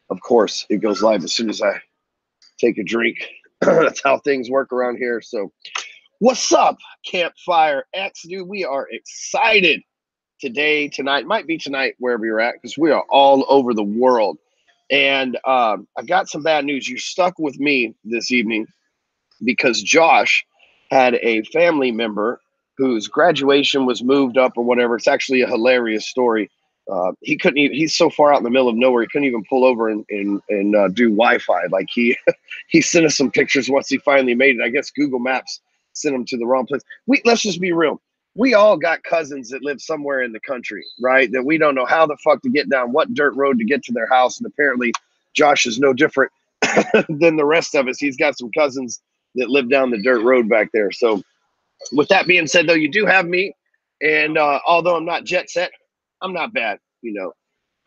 Of course, it goes live as soon as I take a drink. That's how things work around here. So, what's up, Campfire X, dude? We are excited today, tonight, might be tonight, wherever you're at, because we are all over the world. And I got some bad news. You're stuck with me this evening because Josh had a family member whose graduation was moved up or whatever. It's actually a hilarious story. He couldn't even, he's so far out in the middle of nowhere, he couldn't even pull over and do Wi-Fi. Like he sent us some pictures once he finally made it. I guess Google Maps sent him to the wrong place. Let's just be real. We all got cousins that live somewhere in the country, right? That we don't know how the fuck to get down, what dirt road to get to their house. And apparently Josh is no different than the rest of us. He's got some cousins that live down the dirt road back there. So with that being said, though, you do have me. And although I'm not jet set, I'm not bad, you know.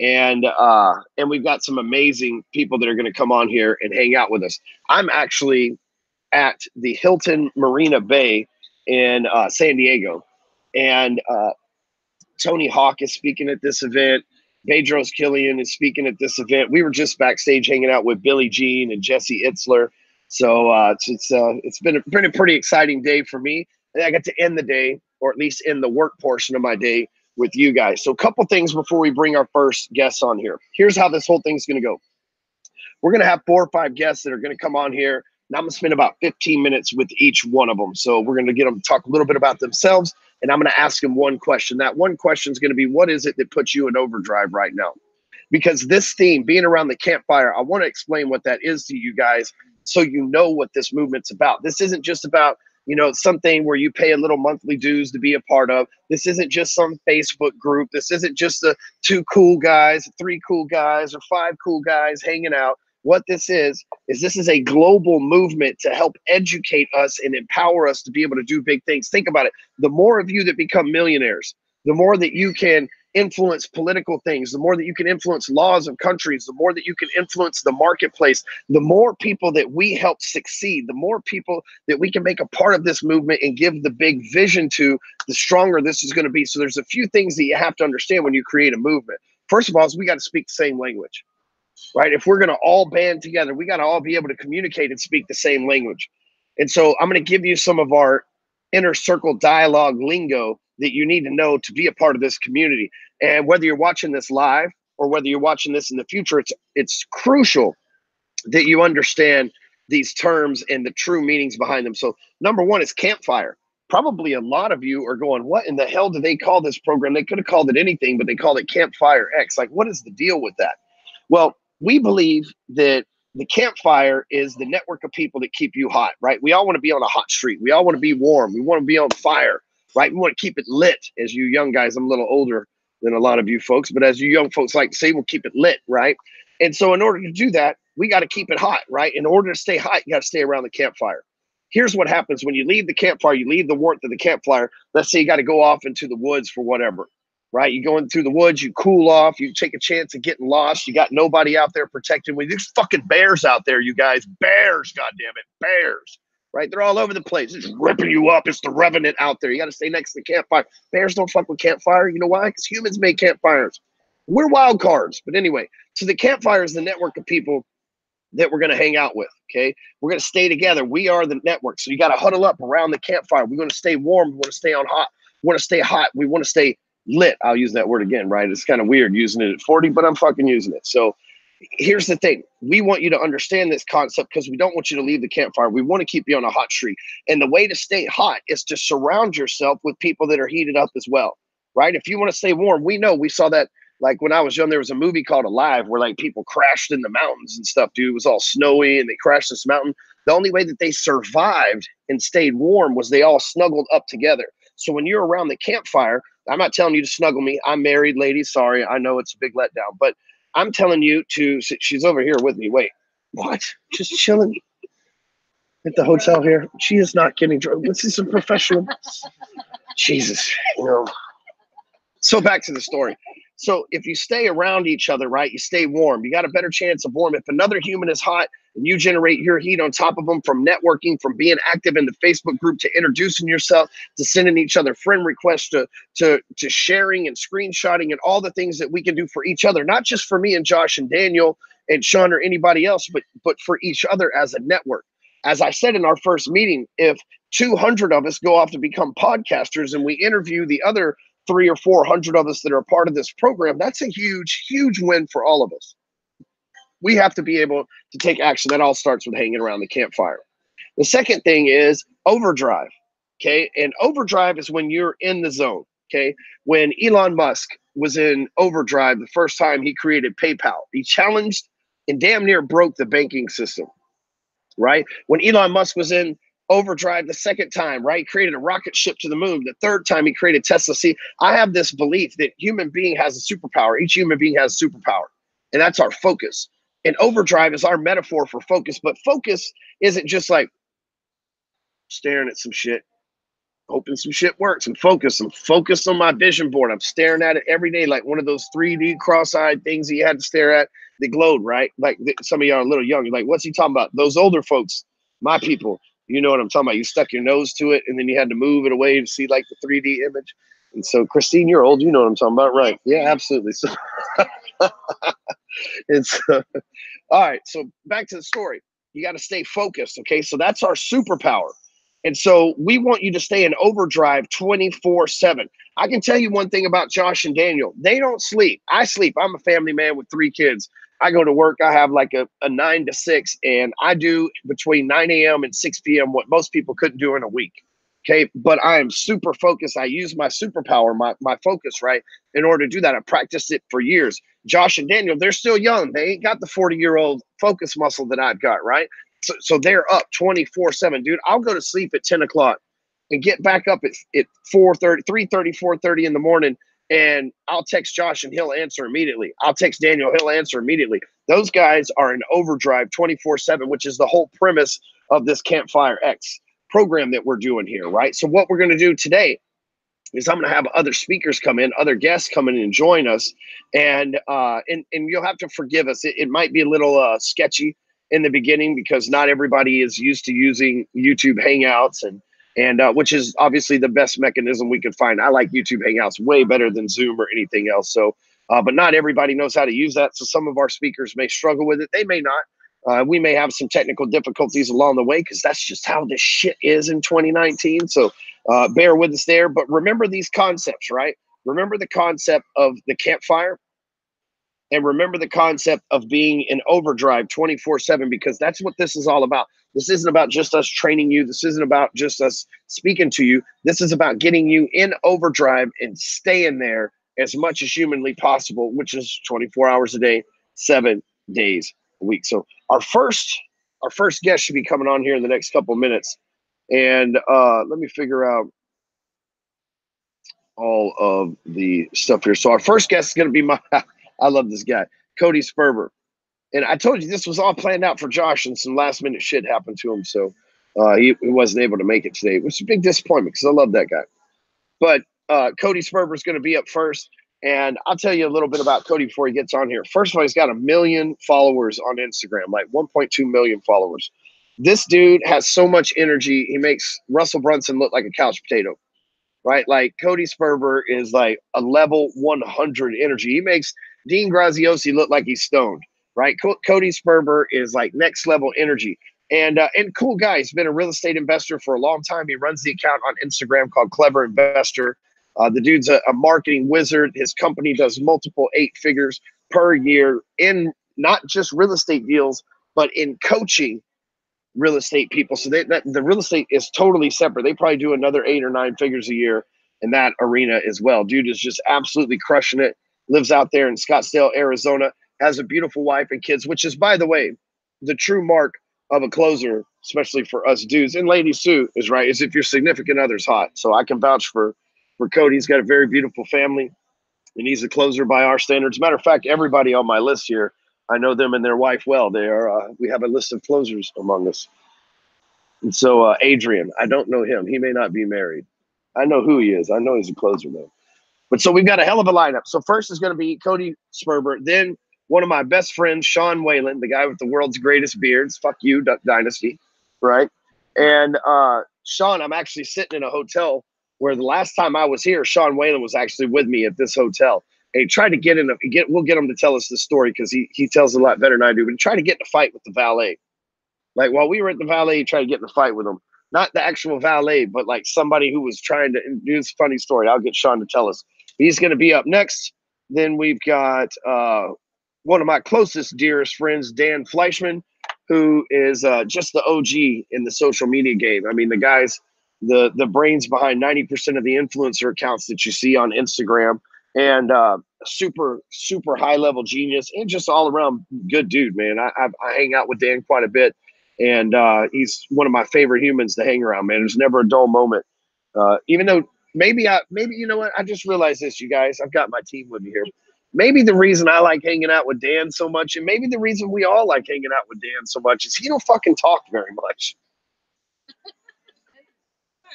And we've got some amazing people that are going to come on here and hang out with us. I'm actually at the Hilton Marina Bay in San Diego. And Tony Hawk is speaking at this event. Bedros Killian is speaking at this event. We were just backstage hanging out with Billie Jean and Jesse Itzler. So it's been a pretty exciting day for me. And I got to end the day, or at least end the work portion of my day, with you guys. So a couple things before we bring our first guests on here. Here's how this whole thing's going to go. We're going to have 4 or 5 guests that are going to come on here. And I'm going to spend about 15 minutes with each one of them. So we're going to get them to talk a little bit about themselves. And I'm going to ask them one question. That one question is going to be, what is it that puts you in overdrive right now? Because this theme, being around the campfire, I want to explain what that is to you guys so you know what this movement's about. This isn't just about, you know, something where you pay a little monthly dues to be a part of. This isn't just some Facebook group. This isn't just the 2 cool guys, 3 cool guys, or 5 cool guys hanging out. What this is this is a global movement to help educate us and empower us to be able to do big things. Think about it. The more of you that become millionaires, the more that you can influence political things, the more that you can influence laws of countries, the more that you can influence the marketplace, the more people that we help succeed, the more people that we can make a part of this movement and give the big vision to, the stronger this is going to be. So there's a few things that you have to understand when you create a movement. First of all, is we got to speak the same language, right? If we're going to all band together, we got to all be able to communicate and speak the same language. And so I'm going to give you some of our inner circle dialogue lingo that you need to know to be a part of this community. And whether you're watching this live or whether you're watching this in the future, it's crucial that you understand these terms and the true meanings behind them. So number one is campfire. Probably a lot of you are going, what in the hell do they call this program? They could have called it anything, but they called it Campfire X. Like, what is the deal with that? Well, we believe that the campfire is the network of people that keep you hot, right? We all want to be on a hot street. We all want to be warm. We want to be on fire, right? We want to keep it lit. As you young guys, I'm a little older than a lot of you folks, but as you young folks like to say, we'll keep it lit, right? And so in order to do that, we got to keep it hot, right? In order to stay hot, you got to stay around the campfire. Here's what happens when you leave the campfire, you leave the warmth of the campfire. Let's say you got to go off into the woods for whatever, right? You go in through the woods, you cool off, you take a chance of getting lost. You got nobody out there protecting you. There's fucking bears out there, you guys. Bears, goddammit, bears, right? They're all over the place. It's ripping you up. It's the revenant out there. You got to stay next to the campfire. Bears don't fuck with campfire. You know why? Because humans make campfires. We're wild cards. But anyway, so the campfire is the network of people that we're going to hang out with, okay? We're going to stay together. We are the network. So you got to huddle up around the campfire. We're going to stay warm. We want to stay on hot. We want to stay hot. We want to stay lit. I'll use that word again, right? It's kind of weird using it at 40, but I'm fucking using it. So here's the thing. We want you to understand this concept because we don't want you to leave the campfire. We want to keep you on a hot streak. And the way to stay hot is to surround yourself with people that are heated up as well, right? If you want to stay warm, we saw that. Like when I was young, there was a movie called Alive where like people crashed in the mountains and stuff, dude. It was all snowy and they crashed this mountain. The only way that they survived and stayed warm was they all snuggled up together. So when you're around the campfire, I'm not telling you to snuggle me. I'm married, ladies. Sorry, I know it's a big letdown, but I'm telling you to, she's over here with me. Wait, what? Just chilling at the hotel here. She is not getting drunk. This is a professional. Jesus, you know. So back to the story. So if you stay around each other, right, you stay warm. You got a better chance of warm. If another human is hot and you generate your heat on top of them from networking, from being active in the Facebook group, to introducing yourself, to sending each other friend requests, to sharing and screenshotting and all the things that we can do for each other, not just for me and Josh and Daniel and Sean or anybody else, but for each other as a network. As I said in our first meeting, if 200 of us go off to become podcasters and we interview the other 300 or 400 of us that are a part of this program, that's a huge, huge win for all of us. We have to be able to take action. That all starts with hanging around the campfire. The second thing is overdrive. Okay. And overdrive is when you're in the zone. Okay. When Elon Musk was in overdrive the first time he created PayPal, he challenged and damn near broke the banking system. Right. When Elon Musk was in overdrive the second time, right, created a rocket ship to the moon. The third time he created Tesla. See, I have this belief that human being has a superpower. Each human being has a superpower, and that's our focus. And overdrive is our metaphor for focus, but focus isn't just like staring at some shit, hoping some shit works. I'm focused on my vision board. I'm staring at it every day, like one of those 3D cross-eyed things that you had to stare at that glowed, right? Like some of y'all are a little young. You're like, what's he talking about? Those older folks, my people, you know what I'm talking about. You stuck your nose to it, and then you had to move it away to see like the 3D image. And so, Christine, you're old. You know what I'm talking about, right? Yeah, absolutely. So, it's all right. So back to the story. You got to stay focused. Okay. So that's our superpower. And so we want you to stay in overdrive 24/7. I can tell you one thing about Josh and Daniel. They don't sleep. I sleep. I'm a family man with 3 kids. I go to work. I have like a 9 to 6, and I do between 9 a.m. and 6 p.m. what most people couldn't do in a week. Okay. But I am super focused. I use my superpower, my focus, right, in order to do that. I practiced it for years. Josh and Daniel, they're still young. They ain't got the 40-year-old focus muscle that I've got, right? So they're up 24/7, dude. I'll go to sleep at 10 o'clock and get back up at 4:30, 3:30, 4:30 in the morning, and I'll text Josh and he'll answer immediately. I'll text Daniel, he'll answer immediately. Those guys are in overdrive 24/7, which is the whole premise of this Campfire X program that we're doing here, right? So what we're going to do today is I'm going to have other speakers come in, other guests come in and join us, and you'll have to forgive us. It might be a little sketchy in the beginning because not everybody is used to using YouTube Hangouts, and which is obviously the best mechanism we could find. I like YouTube Hangouts way better than Zoom or anything else. So, but not everybody knows how to use that. So some of our speakers may struggle with it. They may not. We may have some technical difficulties along the way because that's just how this shit is in 2019. So bear with us there. But remember these concepts, right? Remember the concept of the campfire, and remember the concept of being in overdrive 24/7, because that's what this is all about. This isn't about just us training you. This isn't about just us speaking to you. This is about getting you in overdrive and staying there as much as humanly possible, which is 24 hours a day, 7 days a week. So our first guest should be coming on here in the next couple of minutes. And let me figure out all of the stuff here. So our first guest is going to be I love this guy, Cody Sperber. And I told you this was all planned out for Josh, and some last minute shit happened to him. So he wasn't able to make it today, which is a big disappointment because I love that guy. But Cody Sperber is going to be up first. And I'll tell you a little bit about Cody before he gets on here. First of all, he's got 1 million followers on Instagram, like 1.2 million followers. This dude has so much energy. He makes Russell Brunson look like a couch potato, right? Like Cody Sperber is like a level 100 energy. He makes Dean Graziosi look like he's stoned, right? Cody Sperber is like next level energy. And cool guy. He's been a real estate investor for a long time. He runs the account on Instagram called Clever Investor. The dude's a marketing wizard. His company does multiple 8 figures per year in not just real estate deals, but in coaching real estate people. So the real estate is totally separate. They probably do another 8 or 9 figures a year in that arena as well. Dude is just absolutely crushing it. Lives out there in Scottsdale, Arizona. Has a beautiful wife and kids, which is, by the way, the true mark of a closer, especially for us dudes and ladies too, is if your significant other's hot. So I can vouch for Cody. He's got a very beautiful family, and he's a closer by our standards. Matter of fact, everybody on my list here, I know them and their wife well. They are. We have a list of closers among us. And so Adrian, I don't know him. He may not be married. I know who he is. I know he's a closer though. But so we've got a hell of a lineup. So first is going to be Cody Sperber. Then one of my best friends, Sean Whalen, the guy with the world's greatest beards. Fuck you, Duck Dynasty, right? And Sean, I'm actually sitting in a hotel where the last time I was here, Sean Whalen was actually with me at this hotel. he tried to we'll get him to tell us the story because he tells it a lot better than I do, but he tried to get in a fight with the valet. Like while we were at the valet, he tried to get in a fight with him. Not the actual valet, but like somebody who was trying to do this funny story. I'll get Sean to tell us. He's going to be up next. Then we've got one of my closest, dearest friends, Dan Fleyshman, who is just the OG in the social media game. I mean, the guy's the brains behind 90% of the influencer accounts that you see on Instagram, and super high level genius and just all around good dude, man. I hang out with Dan quite a bit, and he's one of my favorite humans to hang around, man. There's never a dull moment. Even though maybe you know what, I just realized this, you guys. I've got my team with me here. Maybe the reason I like hanging out with Dan so much, and maybe the reason we all like hanging out with Dan so much, is he don't fucking talk very much.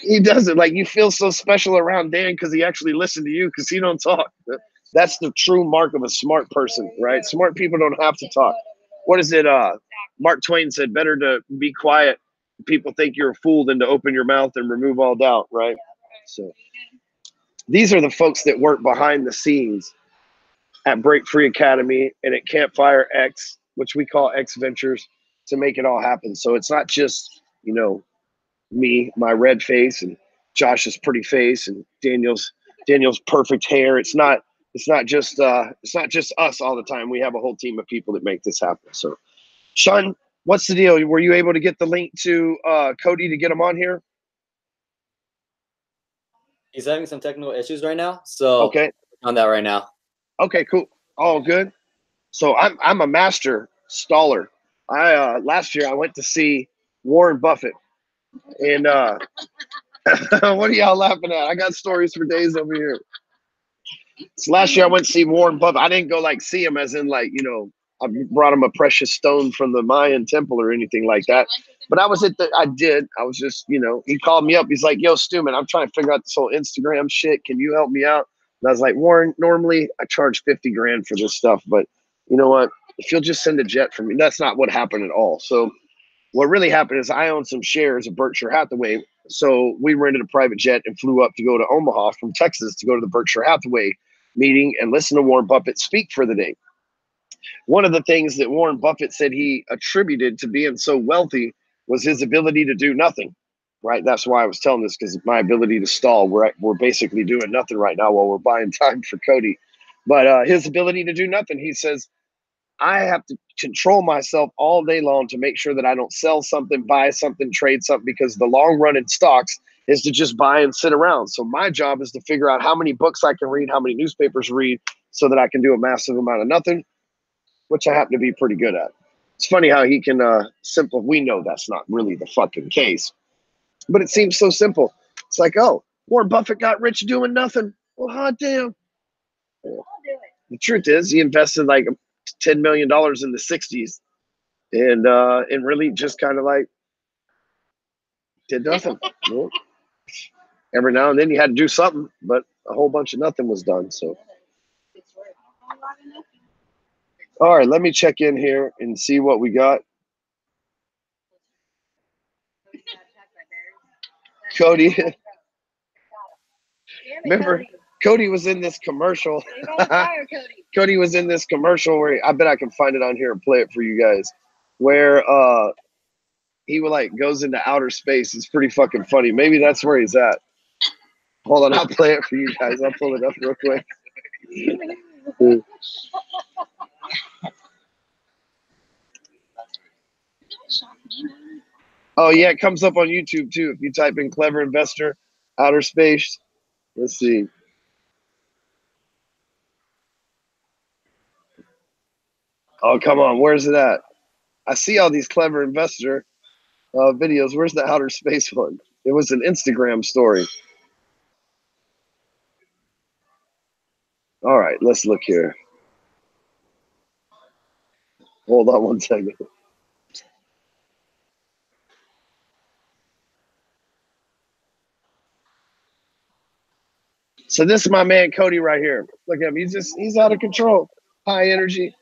He doesn't. Like, you feel so special around Dan because he actually listened to you because he don't talk. That's the true mark of a smart person, right? Smart people don't have to talk. What is it? Mark Twain said, better to be quiet. People think you're a fool than to open your mouth and remove all doubt, right? So these are the folks that work behind the scenes at Break Free Academy and at Campfire X, which we call X Ventures, to make it all happen. So it's not just, you know, me, my red face, and Josh's pretty face, and Daniel's perfect hair. It's not just us all the time. We have a whole team of people that make this happen. So, Sean, what's the deal? Were you able to get the link to Cody to get him on here? He's having some technical issues right now, so okay, on that right now. Okay, cool. All good. So I'm a master staller. I last year I went to see Warren Buffett, and what are y'all laughing at? I got stories for days over here. So last year I went to see Warren Buffett. I didn't go like see him as in like, you know, I brought him a precious stone from the Mayan temple or anything like that. But I was just, you know, he called me up. He's like, yo, Stu, man, I'm trying to figure out this whole Instagram shit. Can you help me out? And I was like, Warren, normally I charge 50 grand for this stuff, but you know what? If you'll just send a jet for me, that's not what happened at all. So what really happened is I own some shares of Berkshire Hathaway. So we rented a private jet and flew up to go to Omaha from Texas to go to the Berkshire Hathaway meeting and listen to Warren Buffett speak for the day. One of the things that Warren Buffett said he attributed to being so wealthy was his ability to do nothing, right? That's why I was telling this, because my ability to stall. We're basically doing nothing right now while we're buying time for Cody. But his ability to do nothing, he says, I have to control myself all day long to make sure that I don't sell something, buy something, trade something, because the long run in stocks is to just buy and sit around. So my job is to figure out how many books I can read, how many newspapers read, so that I can do a massive amount of nothing, which I happen to be pretty good at. It's funny how he can we know that's not really the fucking case, but it seems so simple. It's like, oh, Warren Buffett got rich doing nothing. Well, hot damn. The truth is, he invested like $10 million in the 60s and really just kind of like did nothing. Well, every now and then you had to do something, but a whole bunch of nothing was done. So, all right, let me check in here and see what we got. Cody. Remember, Cody was in this commercial. Cody was in this commercial where I bet I can find it on here and play it for you guys, where he would like goes into outer space. It's pretty fucking funny. Maybe that's where he's at. Hold on, I'll play it for you guys. I'll pull it up real quick. Oh yeah, it comes up on YouTube too. If you type in "clever investor, outer space," let's see. Oh come on, where's it at? I see all these clever investor videos. Where's the outer space one? It was an Instagram story. All right, let's look here. Hold on one second. So this is my man Cody right here. Look at him. He's out of control. High energy.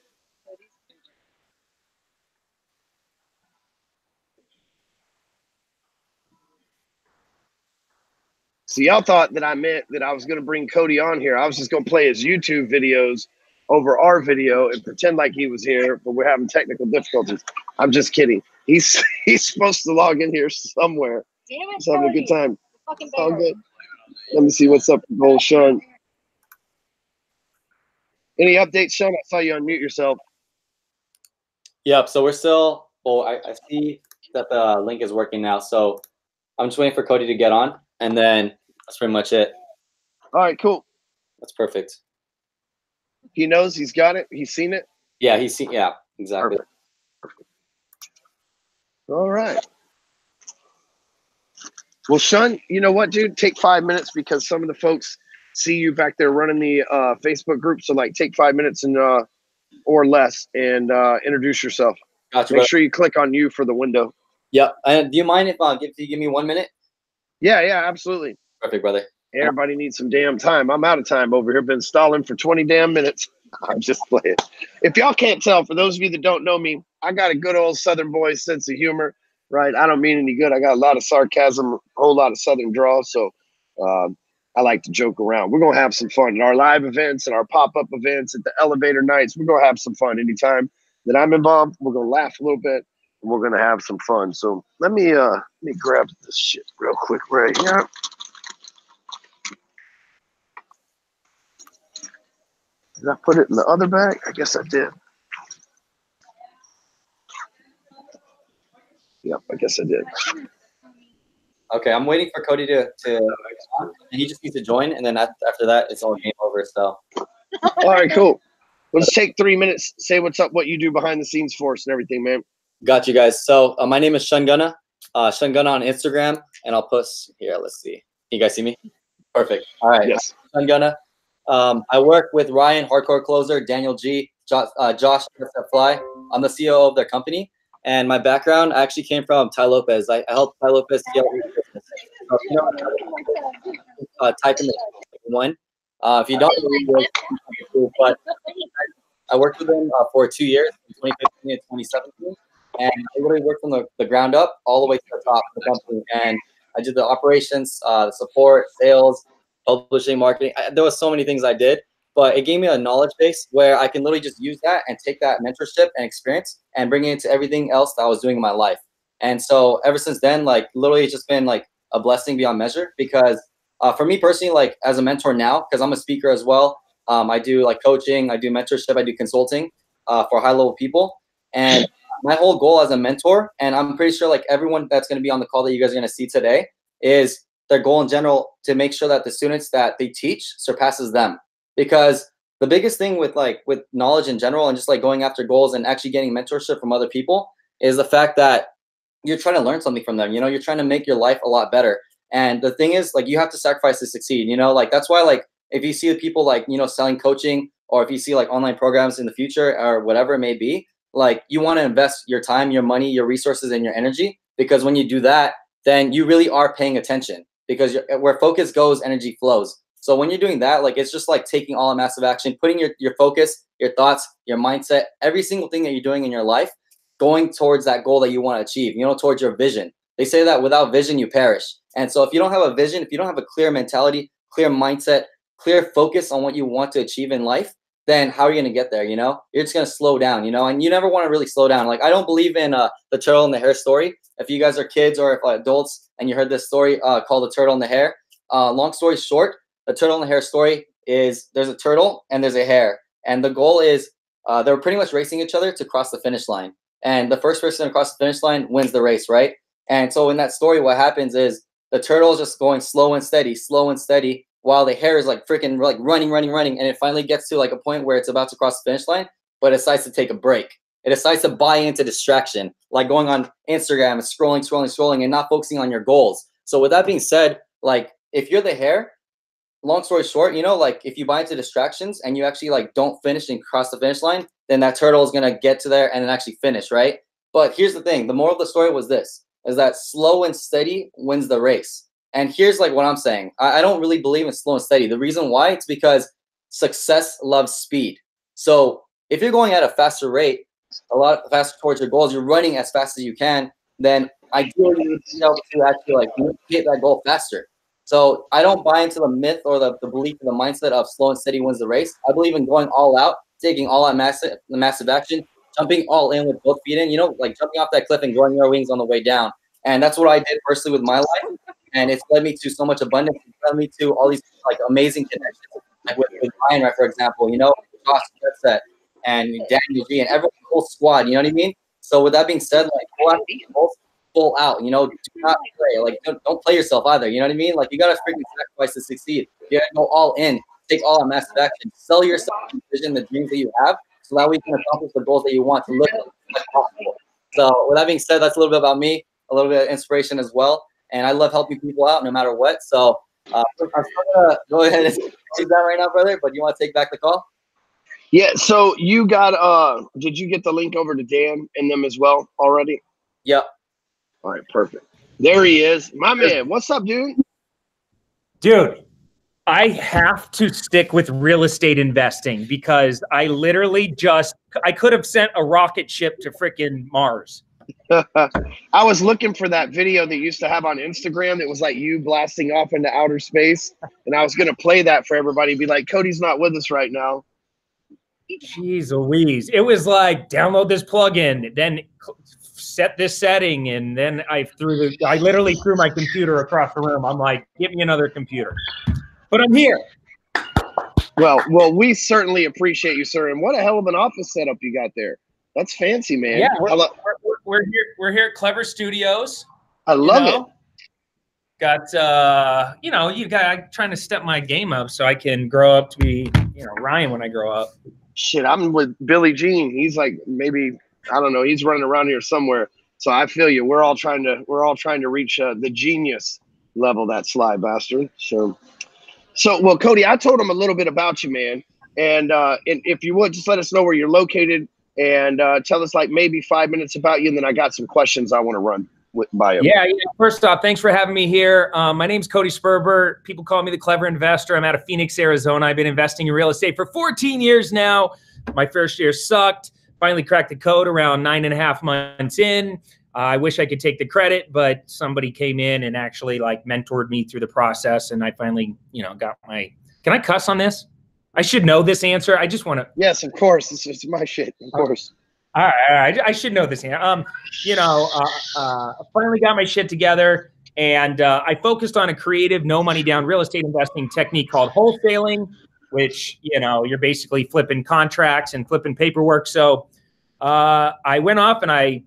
So y'all thought that I meant that I was going to bring Cody on here. I was just going to play his YouTube videos over our video and pretend like he was here, but we're having technical difficulties. I'm just kidding. He's supposed to log in here somewhere. He's having a good time. It's all good. Let me see what's up with old Sean. Any updates, Sean? I saw you unmute yourself. Yep. So we're still. Oh, I see that the link is working now. So I'm just waiting for Cody to get on, and then that's pretty much it. All right, cool. That's perfect. He knows, he's got it, he's seen it. Yeah, he's seen. Yeah, exactly. Perfect. All right. Well, Sean, you know what, dude? Take 5 minutes because some of the folks see you back there running the Facebook group. So, like, take 5 minutes and or less and introduce yourself. Gotcha. Make sure you click on you for the window. Yep. Do you mind if you give me 1 minute? Yeah, absolutely. Perfect, brother. Everybody needs some damn time. I'm out of time over here. Been stalling for 20 damn minutes. I'm just playing. If y'all can't tell, for those of you that don't know me, I got a good old Southern boy sense of humor, right? I don't mean any good. I got a lot of sarcasm, a whole lot of Southern drawl. So I like to joke around. We're going to have some fun at our live events and our pop-up events at the elevator nights. We're going to have some fun anytime that I'm involved. We're going to laugh a little bit and we're going to have some fun. So let me grab this shit real quick right here. Did I put it in the other bag? I guess I did. Yep, I guess I did. Okay, I'm waiting for Cody to and he just needs to join, and then after that, it's all game over. So. All right, cool. Let's take 3 minutes. Say what's up, what you do behind the scenes for us and everything, man. Got you guys. So my name is Shungana. Shungana on Instagram, and I'll post here. Let's see. Can you guys see me? Perfect. All right. Yes. Shungana. I work with Ryan, Hardcore Closer, Daniel G, Josh, JetSetFly. I'm the CEO of their company. And my background actually came from Ty Lopez. I helped Ty Lopez scale his business. So, you know, type in the one. If you don't know, but I worked with him for 2 years, 2015 and 2017. And I literally worked from the ground up all the way to the top of the company. And I did the operations, the support, sales, publishing, marketing. There was so many things I did, but it gave me a knowledge base where I can literally just use that and take that mentorship and experience and bring it into everything else that I was doing in my life. And so ever since then, like literally it's just been like a blessing beyond measure because for me personally, like as a mentor now, because I'm a speaker as well, I do like coaching, I do mentorship, I do consulting for high level people. And my whole goal as a mentor, and I'm pretty sure like everyone that's going to be on the call that you guys are going to see today is their goal in general to make sure that the students that they teach surpasses them. Because the biggest thing with knowledge in general and just like going after goals and actually getting mentorship from other people is the fact that you're trying to learn something from them. You know, you're trying to make your life a lot better. And the thing is, like, you have to sacrifice to succeed. You know, like that's why, like, if you see the people like, you know, selling coaching, or if you see like online programs in the future or whatever it may be, like you want to invest your time, your money, your resources, and your energy, because when you do that, then you really are paying attention, because where focus goes, energy flows. So when you're doing that, like it's just like taking all a massive action, putting your focus, your thoughts, your mindset, every single thing that you're doing in your life, going towards that goal that you want to achieve, you know, towards your vision. They say that without vision, you perish. And so if you don't have a vision, if you don't have a clear mentality, clear mindset, clear focus on what you want to achieve in life, then how are you going to get there? You know, you're just going to slow down, you know, and you never want to really slow down. Like, I don't believe in the turtle and the hare story. If you guys are kids or if adults and you heard this story called the turtle and the hare, long story short, the turtle and the hare story is there's a turtle and there's a hare. And the goal is they're pretty much racing each other to cross the finish line. And the first person to cross the finish line wins the race, right? And so in that story, what happens is the turtle is just going slow and steady, while the hare is like freaking like running. And it finally gets to like a point where it's about to cross the finish line, but it decides to take a break. It decides to buy into distraction, like going on Instagram and scrolling and not focusing on your goals. So with that being said, like if you're the hare, long story short, you know, like if you buy into distractions and you actually like don't finish and cross the finish line, then that turtle is going to get to there and then actually finish, right? But here's the thing. The moral of the story was this, is that slow and steady wins the race. And here's like what I'm saying. I don't really believe in slow and steady. The reason why, it's because success loves speed. So if you're going at a faster rate, a lot faster towards your goals, you're running as fast as you can, then ideally you would be able to actually like hit that goal faster. So I don't buy into the myth or the belief or the mindset of slow and steady wins the race. I believe in going all out, taking all out massive action, jumping all in with both feet in, you know, like jumping off that cliff and growing your wings on the way down. And that's what I did personally with my life. And it's led me to so much abundance. It's led me to all these like amazing connections. Like with Ryan, right, for example, you know, Josh JetSet and Daniel G and everyone, the whole squad, you know what I mean? So with that being said, like go after both full out, you know, do not play. Like don't play yourself either. You know what I mean? Like you gotta freaking sacrifice to succeed. You gotta go all in, take all out massive action, sell yourself the vision, the dreams that you have, so that way you can accomplish the goals that you want to look like possible. So with that being said, that's a little bit about me, a little bit of inspiration as well. And I love helping people out no matter what. So I'm still gonna go ahead and do that right now, brother. But you want to take back the call? Yeah. So you got did you get the link over to Dan and them as well already? Yep. All right, perfect. There he is. My man. What's up, dude? Dude, I have to stick with real estate investing because I literally I could have sent a rocket ship to freaking Mars. I was looking for that video that you used to have on Instagram that was like you blasting off into outer space. And I was going to play that for everybody and be like, Cody's not with us right now. Jeez Louise. It was like, download this plugin, then set this setting. And then I literally threw my computer across the room. I'm like, give me another computer. But I'm here. Well, we certainly appreciate you, sir. And what a hell of an office setup you got there. That's fancy, man. Yeah, we're here. We're here at Clever Studios. I love it. Got I'm trying to step my game up so I can grow up to be, Ryan when I grow up. Shit, I'm with Billy Jean. He's like maybe I don't know. He's running around here somewhere. So I feel you. We're all trying to reach the genius level. That sly bastard. So well, Cody, I told him a little bit about you, man. And if you would just let us know where you're located. And tell us like maybe 5 minutes about you, and then I got some questions I want to run by you. Yeah. First off, thanks for having me here. My name's Cody Sperber. People call me the Clever Investor. I'm out of Phoenix, Arizona. I've been investing in real estate for 14 years now. My first year sucked. Finally cracked the code around 9.5 months in. I wish I could take the credit, but somebody came in and actually like mentored me through the process, and I finally, got my. Can I cuss on this? I should know this answer. I just want to. Yes, of course. It's my shit. Of course. All right. I should know this answer. Finally got my shit together, and I focused on a creative, no money down real estate investing technique called wholesaling, which you're basically flipping contracts and flipping paperwork. So I went off and I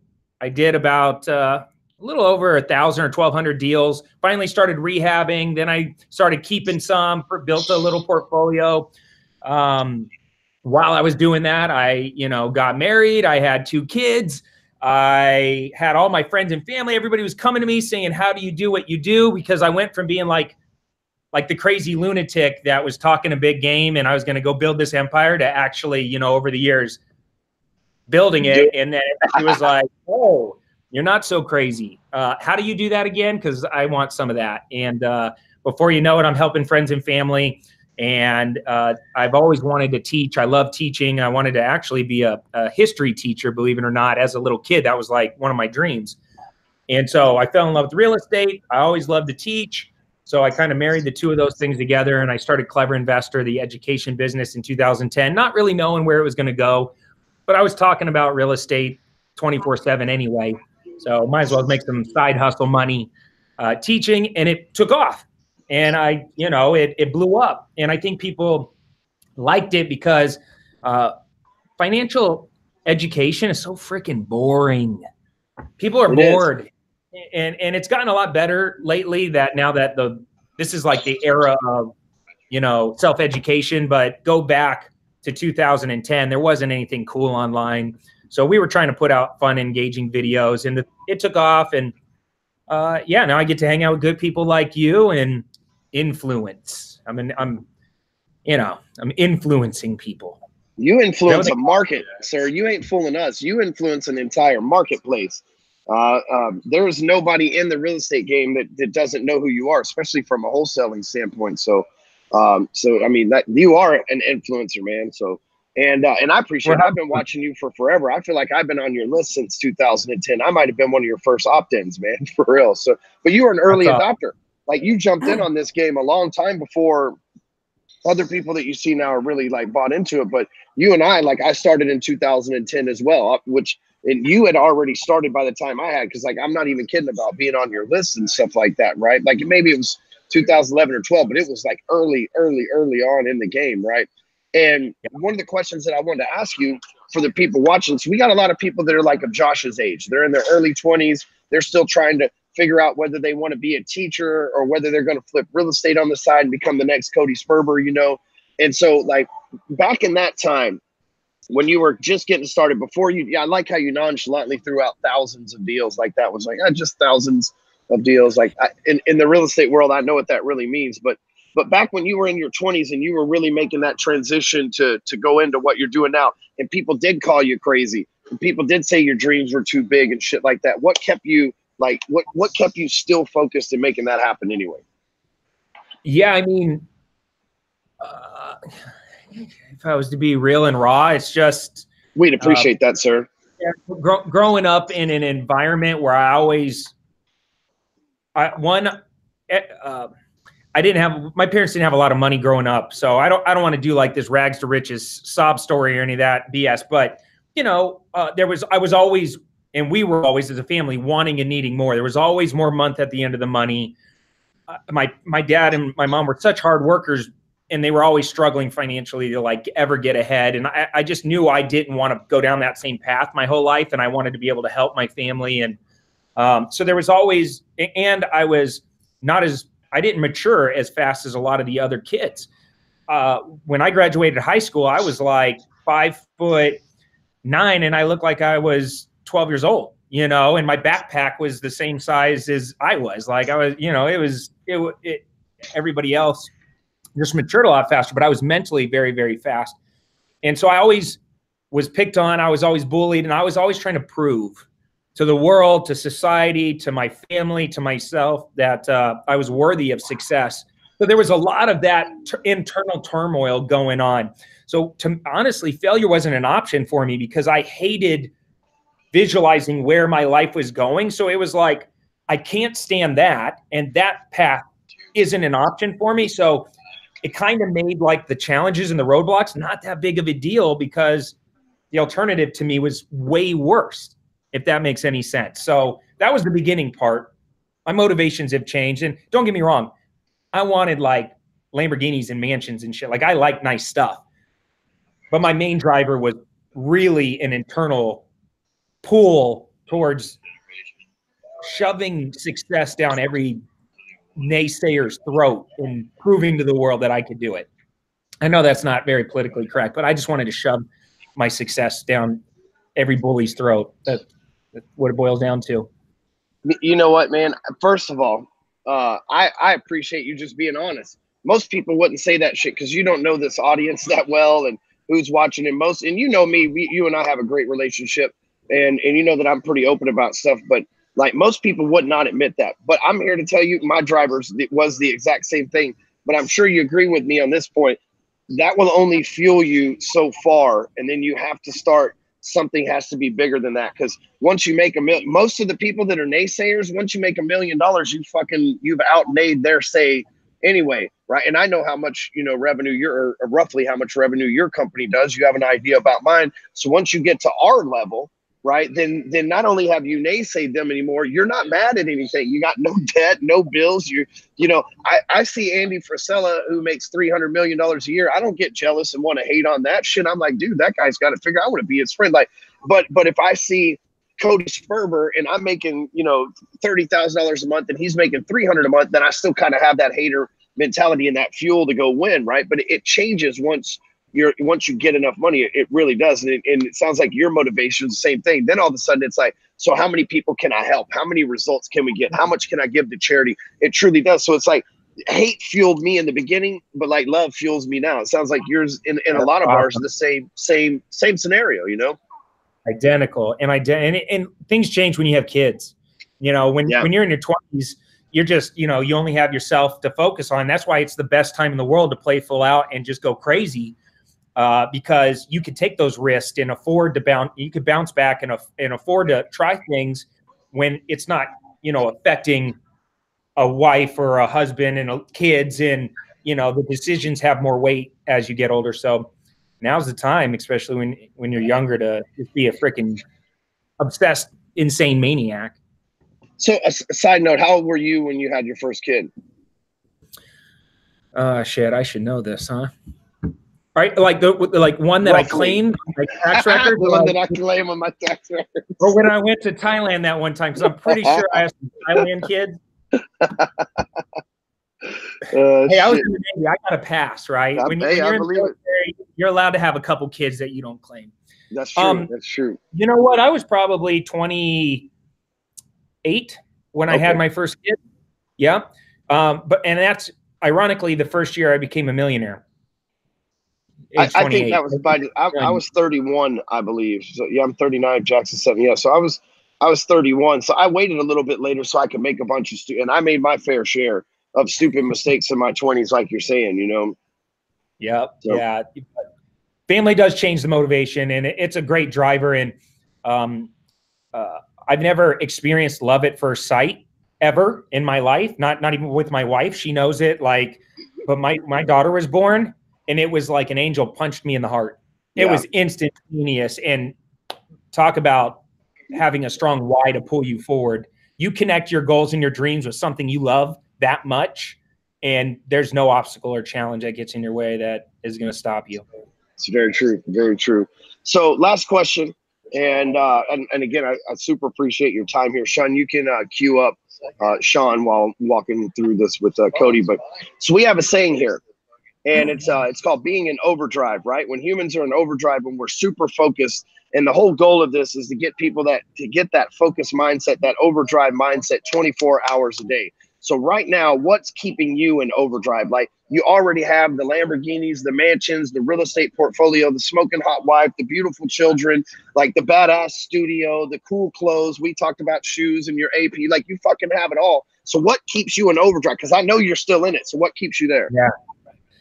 did about a little over 1,000 or 1,200 deals. Finally started rehabbing. Then I started keeping some. Built a little portfolio. While I was doing that, I, got married. I had 2 kids. I had all my friends and family. Everybody was coming to me saying, how do you do what you do? Because I went from being like the crazy lunatic that was talking a big game and I was going to go build this empire to actually, over the years building it. And then it was like, oh, you're not so crazy. How do you do that again? Because I want some of that. And before you know it, I'm helping friends and family. And I've always wanted to teach. I love teaching. I wanted to actually be a history teacher, believe it or not. As a little kid, that was like one of my dreams. And so I fell in love with real estate. I always loved to teach. So I kind of married the 2 of those things together. And I started Clever Investor, the education business, in 2010, not really knowing where it was going to go. But I was talking about real estate 24/7 anyway. So might as well make some side hustle money teaching. And it took off. And it blew up. And I think people liked it because financial education is so freaking boring. People are bored. And it's gotten a lot better lately now that this is like the era of, self-education. But go back to 2010, there wasn't anything cool online. So we were trying to put out fun, engaging videos, and it took off. And now I get to hang out with good people like you and influence. I'm influencing people. You influence a market, sir. You ain't fooling us. You influence an entire marketplace. There's nobody in the real estate game that doesn't know who you are, especially from a wholesaling standpoint. So I mean that you are an influencer, man. So and I appreciate it. I've been watching you for forever. I feel like I've been on your list since 2010. I might have been one of your first opt-ins, man, for real. So, but you were an early adopter. like you jumped in on this game a long time before other people that you see now are really like bought into it. But you and I, like I started in 2010 as well, and you had already started by the time I had, because like I'm not even kidding about being on your list and stuff like that, right? Like maybe it was 2011 or 12, but it was like early on in the game, right? And one of the questions that I wanted to ask you for the people watching, so we got a lot of people that are like of Josh's age. They're in their early 20s. They're still trying to figure out whether they want to be a teacher or whether they're going to flip real estate on the side and become the next Cody Sperber, you know? And so like back in that time, when you were just getting started, before you, I like how you nonchalantly threw out thousands of deals. Like that was like, just thousands of deals. Like in the real estate world, I know what that really means. But back when you were in your 20s and you were really making that transition to go into what you're doing now, and people did call you crazy, and people did say your dreams were too big and shit like that, what kept you like, what kept you still focused in making that happen anyway? Yeah, I mean, if I was to be real and raw, it's just we'd appreciate that, sir. Yeah, growing up in an environment where I always, I didn't have, my parents didn't have a lot of money growing up, so I don't want to do like this rags to riches sob story or any of that BS. But you know, I was always, and we were always as a family wanting and needing more. There was always more month at the end of the money. My dad and my mom were such hard workers, and they were always struggling financially to like ever get ahead. And I just knew I didn't want to go down that same path my whole life, and I wanted to be able to help my family. And so there was always, and I was not as, I didn't mature as fast as a lot of the other kids. When I graduated high school, I was like 5'9", and I looked like I was 12 years old, you know, and my backpack was the same size as I was. Like I was, you know, everybody else just matured a lot faster, but I was mentally very, very fast. And so I always was picked on. I was always bullied, and I was always trying to prove to the world, to society, to my family, to myself that I was worthy of success. So there was a lot of that internal turmoil going on. So honestly, failure wasn't an option for me because I hated visualizing where my life was going. So it was like, I can't stand that. And that path isn't an option for me. So it kind of made like the challenges and the roadblocks not that big of a deal, because the alternative to me was way worse, if that makes any sense. So that was the beginning part. My motivations have changed. And don't get me wrong, I wanted like Lamborghinis and mansions and shit. Like I like nice stuff. But my main driver was really an internal pull towards shoving success down every naysayer's throat and proving to the world that I could do it. I know that's not very politically correct, but I just wanted to shove my success down every bully's throat. That's what it boils down to. You know what, man? First of all, I appreciate you just being honest. Most people wouldn't say that shit because you don't know this audience that well and who's watching. And you know me, you and I have a great relationship, and you know that I'm pretty open about stuff, but like most people would not admit that. But I'm here to tell you my drivers, it was the exact same thing. But I'm sure you agree with me on this point. That will only fuel you so far. And then you have to start, something has to be bigger than that. Because once you make most of the people that are naysayers, once you make $1 million, you've outmade their say anyway, right? And I know how much, you know, revenue or roughly how much revenue your company does. You have an idea about mine. So once you get to our level, right, then not only have you naysayed them anymore, you're not mad at anything. You got no debt, no bills. You know, I see Andy Frisella, who makes $300 million a year. I don't get jealous and want to hate on that shit. I'm like, dude, that guy's got to figure out, I want to be his friend. Like, but if I see Cody Sperber and I'm making, you know, $30,000 a month and he's making $300 a month, then I still kind of have that hater mentality and that fuel to go win, right? But it changes once you get enough money. It really does. And it sounds like your motivation is the same thing. Then all of a sudden it's like, so how many people can I help? How many results can we get? How much can I give to charity? It truly does. So it's like hate fueled me in the beginning, but like love fuels me now. It sounds like yours in a lot of ours, the same scenario, you know? Identical. And things change when you have kids. You know, when you're in your 20s, you're just, you know, you only have yourself to focus on. That's why it's the best time in the world to play full out and just go crazy. Because you could take those risks and afford to bounce back and afford to try things when it's not, you know, affecting a wife or a husband and kids, and you know, the decisions have more weight as you get older. So now's the time, especially when you're younger, to just be a freaking obsessed, insane maniac. So a side note, how old were you when you had your first kid? Shit, I should know this, huh? Right, like one that I claimed on my tax record. The one that I claim on my tax record. Or when I went to Thailand that one time, because I'm pretty sure I have some Thailand kids. Hey, I was in the Navy. I got a pass, right? When you're in the military, you're allowed to have a couple kids that you don't claim. That's true. That's true. You know what? I was probably 28 when I had my first kid. Yeah, and that's ironically the first year I became a millionaire. I think that was I was 31, I believe. So yeah, I'm 39. Jackson's 7. Yeah, so I was 31. So I waited a little bit later so I could make a bunch of and I made my fair share of stupid mistakes in my 20s, like you're saying, you know. Yep. So. Yeah. Family does change the motivation, and it's a great driver. And I've never experienced love at first sight ever in my life. Not even with my wife. She knows it. Like, but my daughter was born, and it was like an angel punched me in the heart. It was instantaneous. And talk about having a strong why to pull you forward. You connect your goals and your dreams with something you love that much, and there's no obstacle or challenge that gets in your way that is going to stop you. It's very true. Very true. So last question. And again, I super appreciate your time here. Sean, you can queue up Sean while walking through this with Cody. But so we have a saying here, and it's called being in overdrive, right? When humans are in overdrive, when we're super focused, and the whole goal of this is to get people to get that focused mindset, that overdrive mindset 24 hours a day. So right now, what's keeping you in overdrive? Like, you already have the Lamborghinis, the mansions, the real estate portfolio, the smoking hot wife, the beautiful children, like the badass studio, the cool clothes. We talked about shoes and your AP. Like, you fucking have it all. So what keeps you in overdrive? Because I know you're still in it. So what keeps you there?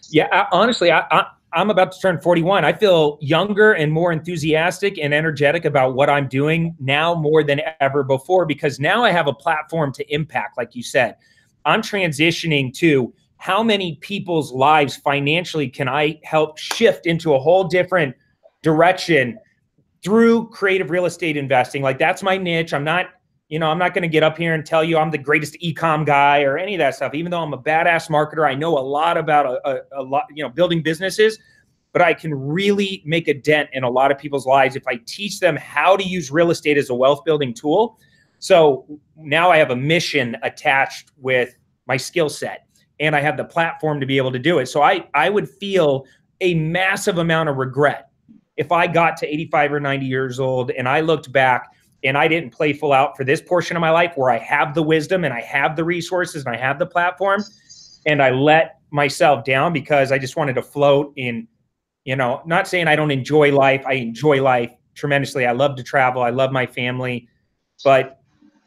Yeah. Honestly, I'm about to turn 41. I feel younger and more enthusiastic and energetic about what I'm doing now more than ever before, because now I have a platform to impact, like you said. I'm transitioning to how many people's lives financially can I help shift into a whole different direction through creative real estate investing. Like, that's my niche. I'm not going to get up here and tell you I'm the greatest e-com guy or any of that stuff. Even though I'm a badass marketer, I know a lot about a lot, building businesses, but I can really make a dent in a lot of people's lives if I teach them how to use real estate as a wealth building tool. So now I have a mission attached with my skill set, and I have the platform to be able to do it. So I would feel a massive amount of regret if I got to 85 or 90 years old and I looked back and I didn't play full out for this portion of my life where I have the wisdom and I have the resources and I have the platform, and I let myself down because I just wanted to float in, not saying I don't enjoy life. I enjoy life tremendously. I love to travel. I love my family, but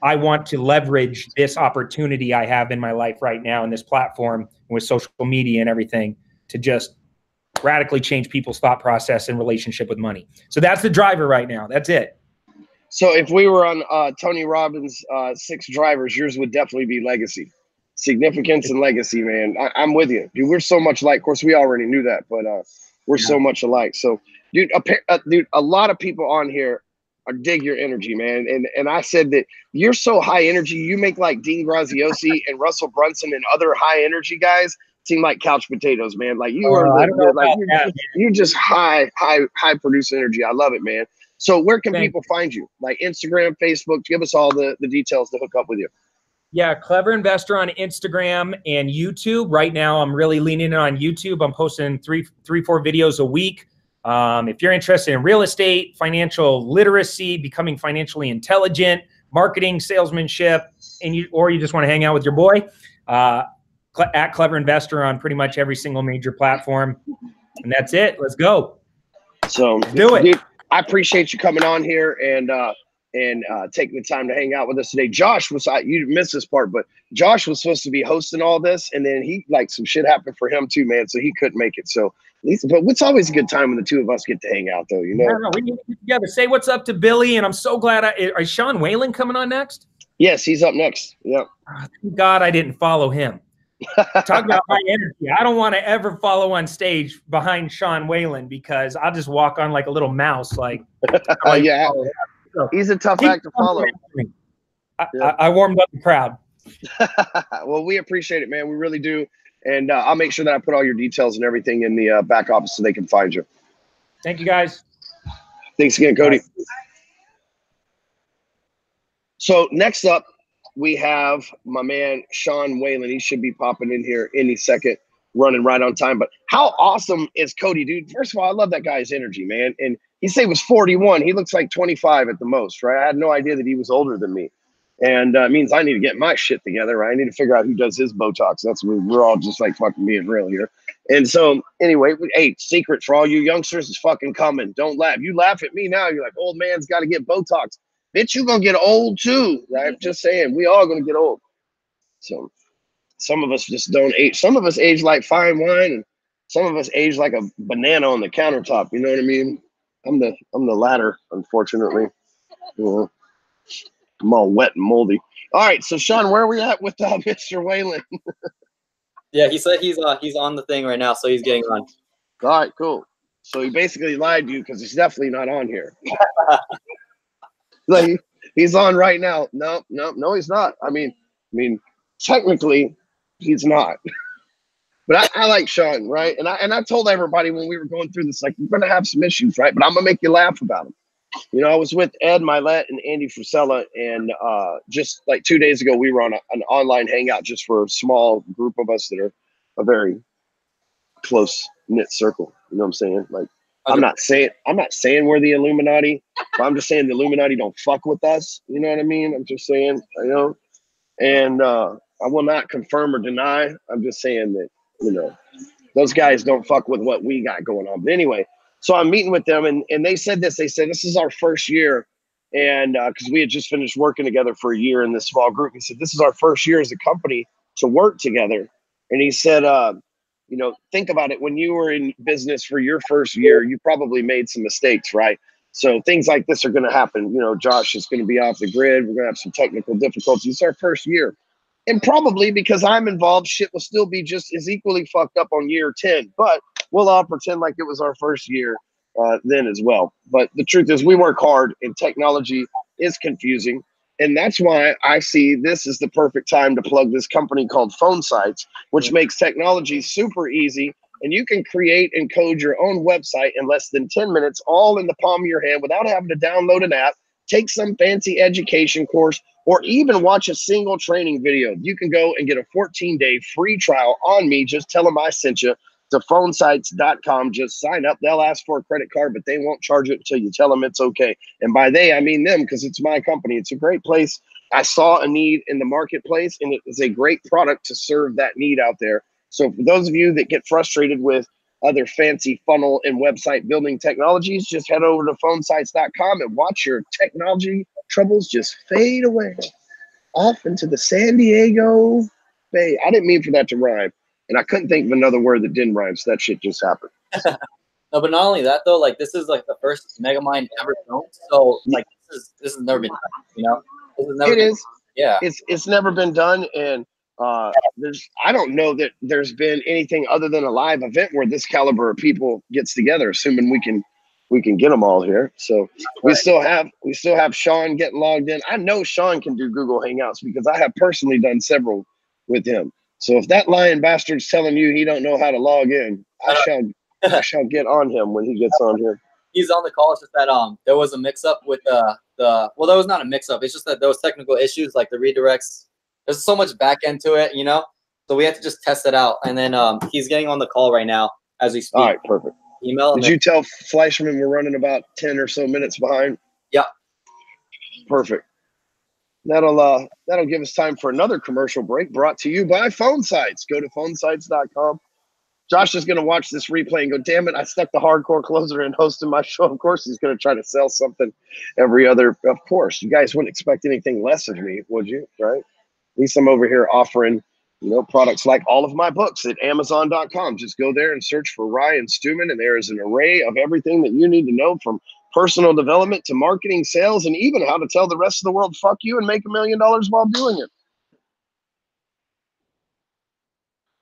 I want to leverage this opportunity I have in my life right now and this platform with social media and everything to just radically change people's thought process and relationship with money. So that's the driver right now. That's it. So if we were on Tony Robbins' 6 drivers, yours would definitely be legacy, significance, and legacy, man. I'm with you, dude. We're so much alike. Of course, we already knew that, but we're so much alike. So, dude, a lot of people on here dig your energy, man. And I said that you're so high energy. You make like Dean Graziosi and Russell Brunson and other high energy guys seem like couch potatoes, man. Like, you are you're just high produce energy. I love it, man. So where can people find you? Like Instagram, Facebook? Give us all the details to hook up with you. Yeah, Clever Investor on Instagram and YouTube. Right now, I'm really leaning in on YouTube. I'm posting three, 4 videos a week. If you're interested in real estate, financial literacy, becoming financially intelligent, marketing, salesmanship, or you just want to hang out with your boy, at Clever Investor on pretty much every single major platform. And that's it. Let's go. So do it. Dude, I appreciate you coming on here and taking the time to hang out with us today. Josh you missed this part, but Josh was supposed to be hosting all this, and then some shit happened for him too, man. So he couldn't make it. So but it's always a good time when the two of us get to hang out, though. Yeah, we need to get together. Say what's up to Billy, and I'm so glad. Is Sean Whalen coming on next? Yes, he's up next. Yep. Thank God I didn't follow him. Talk about high energy. I don't want to ever follow on stage behind Sean Whalen because I'll just walk on like a little mouse. Like, yeah, so he's a tough act to follow. I warmed up the crowd. Well, we appreciate it, man. We really do. And I'll make sure that I put all your details and everything in the back office so they can find you. Thank you, guys. Thanks again, Cody. Bye. So next up, we have my man, Sean Whalen. He should be popping in here any second, running right on time. But how awesome is Cody, dude? First of all, I love that guy's energy, man. And he said he was 41. He looks like 25 at the most, right? I had no idea that he was older than me. And it means I need to get my shit together, right? I need to figure out who does his Botox. That's what we're all just like fucking being real here. And so anyway, hey, secret for all you youngsters is fucking coming. Don't laugh. You laugh at me now. You're like, old man's got to get Botox. Bitch, you going to get old too, right? I'm just saying, we all going to get old. So some of us just don't age. Some of us age like fine wine, and some of us age like a banana on the countertop. You know what I mean? I'm the latter, unfortunately. You know, I'm all wet and moldy. All right, so Sean, where are we at with Mr. Whalen? Yeah, he said he's on the thing right now, so he's getting on. All right, cool. So he basically lied to you because he's definitely not on here. Like, he's on right now. No, he's not. I mean, technically, he's not. But I like Sean, right? And I told everybody when we were going through this, like, we're gonna have some issues, right? But I'm gonna make you laugh about them. You know, I was with Ed Milet and Andy Frisella, and just like 2 days ago, we were on an online hangout just for a small group of us that are a very close knit circle. You know what I'm saying? Like, I'm not saying we're the Illuminati, but I'm just saying the Illuminati don't fuck with us. You know what I mean? I'm just saying, you know, and I will not confirm or deny. I'm just saying that, you know, those guys don't fuck with what we got going on. But anyway, so I'm meeting with them, and they said this. They said, this is our first year, and because we had just finished working together for a year in this small group. He said, this is our first year as a company to work together. And he said, you know, think about it. When you were in business for your first year, you probably made some mistakes, right? So things like this are going to happen. You know, Josh is going to be off the grid. We're going to have some technical difficulties. It's our first year. And probably because I'm involved, shit will still be just as equally fucked up on year 10. But we'll all pretend like it was our first year then as well. But the truth is, we work hard, and technology is confusing. And that's why I see this is the perfect time to plug this company called Phone Sites, which makes technology super easy. And you can create and code your own website in less than 10 minutes, all in the palm of your hand without having to download an app, take some fancy education course, or even watch a single training video. You can go and get a 14-day free trial on me. Just tell them I sent you to phonesites.com. Just sign up. They'll ask for a credit card, but they won't charge it until you tell them it's okay. And by they, I mean them, because it's my company. It's a great place. I saw a need in the marketplace, and it is a great product to serve that need out there. So for those of you that get frustrated with other fancy funnel and website building technologies, just head over to phonesites.com and watch your technology troubles just fade away off into the San Diego Bay. I didn't mean for that to rhyme, and I couldn't think of another word that didn't rhyme, so that shit just happened. No, but not only that though, like this is like the first Megamind ever filmed. So like this has never been done, you know? Yeah. It's never been done, and I don't know that there's been anything other than a live event where this caliber of people gets together, assuming we can get them all here. So we still have Sean getting logged in. I know Sean can do Google Hangouts because I have personally done several with him. So if that lying bastard's telling you he don't know how to log in, I shall get on him when he gets on here. He's on the call. It's just that there was a mix-up with well, that was not a mix-up. It's just that there was technical issues, like the redirects. There's so much back end to it, you know? So we had to just test it out. And then he's getting on the call right now as we speak. All right, perfect. Email. Did you tell Fleyshman we're running about 10 or so minutes behind? Yeah. Perfect. That'll give us time for another commercial break brought to you by Phone Sites. Go to phonesites.com. Josh is going to watch this replay and go, damn it, I stuck the hardcore closer in hosting my show. Of course, he's going to try to sell something every other. Of course, you guys wouldn't expect anything less of me, would you? Right? At least I'm over here offering, you know, products like all of my books at Amazon.com. Just go there and search for Ryan Stewman, and there is an array of everything that you need to know, from personal development to marketing, sales, and even how to tell the rest of the world fuck you and make $1 million while doing it.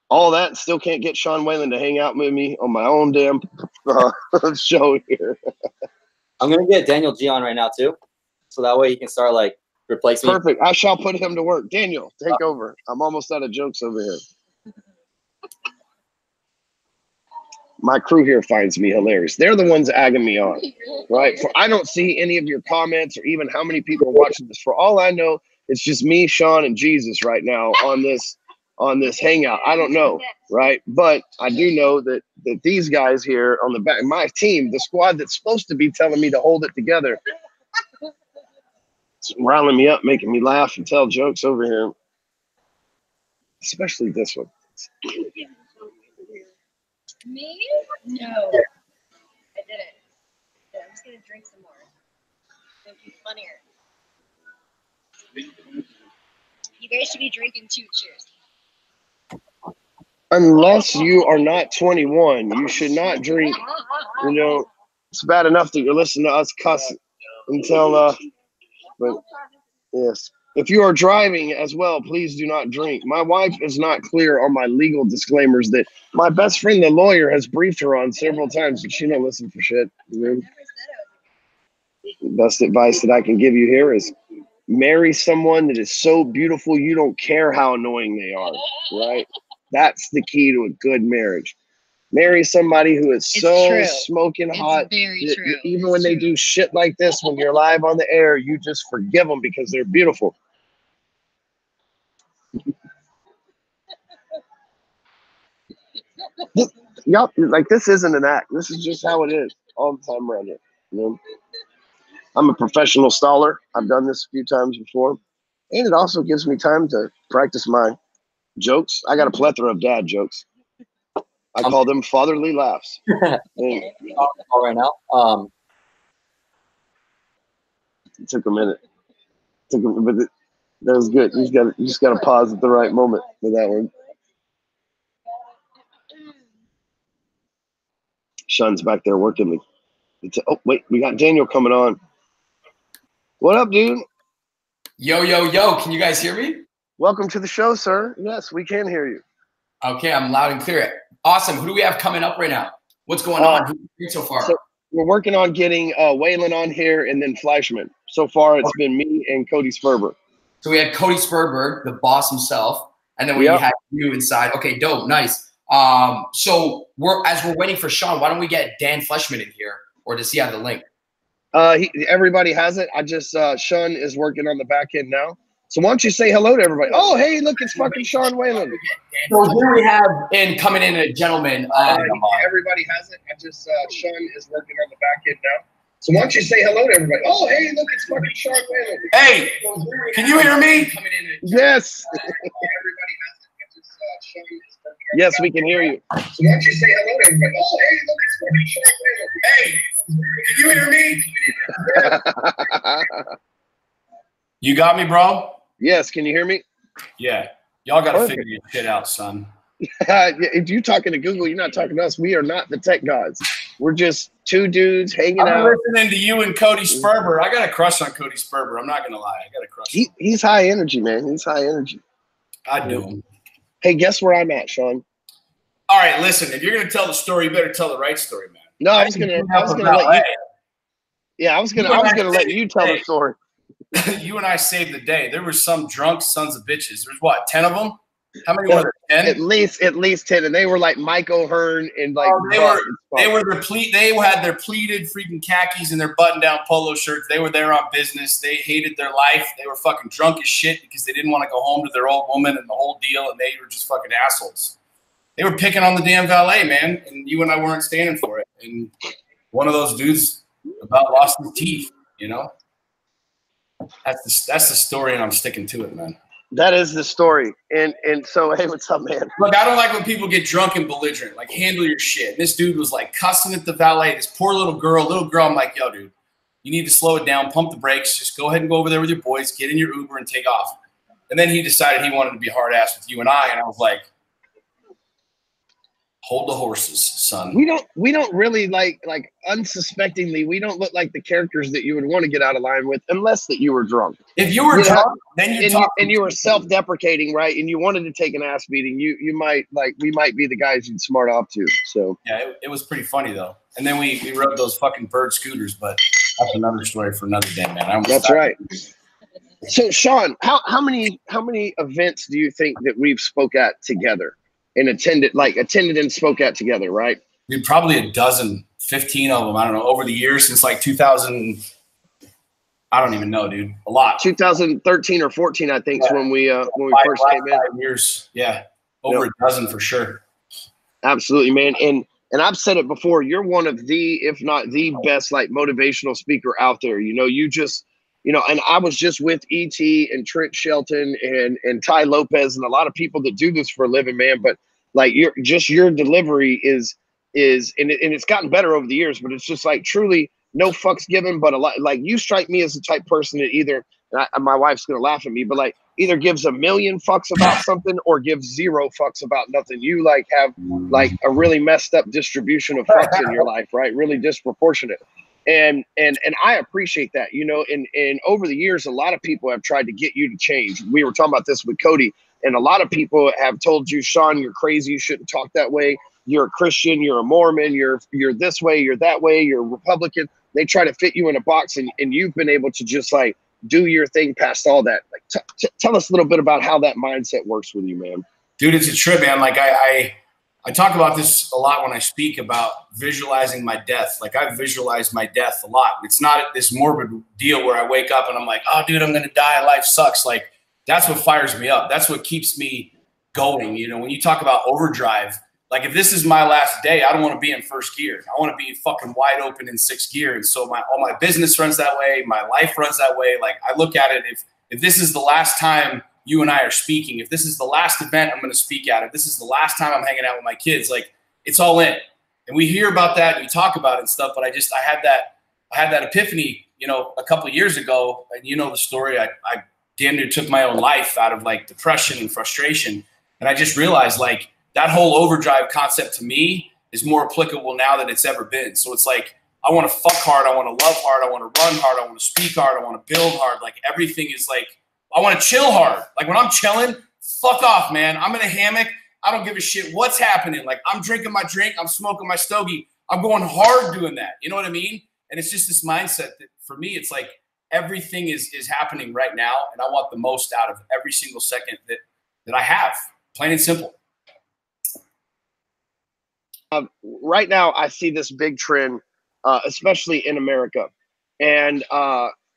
All that and still can't get Sean Whalen to hang out with me on my own damn show here. I'm gonna get Daniel G on right now too, so that way he can start like replacing. Perfect. I shall put him to work. Daniel, take over. I'm almost out of jokes over here. My crew here finds me hilarious. They're the ones agging me on, right? For I don't see any of your comments or even how many people are watching this. For all I know, it's just me, Sean, and Jesus right now on this hangout. I don't know, right? But I do know that these guys here on the back, my team, the squad that's supposed to be telling me to hold it together, it's riling me up, making me laugh and tell jokes over here. Especially this one. Me? No. I didn't. I'm just going to drink some more. It'll be funnier. You guys should be drinking too. Cheers. Unless you are not 21, you should not drink. You know, it's bad enough that you're listening to us cuss until, but yes. If you are driving as well, please do not drink. My wife is not clear on my legal disclaimers that my best friend, the lawyer, has briefed her on several times, but she don't listen for shit. You know? The best advice that I can give you here is marry someone that is so beautiful you don't care how annoying they are, right? That's the key to a good marriage. Marry somebody who is so smoking hot. It's very true. Even when they do shit like this, when you're live on the air, you just forgive them because they're beautiful. Yup, like this isn't an act. This is just how it is all the time around here. You know? I'm a professional staller. I've done this a few times before. And it also gives me time to practice my jokes. I got a plethora of dad jokes. I call them fatherly laughs. All right now. It took a minute. But that was good. You just got to pause at the right moment for that one. Sean's back there working me. Oh, wait, we got Daniel coming on. What up, dude? Yo, yo, yo. Can you guys hear me? Welcome to the show, sir. Yes, we can hear you. Okay, I'm loud and clear. Awesome. Who do we have coming up right now? What's going on? Who's so far? So we're working on getting Whalen on here and then Fleyshman. So far, it's been me and Cody Sperber. So we had Cody Sperber, the boss himself, and then we had you inside. Okay, dope, nice. So as we're waiting for Sean, why don't we get Dan Fleyshman in here, or does he have the link? Everybody has it. I just Sean is working on the back end now. So why don't you say hello to everybody? Oh, hey, look, it's fucking Sean Whalen. So here we have coming in a gentleman. Everybody has it. I just Sean is working on the back end now. So why don't you say hello to everybody? Oh, hey, look, it's fucking Sean Whalen. Hey, can you hear me? Yes. Yes, we can hear you. So why don't you say hello to everybody? Oh, hey, look, it's fucking Sean Whalen. Hey, can you hear me? You got me, bro? Yes, can you hear me? Yeah. Y'all got to figure your shit out, son. If you're talking to Google, you're not talking to us. We are not the tech gods. We're just two dudes hanging out. I'm listening to you and Cody Sperber. I got a crush on Cody Sperber. I'm not going to lie. I got a crush. He's high energy, man. He's high energy. I do. Hey, guess where I'm at, Sean? All right, listen. If you're going to tell the story, you better tell the right story, man. No, I was gonna let you. Yeah, I was gonna let you tell the story. You and I saved the day. There were some drunk sons of bitches. There's what, 10 of them? How many were there? 10? At least 10, and they were like Mike O'Hearn and like they had their pleated freaking khakis and their button-down polo shirts. They were there on business. They hated their life. They were fucking drunk as shit because they didn't want to go home to their old woman and the whole deal, and they were just fucking assholes. They were picking on the damn valet, man, and you and I weren't standing for it. And one of those dudes about lost his teeth, you know? That's the story, and I'm sticking to it, man. That is the story. And so, hey, what's up, man? Look, I don't like when people get drunk and belligerent. Like, handle your shit. This dude was, like, cussing at the valet. This poor little girl. I'm like, yo, dude, you need to slow it down, pump the brakes. Just go ahead and go over there with your boys, get in your Uber, and take off. And then he decided he wanted to be hard-ass with you and I was like, Hold the horses, son. We don't really like unsuspectingly, we don't look like the characters that you would want to get out of line with unless that you were drunk. If you were drunk, then you talk. And you were self-deprecating, right? And you wanted to take an ass beating. You might we might be the guys you'd smart off to. So yeah, it was pretty funny though. And then we rode those fucking bird scooters, but that's another story for another day, man. That's right. So Sean, how many events do you think that we've spoke at together and attended and spoke at together, right? Dude, probably a dozen, 15 of them. I don't know, over the years since like 2000. I don't even know, dude. A lot. 2013 or 14, I think, is when we first came in. 5 years, yeah, over a dozen for sure. Absolutely, man. And I've said it before. You're one of the, if not the best, like motivational speaker out there. You know, you just, you know. And I was just with E.T. and Trent Shelton and Ty Lopez and a lot of people that do this for a living, man. But like your delivery is and it's gotten better over the years. But it's just like truly no fucks given. But a lot, like you strike me as the type person that either, and my wife's gonna laugh at me, but like either gives a million fucks about something or gives 0 fucks about nothing. You like have like a really messed up distribution of fucks in your life, right? Really disproportionate. And I appreciate that, you know, and over the years, a lot of people have tried to get you to change. We were talking about this with Cody, and a lot of people have told you, Sean, you're crazy. You shouldn't talk that way. You're a Christian, you're a Mormon, you're this way, you're that way, you're a Republican. They try to fit you in a box, and you've been able to just like do your thing past all that. Like, tell us a little bit about how that mindset works with you, man. Dude, it's a trip, man. Like I talk about this a lot when I speak about visualizing my death. Like I visualize my death a lot. It's not this morbid deal where I wake up and I'm like, oh, dude, I'm going to die. Life sucks. Like that's what fires me up. That's what keeps me going. You know, when you talk about overdrive, like if this is my last day, I don't want to be in first gear. I want to be fucking wide open in 6th gear. And so all my business runs that way. My life runs that way. Like I look at it, if this is the last time you and I are speaking, if this is the last event I'm going to speak at, if this is the last time I'm hanging out with my kids, like it's all in. And we hear about that and we talk about it and stuff, but I had that epiphany, you know, a couple of years ago. And you know the story. I damn near took my own life out of like depression and frustration. And I just realized like that whole overdrive concept to me is more applicable now than it's ever been. So it's like, I want to fuck hard. I want to love hard. I want to run hard. I want to speak hard. I want to build hard. Like everything is like, I want to chill hard. Like when I'm chilling, fuck off, man. I'm in a hammock. I don't give a shit what's happening. Like I'm drinking my drink. I'm smoking my stogie. I'm going hard doing that. You know what I mean? And it's just this mindset that for me, it's like everything is happening right now. And I want the most out of every single second that I have, plain and simple. Right now, I see this big trend, especially in America. And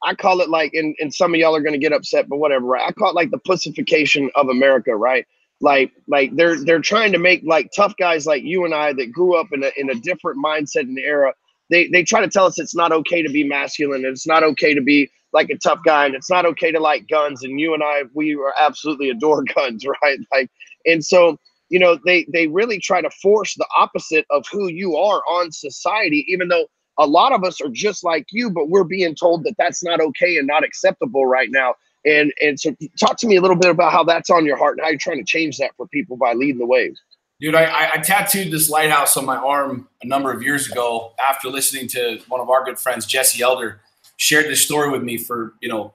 I call it like, and some of y'all are going to get upset, but whatever, right? I call it like the pussification of America, right? Like they're trying to make like tough guys like you and I that grew up in a different mindset and era. They try to tell us it's not okay to be masculine, and it's not okay to be like a tough guy, and it's not okay to like guns. And you and I, we absolutely adore guns, right? Like, and so, you know, they really try to force the opposite of who you are on society, even though a lot of us are just like you, but we're being told that that's not okay and not acceptable right now. And so talk to me a little bit about how that's on your heart and how you're trying to change that for people by leading the way. Dude, I tattooed this lighthouse on my arm a number of years ago after listening to one of our good friends, Jesse Elder, shared this story with me for, you know,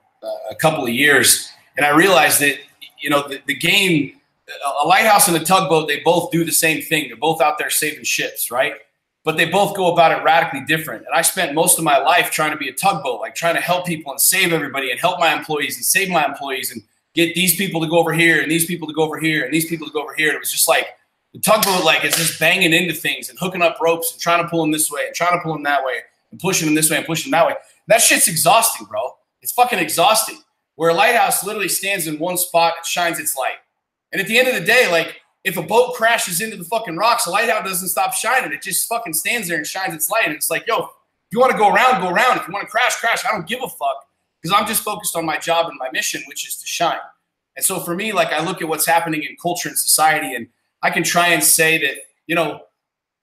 a couple of years. And I realized that, you know, the game, a lighthouse and a tugboat, they both do the same thing. They're both out there saving ships, right? But they both go about it radically different. And I spent most of my life trying to be a tugboat, like trying to help people and save everybody and help my employees and save my employees and get these people to go over here and these people to go over here and these people to go over here. And it was just like the tugboat, like it's just banging into things and hooking up ropes and trying to pull them this way and trying to pull them that way and pushing them this way and pushing them that way. That shit's exhausting, bro. It's fucking exhausting. Where a lighthouse literally stands in one spot and shines its light. And at the end of the day, like, if a boat crashes into the fucking rocks, the lighthouse doesn't stop shining. It just fucking stands there and shines its light. And it's like, yo, if you want to go around, go around. If you want to crash, crash. I don't give a fuck because I'm just focused on my job and my mission, which is to shine. And so for me, like I look at what's happening in culture and society, and I can try and say that, you know,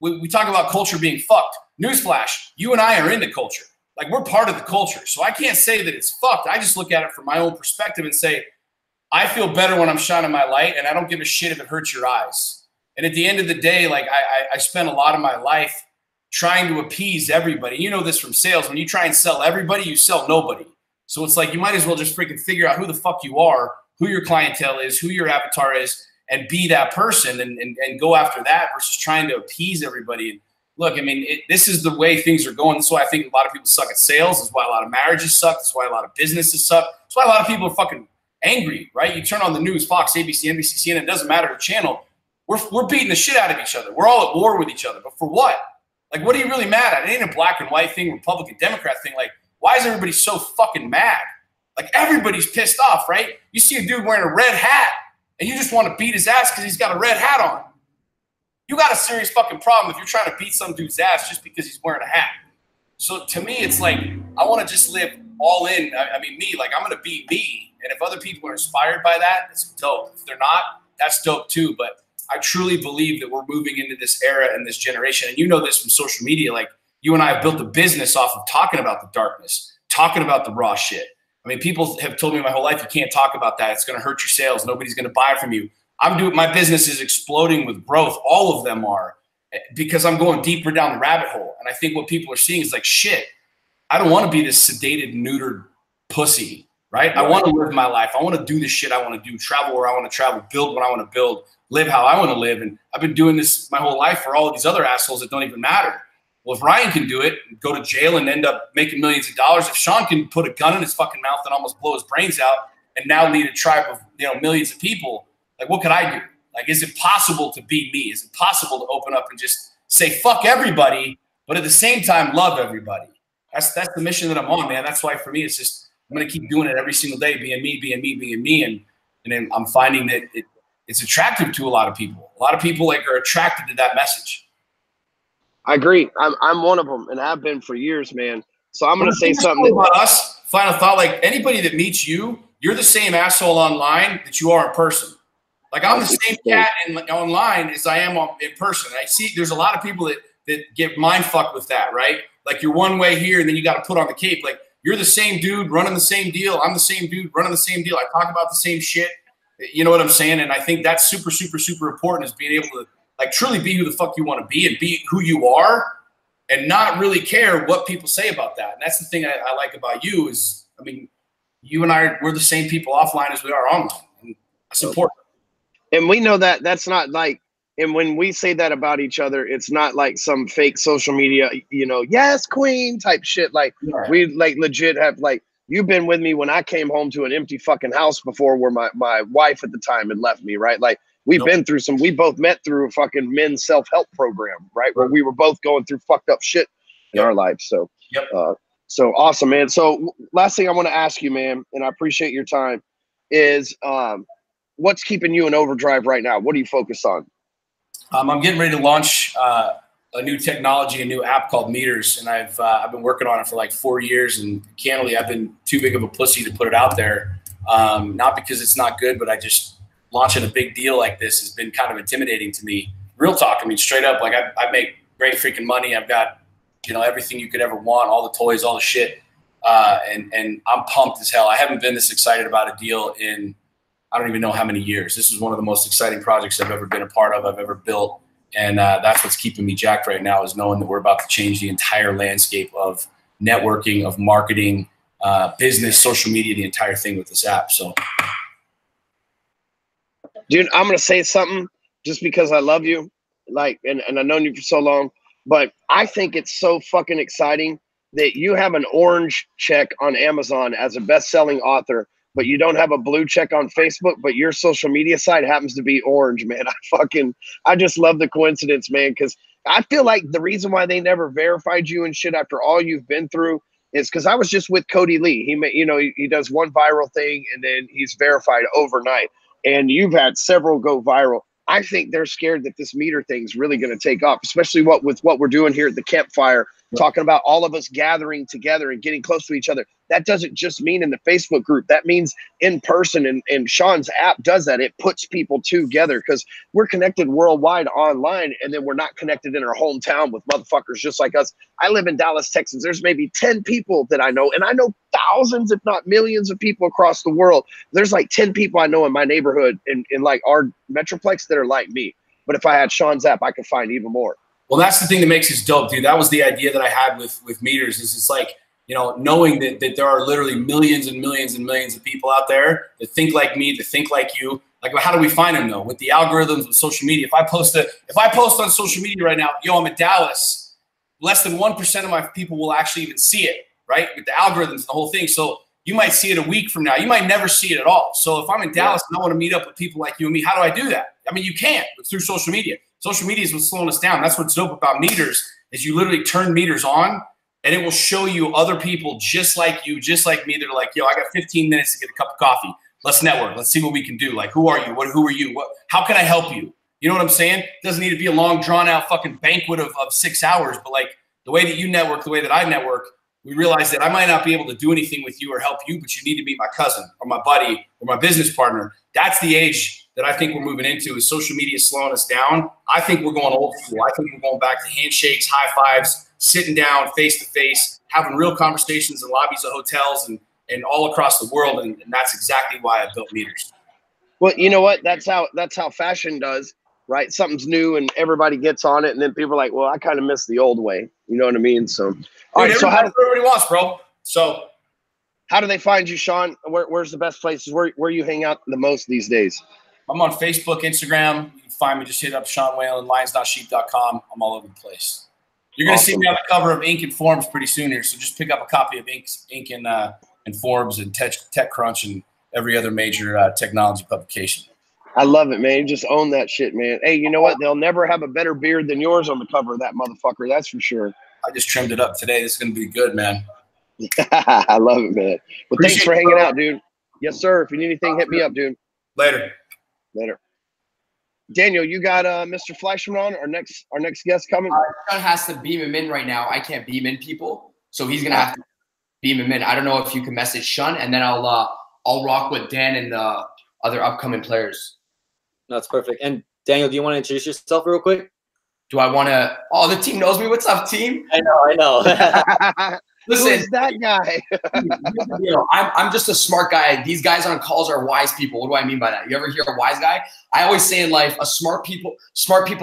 we talk about culture being fucked. Newsflash, you and I are in the culture. Like we're part of the culture. So I can't say that it's fucked. I just look at it from my own perspective and say, I feel better when I'm shining my light, and I don't give a shit if it hurts your eyes. And at the end of the day, like I spent a lot of my life trying to appease everybody. You know this from sales. When you try and sell everybody, you sell nobody. So it's like you might as well just freaking figure out who the fuck you are, who your clientele is, who your avatar is, and be that person and go after that versus trying to appease everybody. And look, I mean, this is the way things are going. That's why I think a lot of people suck at sales. That's why a lot of marriages suck. That's why a lot of businesses suck. That's why a lot of people are fucking angry, right? You turn on the news, Fox, ABC, NBC, CNN, it doesn't matter the channel. We're beating the shit out of each other. We're all at war with each other. But for what? Like, what are you really mad at? It ain't a black and white thing, Republican, Democrat thing. Like, why is everybody so fucking mad? Like, everybody's pissed off, right? You see a dude wearing a red hat, and you just want to beat his ass because he's got a red hat on. You got a serious fucking problem if you're trying to beat some dude's ass just because he's wearing a hat. So to me, it's like, I want to just live all in. I mean, me, like, I'm going to be me. And if other people are inspired by that, it's dope. If they're not, that's dope too. But I truly believe that we're moving into this era and this generation. And you know this from social media. Like, you and I have built a business off of talking about the darkness, talking about the raw shit. I mean, people have told me my whole life, you can't talk about that. It's going to hurt your sales. Nobody's going to buy from you. My business is exploding with growth. All of them are, because I'm going deeper down the rabbit hole. And I think what people are seeing is like, shit, I don't want to be this sedated, neutered pussy, right? I want to live my life. I want to do the shit I want to do, travel where I want to travel, build what I want to build, live how I want to live. And I've been doing this my whole life for all of these other assholes that don't even matter. Well, if Ryan can do it, go to jail and end up making millions of dollars, if Sean can put a gun in his fucking mouth and almost blow his brains out and now lead a tribe of, you know, millions of people, like, what could I do? Like, is it possible to be me? Is it possible to open up and just say fuck everybody, but at the same time love everybody? That's the mission that I'm on, man. That's why for me, it's just, I'm going to keep doing it every single day, being me, being me, being me. And then I'm finding that it's attractive to a lot of people. A lot of people like are attracted to that message. I agree. I'm one of them, and I've been for years, man. So I'm going to say something about us. Final thought: like, anybody that meets you, you're the same asshole online that you are in person. Like, I'm the same cat online as I am in person. I see there's a lot of people that get mind fucked with that, right? Like, you're one way here, and then you got to put on the cape. Like, you're the same dude running the same deal. I'm the same dude running the same deal. I talk about the same shit. You know what I'm saying? And I think that's super, super, super important, is being able to, like, truly be who the fuck you want to be and be who you are and not really care what people say about that. And that's the thing I like about you is, I mean, you and I, we're the same people offline as we are online. And that's important. And we know that that's not like, and when we say that about each other, it's not like some fake social media, you know, yes, queen type shit. Like, we like legit have, like, you've been with me when I came home to an empty fucking house before, where my wife at the time had left me, right? Like, we've been through we both met through a fucking men's self-help program, right? Where we were both going through fucked up shit in our lives. So, so awesome, man. So last thing I want to ask you, man, and I appreciate your time, is what's keeping you in overdrive right now? What are you focused on? I'm getting ready to launch a new technology, a new app called Meters, and I've been working on it for like 4 years. And candidly, I've been too big of a pussy to put it out there, not because it's not good, but I just launching a big deal like this has been kind of intimidating to me. Real talk, I mean, straight up, like I make great freaking money. I've got, you know, everything you could ever want, all the toys, all the shit, and I'm pumped as hell. I haven't been this excited about a deal in, I don't even know how many years. This is one of the most exciting projects I've ever been a part of, I've ever built. And that's what's keeping me jacked right now, is knowing that we're about to change the entire landscape of networking, of marketing, business, social media, the entire thing with this app. So, dude, I'm going to say something just because I love you, like, and I've known you for so long, but I think it's so fucking exciting that you have an orange check on Amazon as a best-selling author, but you don't have a blue check on Facebook, but your social media site happens to be orange, man. I just love the coincidence, man, because I feel like the reason why they never verified you and shit after all you've been through is because I was just with Cody Lee. He does one viral thing and then he's verified overnight, and you've had several go viral. I think they're scared that this meter thing's really going to take off, especially with what we're doing here at the campfire, talking about all of us gathering together and getting close to each other. That doesn't just mean in the Facebook group. That means in person. And Sean's app does that. It puts people together because we're connected worldwide online, and then we're not connected in our hometown with motherfuckers just like us. I live in Dallas, Texas. There's maybe 10 people that I know, and I know thousands, if not millions of people across the world. There's like 10 people I know in my neighborhood in like our Metroplex that are like me. But if I had Sean's app, I could find even more. Well, that's the thing that makes us dope, dude. That was the idea that I had with Meters. Is it's like, you know, knowing that there are literally millions and millions and millions of people out there that think like me, that think like you. Like, how do we find them though? With the algorithms of social media. If I post on social media right now, yo, I'm in Dallas, less than 1% of my people will actually even see it, right? With the algorithms and the whole thing. So you might see it a week from now. You might never see it at all. So if I'm in Dallas and I want to meet up with people like you and me, how do I do that? I mean, you can't. It's through social media. Social media is what's slowing us down. That's what's dope about Meters is you literally turn Meters on and it will show you other people just like you, just like me. That are like, yo, I got 15 minutes to get a cup of coffee. Let's network. Let's see what we can do. Like, who are you? Who are you? How can I help you? You know what I'm saying? It doesn't need to be a long, drawn-out fucking banquet of 6 hours, but like the way that you network, the way that I network, we realize that I might not be able to do anything with you or help you, but you need to be my cousin or my buddy or my business partner. That's the age that I think we're moving into. Is social media slowing us down? I think we're going old school. I think we're going back to handshakes, high fives, sitting down face to face, having real conversations in lobbies of hotels and all across the world. And that's exactly why I built Meters. Well, you know what? That's how fashion does, right? Something's new and everybody gets on it, and then people are like, well, I kind of miss the old way. You know what I mean? So, all right. So everybody wants, bro. So how do they find you, Sean? Where's the best places? Where you hang out the most these days? I'm on Facebook, Instagram. You can find me. Just hit up Sean Whalen, lions.sheep.com. I'm all over the place. You're going to see me on the cover of Inc. and Forbes pretty soon here. So just pick up a copy of Inc. and Forbes and TechCrunch and every other major technology publication. I love it, man. You just own that shit, man. Hey, you know what? They'll never have a better beard than yours on the cover of that motherfucker. That's for sure. I just trimmed it up today. This is going to be good, man. I love it, man. Well, Appreciate thanks for hanging out, dude. Yes, sir. If you need anything, hit me up, dude. Later. Daniel, you got Mr. Fleyshman on, our next guest coming? Sean has to beam him in right now. I can't beam in people, so he's gonna have to beam him in. I don't know if you can message Sean, and then I'll rock with Dan and the other upcoming players. That's perfect. And Daniel, do you want to introduce yourself real quick? Do I want to? Oh, the team knows me. What's up, team? I know. Listen, who's that guy? I'm just a smart guy. These guys on calls are wise people. What do I mean by that? You ever hear a wise guy? I always say in life, smart people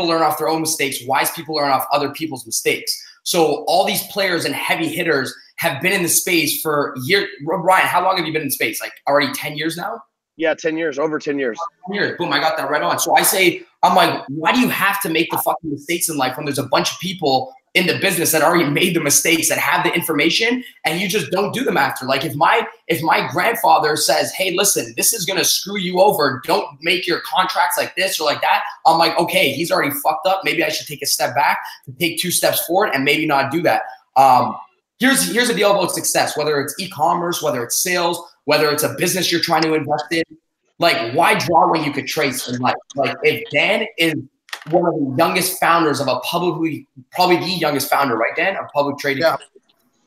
learn off their own mistakes. Wise people learn off other people's mistakes. So all these players and heavy hitters have been in the space for years. Ryan, how long have you been in space? Like already 10 years now? Yeah, 10 years, over 10 years. 10 years. Boom, I got that right on. So I'm like, why do you have to make the fucking mistakes in life when there's a bunch of people in the business that already made the mistakes, that have the information, and you just don't do them after? Like if my grandfather says, hey, listen, this is going to screw you over. Don't make your contracts like this or like that. I'm like, okay, he's already fucked up. Maybe I should take a step back, take 2 steps forward, and maybe not do that. Here's the deal about success, whether it's e-commerce, whether it's sales, whether it's a business you're trying to invest in. Like, why draw when you could trace in life? Like if Dan is one of the youngest founders of a probably the youngest founder, right, Dan? A public trading company.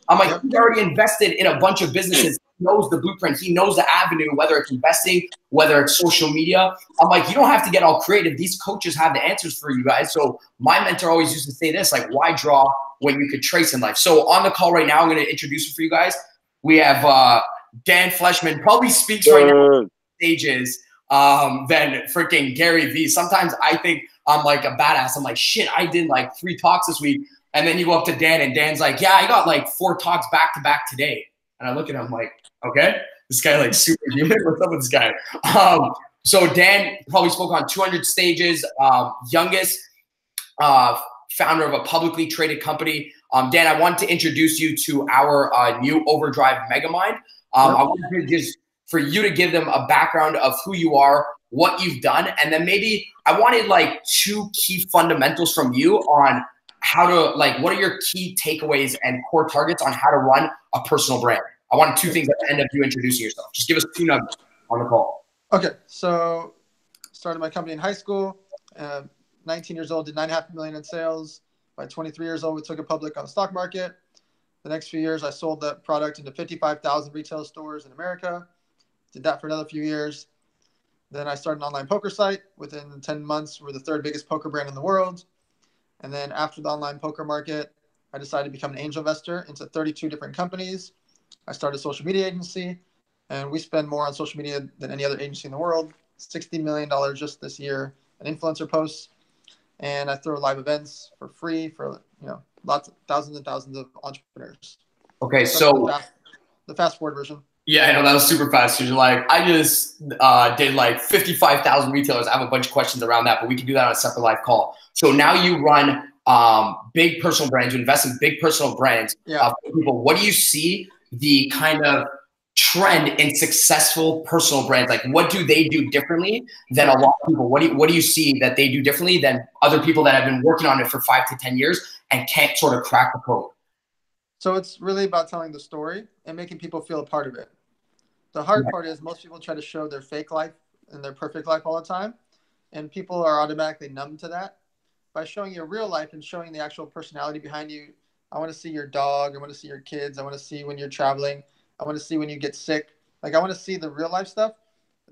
I'm like, he's already invested in a bunch of businesses. He knows the blueprint. He knows the avenue, whether it's investing, whether it's social media. I'm like, you don't have to get all creative. These coaches have the answers for you guys. So my mentor always used to say this, like, why draw when you could trace in life? So on the call right now, I'm going to introduce him for you guys. We have Dan Fleyshman, probably speaks right now on stages than freaking Gary Vee. Sometimes I think I'm like a badass. I'm like, shit, I did like 3 talks this week. And then you go up to Dan and Dan's like, yeah, I got like 4 talks back to back today. And I look at him like, okay, this guy like superhuman. What's up with this guy? So Dan probably spoke on 200 stages, youngest founder of a publicly traded company. Dan, I want to introduce you to our new Overdrive Megamind. I wanted to for you to give them a background of who you are, what you've done, and then maybe I wanted like 2 key fundamentals from you on how to, like, what are your key takeaways and core targets on how to run a personal brand? I wanted 2 things at the end of you introducing yourself. Just give us 2 nuggets on the call. Okay, so started my company in high school. 19 years old, did $9.5 million in sales. By 23 years old, we took it public on the stock market. The next few years, I sold that product into 55,000 retail stores in America. Did that for another few years. Then I started an online poker site. Within 10 months, we're the 3rd biggest poker brand in the world. And then after the online poker market, I decided to become an angel investor into 32 different companies. I started a social media agency, and we spend more on social media than any other agency in the world. $60 million just this year in influencer posts. and I throw live events for free for, you know, thousands and thousands of entrepreneurs. Okay, That's so the fast forward version. Yeah, I know that was super fast. You're like, I just did like 55,000 retailers. I have a bunch of questions around that, but we can do that on a separate live call. So now you run big personal brands, you invest in big personal brands. Yeah. For people, what do you see the kind of trend in successful personal brands? Like, what do they do differently than a lot of people? What do you see that they do differently than other people that have been working on it for 5 to 10 years and can't sort of crack the code? So it's really about telling the story and making people feel a part of it. The hard part is most people try to show their fake life and their perfect life all the time, and people are automatically numb to that. By showing your real life and showing the actual personality behind you, I want to see your dog, I want to see your kids, I want to see when you're traveling, I want to see when you get sick. Like, I want to see the real life stuff.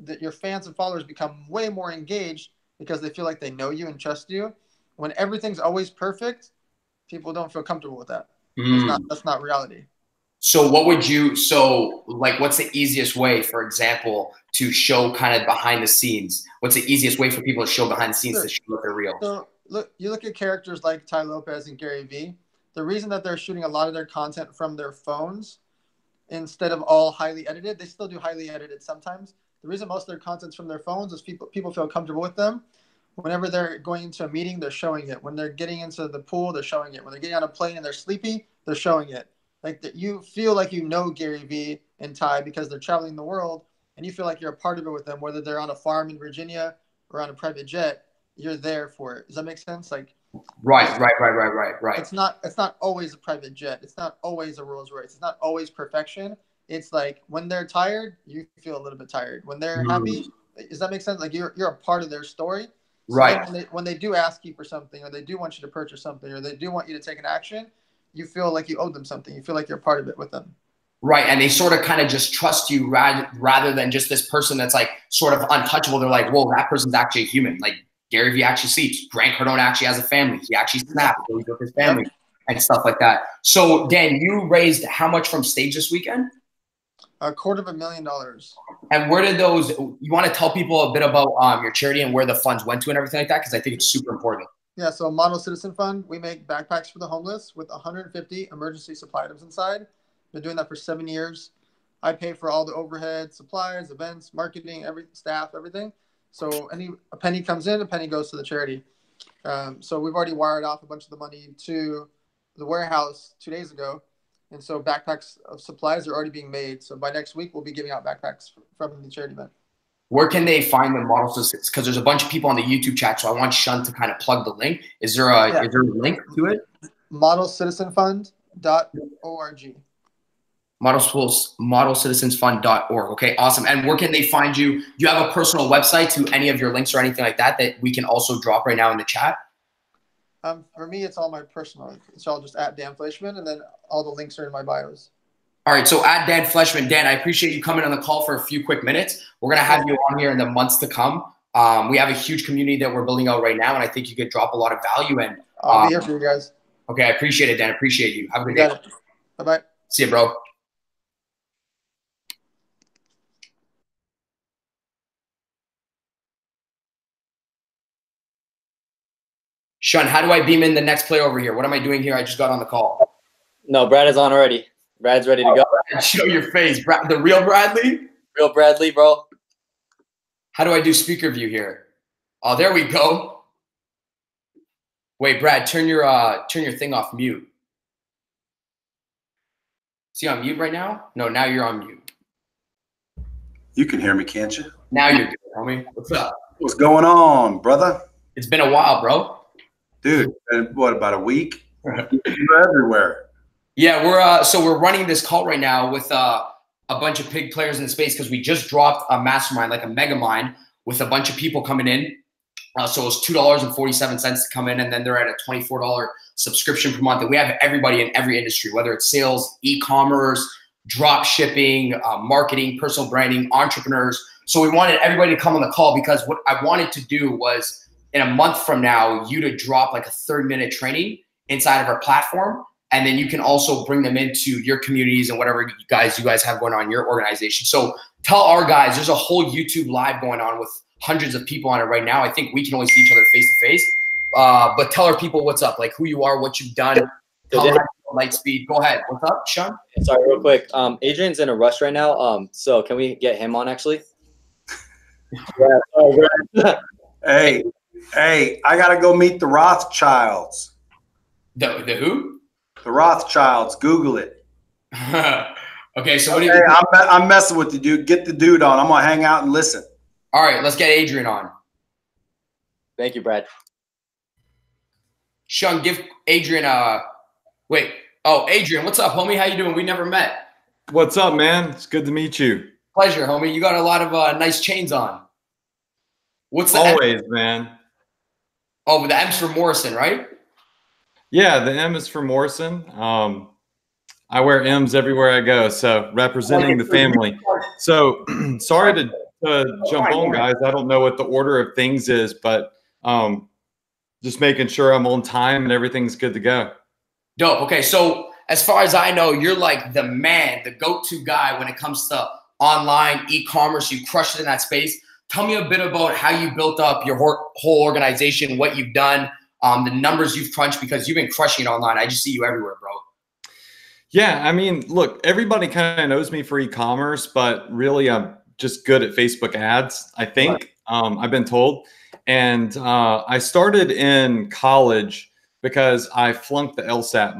That your fans and followers become way more engaged because they feel like they know you and trust you. When everything's always perfect, people don't feel comfortable with that. That's not reality. So what's the easiest way, for example, to show kind of behind the scenes? What's the easiest way for people to show behind the scenes to show that they're real? So you look at characters like Ty Lopez and Gary Vee. The reason that they're shooting a lot of their content from their phones instead of all highly edited, they still do highly edited sometimes. The reason most of their content's from their phones is people feel comfortable with them. Whenever they're going into a meeting, they're showing it. When they're getting into the pool, they're showing it. When they're getting on a plane and they're sleepy, they're showing it. Like that, you feel like you know Gary Vee and Ty because they're traveling the world, and you feel like you're a part of it with them. Whether they're on a farm in Virginia or on a private jet, you're there for it. Does that make sense? Like, right. It's not always a private jet. It's not always a Rolls Royce. It's not always perfection. It's like when they're tired, you feel a little bit tired. When they're happy, does that make sense? Like you're a part of their story. So right. When they do ask you for something, or they do want you to purchase something, or they do want you to take an action, you feel like you owe them something. You feel like you're a part of it with them. Right. And they sort of kind of just trust you rather than just this person that's like sort of untouchable. They're like, whoa, that person's actually a human. Like Gary Vee actually sleeps. Grant Cardone actually has a family. He actually snaps with his family and stuff like that. So Dan, you raised how much from stage this weekend? $250,000. And where did those, you want to tell people a bit about your charity and where the funds went to and everything like that? Because I think it's super important. Yeah, so Model Citizen Fund, we make backpacks for the homeless with 150 emergency supply items inside. Been doing that for 7 years. I pay for all the overhead, supplies, events, marketing, staff, everything. So a penny comes in, a penny goes to the charity. So we've already wired off a bunch of the money to the warehouse 2 days ago. And so backpacks of supplies are already being made. So by next week, we'll be giving out backpacks from the charity event. Where can they find the Model Citizens? Because there's a bunch of people on the YouTube chat, so I want Shun to kind of plug the link. Is there a link to it? ModelCitizenFund.org. ModelCitizensFund.org. Okay, awesome. And where can they find you? Do you have a personal website to any of your links or anything like that that we can also drop right now in the chat? For me, it's all my personal. So I'll just add Dan Fleyshman, and then all the links are in my bios. All right, so at Dan Fleyshman. Dan, I appreciate you coming on the call for a few quick minutes. We're going to have you on here in the months to come. We have a huge community that we're building out right now, and I think you could drop a lot of value in. I'll be here for you guys. Okay, I appreciate it, Dan. Appreciate you. Have a good day. Bye-bye. See you, bro. Shun, how do I beam in the next player over here? What am I doing here? I just got on the call. No, Brad is on already. Brad's ready to go. Show your face. The real Brad Lea? Real Brad Lea, bro. How do I do speaker view here? Oh, there we go. Wait, Brad, turn your thing off mute. Is he on mute right now? No, now you're on mute. You can hear me, can't you? Now you're good, homie. What's up? What's going on, brother? It's been a while, bro. Dude, what, about a week? You're everywhere. Yeah, we're running this call right now with a bunch of big players in the space because we just dropped a mastermind, like a mega mind, with a bunch of people coming in. So it was $2.47 to come in, and then they're at a $24 subscription per month. And we have everybody in every industry, whether it's sales, e-commerce, drop shipping, marketing, personal branding, entrepreneurs. So we wanted everybody to come on the call because what I wanted to do was in a month from now, you to drop like a 30-minute training inside of our platform. And then you can also bring them into your communities and whatever you guys have going on in your organization. So tell our guys, there's a whole YouTube live going on with hundreds of people on it right now. I think we can only see each other face to face. but tell our people what's up, like who you are, what you've done. Tell them Lightspeed. Go ahead. What's up, Sean? Sorry, real quick. Adrian's in a rush right now. So can we get him on actually? Hey, I gotta go meet the Rothschilds. The who? The Rothschilds. Google it. Okay, so what do you? Hey, I'm messing with the dude. Get the dude on. I'm gonna hang out and listen. All right, let's get Adrian on. Thank you, Brad. Sean, give Adrian a wait. Oh, Adrian, what's up, homie? How you doing? We never met. What's up, man? It's good to meet you. Pleasure, homie. You got a lot of nice chains on. What's the always, man? Oh, the M's for Morrison, right? Yeah, the M is for Morrison. I wear M's everywhere I go, so representing the family. So sorry to jump on, guys. I don't know what the order of things is, but just making sure I'm on time and everything's good to go. Dope. Okay, so as far as I know, you're like the man, the go-to guy when it comes to online e-commerce. You crushed it in that space. Tell me a bit about how you built up your whole organization, what you've done, the numbers you've crunched, because you've been crushing it online. I just see you everywhere, bro. Yeah, I mean, look, everybody kind of knows me for e-commerce, but really I'm just good at Facebook ads, I think. I've been told. And I started in college because I flunked the LSAT.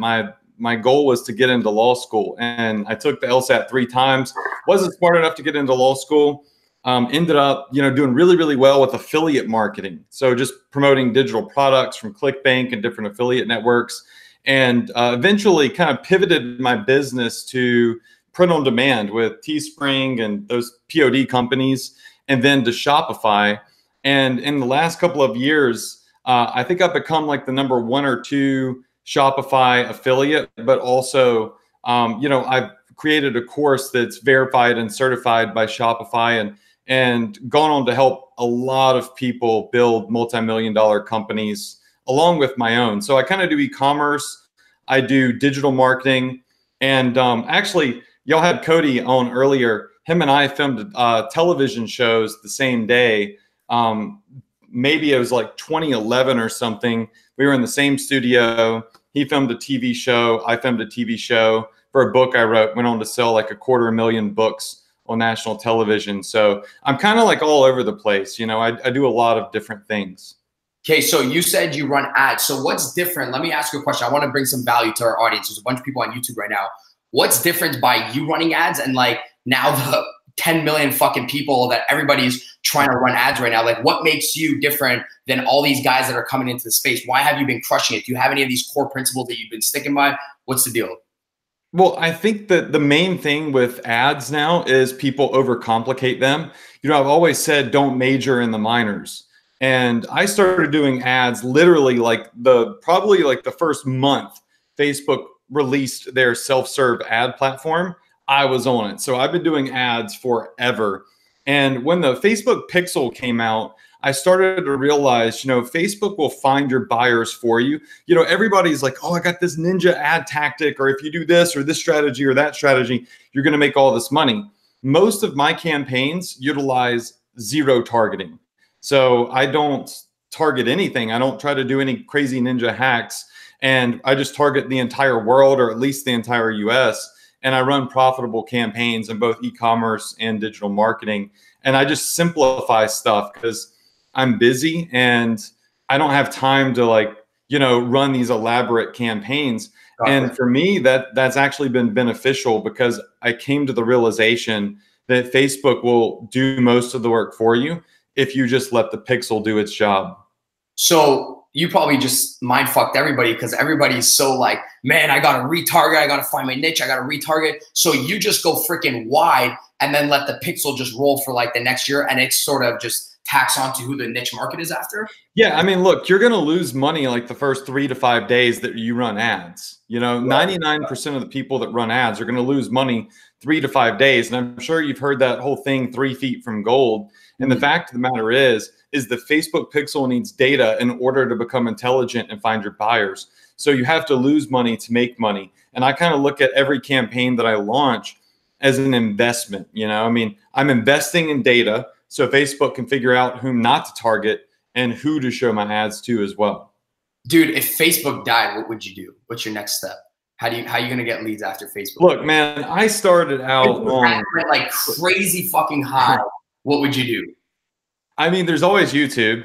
My goal was to get into law school, and I took the LSAT 3 times. Wasn't smart enough to get into law school. Ended up, doing really, really well with affiliate marketing. So just promoting digital products from ClickBank and different affiliate networks. And eventually kind of pivoted my business to print on demand with Teespring and those POD companies, and then to Shopify. And in the last couple of years, I think I've become like the number 1 or 2 Shopify affiliate, but also, I've created a course that's verified and certified by Shopify, and gone on to help a lot of people build multi-million-dollar companies along with my own. So I kind of do e-commerce, I do digital marketing, and actually, y'all had Cody on earlier. Him and I filmed television shows the same day. Maybe it was like 2011 or something. We were in the same studio. He filmed a TV show. I filmed a TV show for a book I wrote. Went on to sell like 250,000 books on national television. So I'm kind of like all over the place. I do a lot of different things. Okay, so you said you run ads. So what's different? Let me ask you a question. I want to bring some value to our audience. There's a bunch of people on YouTube right now. What's different by you running ads and like now the 10 million fucking people that everybody's trying to run ads right now? Like, what makes you different than all these guys that are coming into the space? Why have you been crushing it? Do you have any of these core principles that you've been sticking by? What's the deal? Well, I think that the main thing with ads now is people overcomplicate them. I've always said don't major in the minors. And I started doing ads literally probably the first month Facebook released their self-serve ad platform. I was on it. So I've been doing ads forever. And when the Facebook Pixel came out, I started to realize, Facebook will find your buyers for you. Everybody's like, oh, I got this ninja ad tactic, or if you do this or this strategy or that strategy, you're going to make all this money. Most of my campaigns utilize zero targeting. So I don't target anything. I don't try to do any crazy ninja hacks. And I just target the entire world, or at least the entire US. And I run profitable campaigns in both e-commerce and digital marketing. And I just simplify stuff because I'm busy and I don't have time to run these elaborate campaigns. And for me, that's actually been beneficial because I came to the realization that Facebook will do most of the work for you if you just let the pixel do its job. So you probably just mind fucked everybody because everybody's so like, man, I got to retarget. I got to find my niche. I got to retarget. So you just go freaking wide and then let the pixel just roll for like the next year. And it's sort of just tax onto who the niche market is after. Yeah. I mean, look, you're going to lose money like the first 3 to 5 days that you run ads. 99% of the people that run ads are going to lose money 3 to 5 days. And I'm sure you've heard that whole thing, 3 feet from gold. And the fact of the matter is the Facebook pixel needs data in order to become intelligent and find your buyers. So you have to lose money to make money. And I kind of look at every campaign that I launch as an investment. I'm investing in data so Facebook can figure out whom not to target and who to show my ads to as well. Dude, if Facebook died, what would you do? What's your next step? How are you gonna get leads after Facebook? Look, man, I started out on like crazy fucking high. What would you do? I mean, there's always YouTube.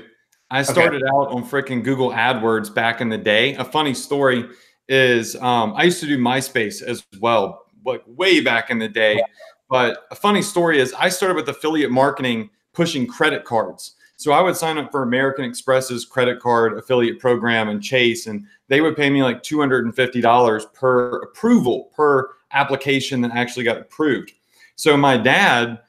I started out on freaking Google AdWords back in the day. A funny story is I used to do MySpace as well, like way back in the day. But a funny story is I started with affiliate marketing pushing credit cards. So I would sign up for American Express's credit card affiliate program and Chase, and they would pay me like $250 per approval, per application that actually got approved. So my dad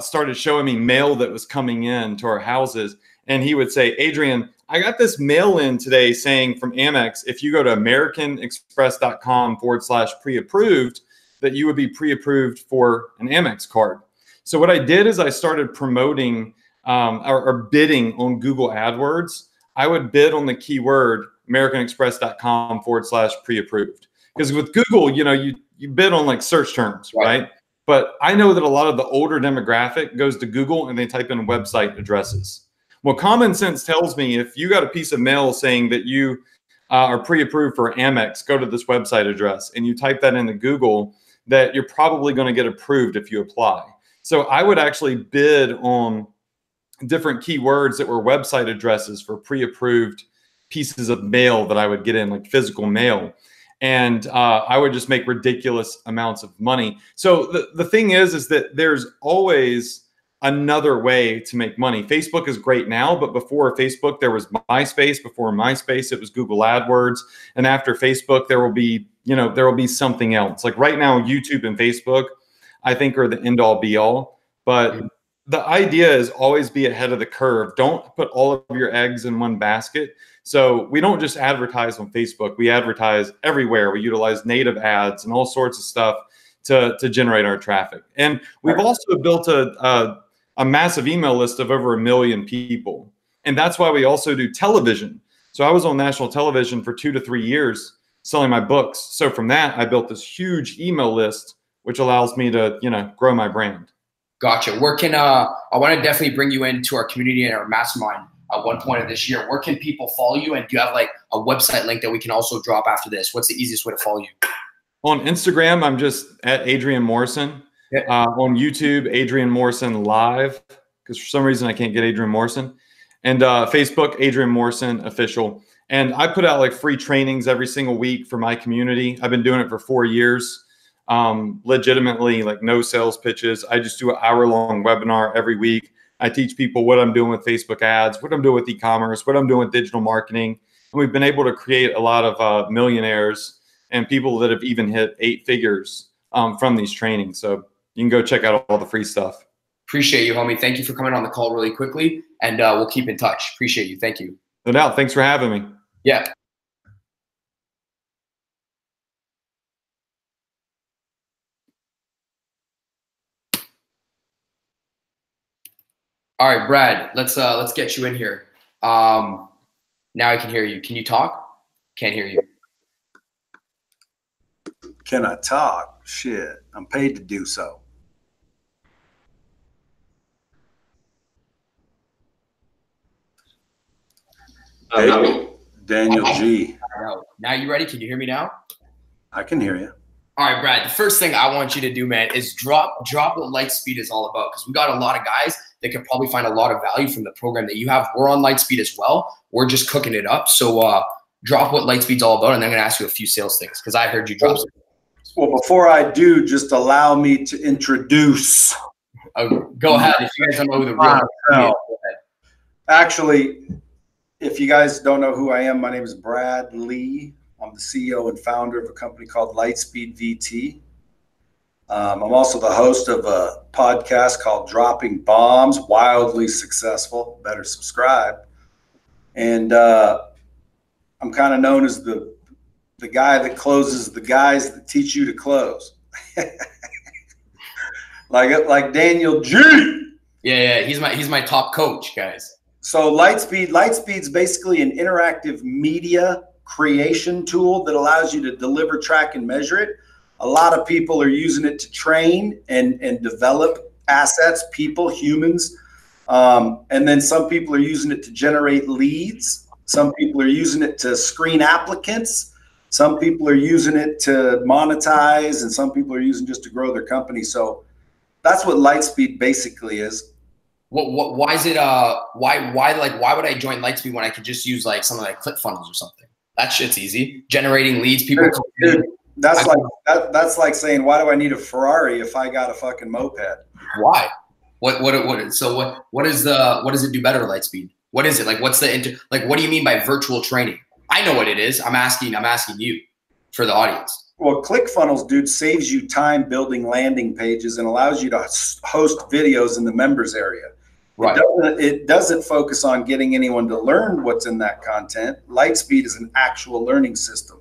started showing me mail that was coming in to our houses. And he would say, Adrian, I got this mail in today saying from Amex, if you go to americanexpress.com/pre-approved, that you would be pre-approved for an Amex card. So what I did is I started promoting or bidding on Google AdWords. I would bid on the keyword americanexpress.com/pre-approved. Because with Google, you know, you bid on like search terms, right? But I know that a lot of the older demographic goes to Google and they type in website addresses. Well, common sense tells me if you got a piece of mail saying that you are pre-approved for Amex, go to this website address, and you type that into Google, that you're probably going to get approved if you apply. So I would actually bid on different keywords that were website addresses for pre-approved pieces of mail that I would get in, like physical mail. And I would just make ridiculous amounts of money. So the thing is that there's always another way to make money. Facebook is great now, but before Facebook, there was MySpace. Before MySpace, it was Google AdWords. And after Facebook, there will be, you know, there will be something else. Like right now, YouTube and Facebook, I think are the end all be all. But the idea is always be ahead of the curve. Don't put all of your eggs in one basket. So we don't just advertise on Facebook. We advertise everywhere. We utilize native ads and all sorts of stuff to generate our traffic. And we've also built a massive email list of over 1 million people. And that's why we also do television. So I was on national television for 2 to 3 years selling my books. So from that, I built this huge email list, which allows me to, you know, grow my brand. Gotcha. Where can, I want to definitely bring you into our community and our mastermind at one point of this year. Where can people follow you? And do you have like a website link that we can also drop after this? What's the easiest way to follow you? On Instagram, I'm just at Adrian Morrison. On YouTube, Adrian Morrison Live, because for some reason I can't get Adrian Morrison. And Facebook, Adrian Morrison Official. And I put out like free trainings every single week for my community. I've been doing it for 4 years. Legitimately, like no sales pitches. I just do an hour-long webinar every week. I teach people what I'm doing with Facebook ads, what I'm doing with e-commerce, what I'm doing with digital marketing. And we've been able to create a lot of millionaires and people that have even hit 8 figures from these trainings. So you can go check out all the free stuff. Appreciate you, homie. Thank you for coming on the call really quickly. And we'll keep in touch. Appreciate you. Thank you. No doubt. Thanks for having me. Yeah. All right, Brad, let's get you in here. Now I can hear you. Can you talk? Can't hear you. Can I talk? Shit, I'm paid to do so. Hey, Daniel G. Now you ready? Can you hear me now? I can hear you. All right, Brad, the first thing I want you to do, man, is drop what Lightspeed is all about, because we got a lot of guys that could probably find a lot of value from the program that you have. We're on Lightspeed as well. We're just cooking it up. So drop what Lightspeed's all about, and then I'm going to ask you a few sales things, because I heard you drop some. Well, before I do, just allow me to introduce. Go ahead. If you guys don't know who the real is, go ahead. Actually, if you guys don't know who I am, my name is Brad Lea. I'm the CEO and founder of a company called Lightspeed VT. I'm also the host of a podcast called Dropping Bombs, Wildly Successful. Better subscribe. And I'm kind of known as the guy that closes the guys that teach you to close. like Daniel G. Yeah, he's my top coach, guys. So Lightspeed's basically an interactive media creation tool that allows you to deliver, track, and measure it. A lot of people are using it to train and develop assets, people, humans. And then some people are using it to generate leads. Some people are using it to screen applicants. Some people are using it to monetize, and some people are using just to grow their company. So that's what Lightspeed basically is. Why is it? Why would I join Lightspeed when I could just use like something like ClickFunnels or something? That shit's easy. Generating leads, people. Dude, that's like saying, why do I need a Ferrari if I got a fucking moped? Why? What does it do better, Lightspeed? What is it? Like, what's the what do you mean by virtual training? I know what it is. I'm asking you for the audience. Well, ClickFunnels, dude, saves you time building landing pages and allows you to host videos in the members area. Right. It doesn't focus on getting anyone to learn what's in that content. Lightspeed is an actual learning system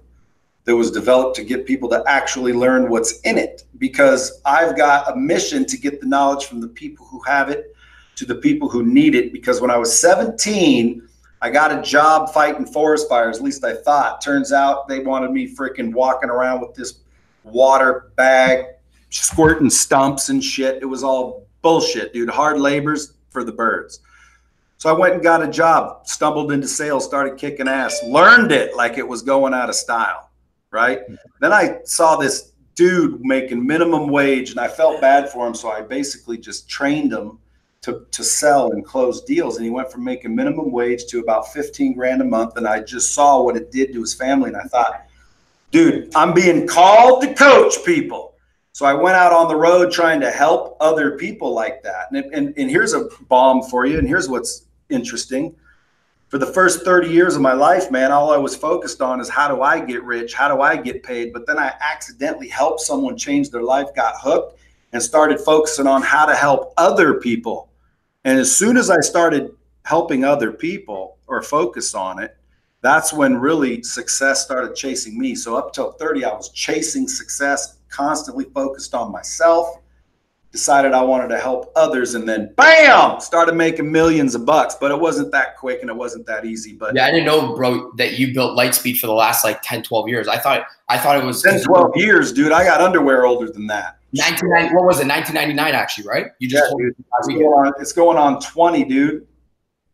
that was developed to get people to actually learn what's in it, because I've got a mission to get the knowledge from the people who have it to the people who need it. Because when I was 17, I got a job fighting forest fires, at least I thought. Turns out they wanted me freaking walking around with this water bag, squirting stumps and shit. It was all bullshit, dude. Hard labor's for the birds. So I went and got a job, stumbled into sales, started kicking ass, learned it like it was going out of style, right? Then I saw this dude making minimum wage and I felt bad for him. So I basically just trained him to sell and close deals. And he went from making minimum wage to about 15 grand a month. And I just saw what it did to his family. And I thought, dude, I'm being called to coach people. So I went out on the road trying to help other people like that. And here's a bomb for you. And here's what's interesting. For the first 30 years of my life, man, all I was focused on is how do I get rich? How do I get paid? But then I accidentally helped someone change their life, got hooked, and started focusing on how to help other people. And as soon as I started helping other people or focus on it, that's when really success started chasing me. So up till 30, I was chasing success, constantly focused on myself, decided I wanted to help others, and then bam, started making millions of bucks. But it wasn't that quick and it wasn't that easy. But yeah, I didn't know, bro, that you built Lightspeed for the last like 10, 12 years. I thought it was 10, 12 years, dude. I got underwear older than that. 1990, what was it? 1999, actually, right? You just told me. It's going on 20, dude.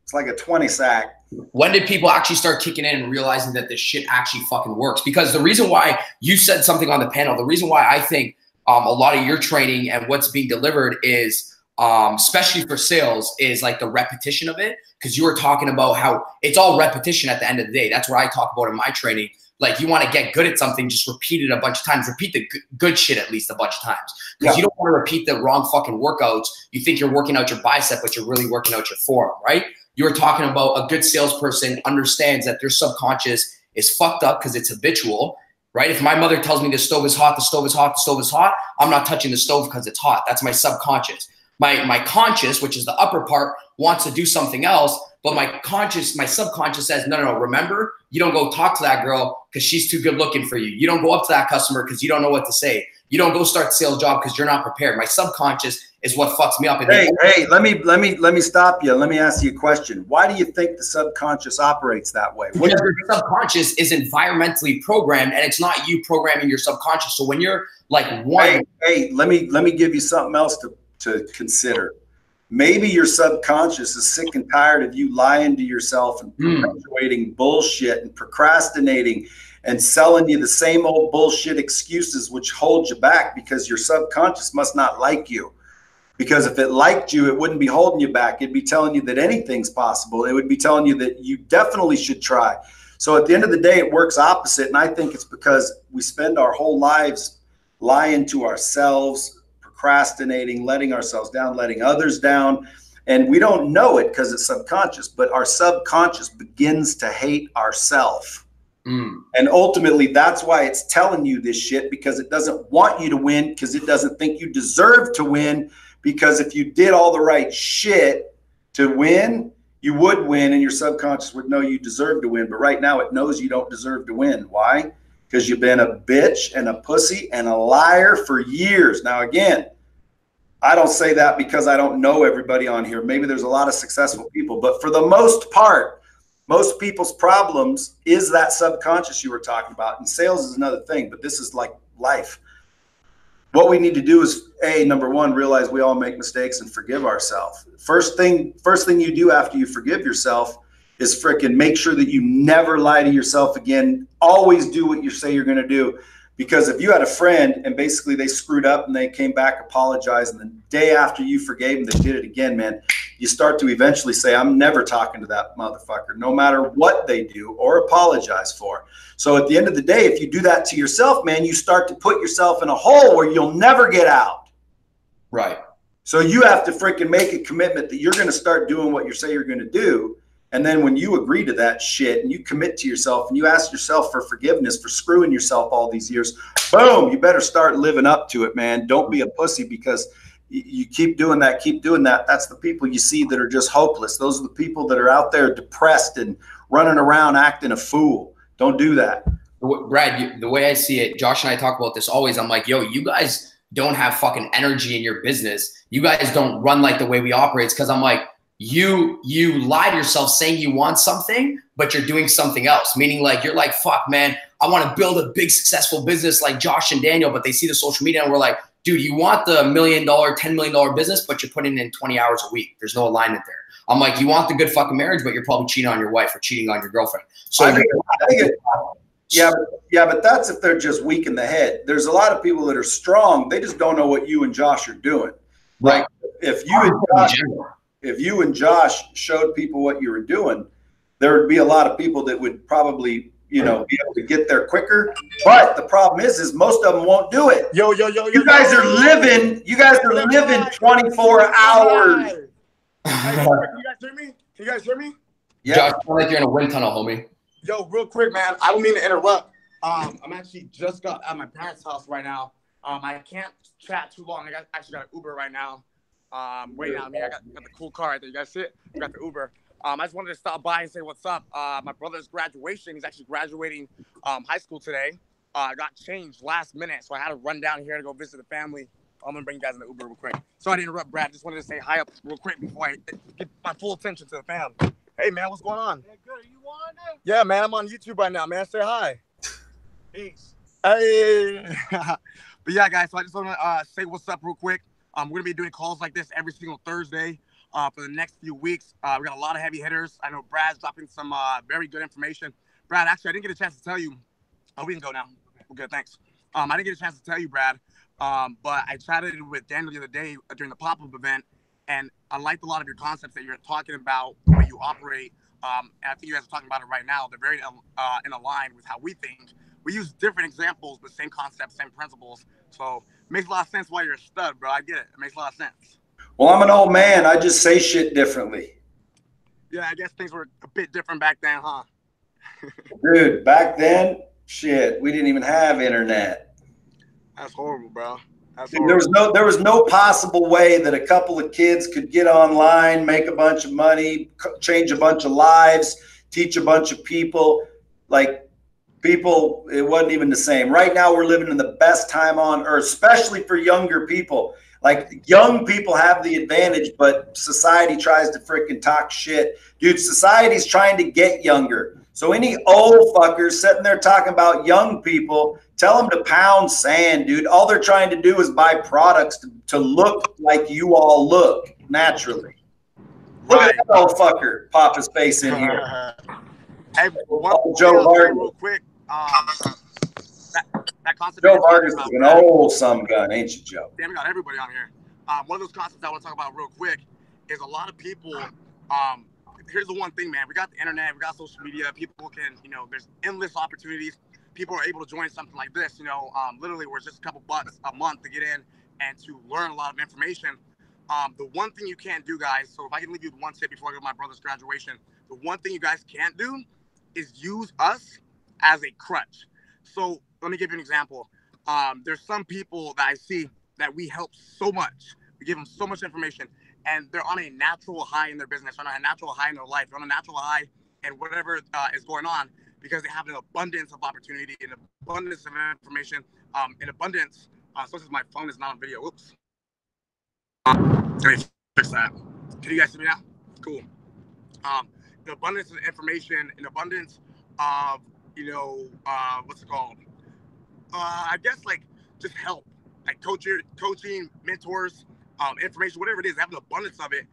It's like a 20 sack. When did people actually start kicking in and realizing that this shit actually fucking works? Because the reason why you said something on the panel, the reason why I think a lot of your training and what's being delivered is, especially for sales, is like the repetition of it. Because you were talking about how it's all repetition at the end of the day. That's what I talk about in my training. Like, you want to get good at something, just repeat it a bunch of times. Repeat the good shit at least a bunch of times. Because you don't want to repeat the wrong fucking workouts. You think you're working out your bicep, but you're really working out your forearm, right? You were talking about a good salesperson understands that their subconscious is fucked up because it's habitual, right? If my mother tells me the stove is hot, the stove is hot, the stove is hot, I'm not touching the stove because it's hot. That's my subconscious. My conscious, which is the upper part, wants to do something else, but my subconscious says, no, remember, you don't go talk to that girl because she's too good looking for you. You don't go up to that customer because you don't know what to say. You don't go start the sales job because you're not prepared. My subconscious is what fucks me up. Hey, let me stop you. Let me ask you a question. Why do you think the subconscious operates that way? Because your subconscious is environmentally programmed, and it's not you programming your subconscious. So when you're like one, hey, let me give you something else to consider. Maybe your subconscious is sick and tired of you lying to yourself and perpetuating bullshit and procrastinating and selling you the same old bullshit excuses, which hold you back, because your subconscious must not like you. Because if it liked you, it wouldn't be holding you back. It'd be telling you that anything's possible. It would be telling you that you definitely should try. So at the end of the day, it works opposite. And I think it's because we spend our whole lives lying to ourselves, procrastinating, letting ourselves down, letting others down. And we don't know it because it's subconscious, but our subconscious begins to hate ourselves. And ultimately, that's why it's telling you this shit, because it doesn't want you to win, because it doesn't think you deserve to win. Because if you did all the right shit to win, you would win, and your subconscious would know you deserve to win. But right now, it knows you don't deserve to win. Why? Because you've been a bitch and a pussy and a liar for years. Now, again, I don't say that because I don't know everybody on here. Maybe there's a lot of successful people, but for the most part, most people's problems is that subconscious you were talking about. And sales is another thing, but this is like life. What we need to do is, number one, realize we all make mistakes and forgive ourselves. First thing you do after you forgive yourself is freaking make sure that you never lie to yourself again. Always do what you say you're going to do. Because if you had a friend and basically they screwed up and they came back, apologized, and the day after you forgave them, they did it again, man, you start to eventually say, I'm never talking to that motherfucker, no matter what they do or apologize for. So at the end of the day, if you do that to yourself, man, you start to put yourself in a hole where you'll never get out. Right. So you have to freaking make a commitment that you're going to start doing what you say you're going to do. And then when you agree to that shit and you commit to yourself and you ask yourself for forgiveness for screwing yourself all these years, boom, you better start living up to it, man. Don't be a pussy, because you keep doing that, That's the people you see that are just hopeless. Those are the people that are out there depressed and running around acting a fool. Don't do that. Brad, the way I see it, Josh and I talk about this always. I'm like, yo, you guys don't have fucking energy in your business. You guys don't run like the way we operate. Because I'm like, you lie to yourself saying you want something, but you're doing something else. Meaning like, you're like, fuck, man, I want to build a big successful business like Josh and Daniel, but they see the social media and we're like, dude, you want the $1 million, $10 million business, but you're putting in 20 hours a week. There's no alignment there. I'm like, you want the good fucking marriage, but you're probably cheating on your wife or cheating on your girlfriend. So yeah, but that's if they're just weak in the head. There's a lot of people that are strong. They just don't know what you and Josh are doing. Right. Like if you and Josh showed people what you were doing, there would be a lot of people that would probably, be able to get there quicker. But the problem is most of them won't do it. You guys are living 24 hours. Can you guys hear me? Can you guys hear me? Yeah. Josh, I feel like you're in a wind tunnel, homie. Yo, real quick, man. I don't mean to interrupt. I'm actually just got at my parents' house right now. I can't chat too long. I actually got an Uber right now. Waiting on me. I got the cool car right there. You guys see it? I got the Uber. I just wanted to stop by and say what's up. My brother's graduation. He's actually graduating high school today. I got changed last minute, so I had to run down here to go visit the family. I'm going to bring you guys in the Uber real quick. Sorry to interrupt, Brad. Just wanted to say hi up real quick before I get my full attention to the family. Hey, man, what's going on? Yeah, good. Are you on there? Yeah, man, I'm on YouTube right now, man. Say hi. Peace. Hey. But yeah, guys, so I just want to say what's up real quick. We're going to be doing calls like this every single Thursday for the next few weeks. We got a lot of heavy hitters. I know Brad's dropping some very good information. Brad, actually, I didn't get a chance to tell you. Oh, we can go now. We're good, thanks. I didn't get a chance to tell you, Brad, but I chatted with Daniel the other day during the pop-up event, and I liked a lot of your concepts that you're talking about, the way you operate. And I think you guys are talking about it right now. They're very in line with how we think. We use different examples, but same concepts, same principles. So it makes a lot of sense why you're a stud, bro. I get it. It makes a lot of sense. Well, I'm an old man. I just say shit differently. Yeah, I guess things were a bit different back then, huh? Dude, back then, shit, we didn't even have internet. That's horrible, bro. Dude, there was no possible way that a couple of kids could get online, make a bunch of money, change a bunch of lives, teach a bunch of people. Like, people, it wasn't even the same. Right now, we're living in the best time on earth, especially for younger people. Like, young people have the advantage, but society tries to freaking talk shit. Dude, society's trying to get younger. So any old fuckers sitting there talking about young people, tell them to pound sand, dude. All they're trying to do is buy products to look like you all look naturally. Look at that old fucker pop his face in here. Hey, Joe Vargas. Real quick. That concept Joe Vargas is an old some gun, ain't you, Joe? Damn, we got everybody on here. One of those concepts I want to talk about real quick is a lot of people. Here's the one thing, man. We got the internet, we got social media. People can, there's endless opportunities. People are able to join something like this. Literally, we're just a couple bucks a month to get in and to learn a lot of information. The one thing you can't do, guys. So if I can leave you with one tip before I go to my brother's graduation, the one thing you guys can't do is use us as a crutch. So let me give you an example. There's some people that I see that we help so much. We give them so much information, and they're on a natural high in their business, on a natural high in their life, on a natural high and whatever is going on, because they have an abundance of opportunity, an abundance of information, an abundance. So since my phone is not on video, whoops. Let me fix that. Can you guys see me now? Cool. An abundance of information, an abundance of, what's it called? I guess like just help, like coaching, mentors, information, whatever it is. They have an abundance of it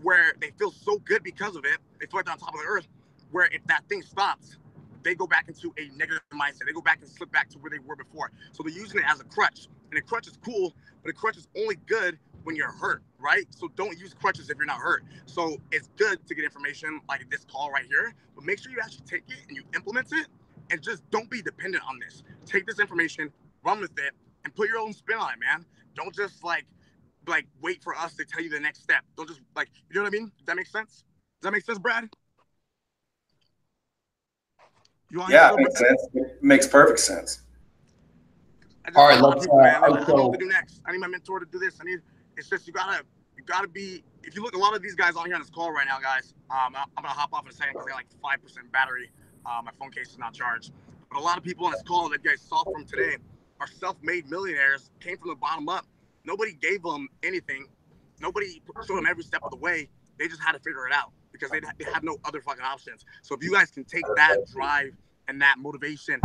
where they feel so good because of it. They feel like they're on top of the earth. where if that thing stops, they go back into a negative mindset. They go back and slip back to where they were before. So they're using it as a crutch. And a crutch is cool, but a crutch is only good when you're hurt, right? So don't use crutches if you're not hurt. So it's good to get information like this call right here, but make sure you actually take it and you implement it, and just don't be dependent on this. Take this information, run with it, and put your own spin on it, man. Don't just like wait for us to tell you the next step. Don't just like, you know what I mean? Does that make sense? Does that make sense, Brad? Yeah, it makes sense. It makes perfect sense. All right, let's I don't know what to do next. I need my mentor to do this. It's just you gotta be. If you look, a lot of these guys on here on this call right now, guys. I'm gonna hop off in a second because I got like 5% battery. My phone case is not charged. But a lot of people on this call that you guys saw from today are self-made millionaires. Came from the bottom up. Nobody gave them anything. Nobody showed them every step of the way. They just had to figure it out because they had no other fucking options. So if you guys can take that drive and that motivation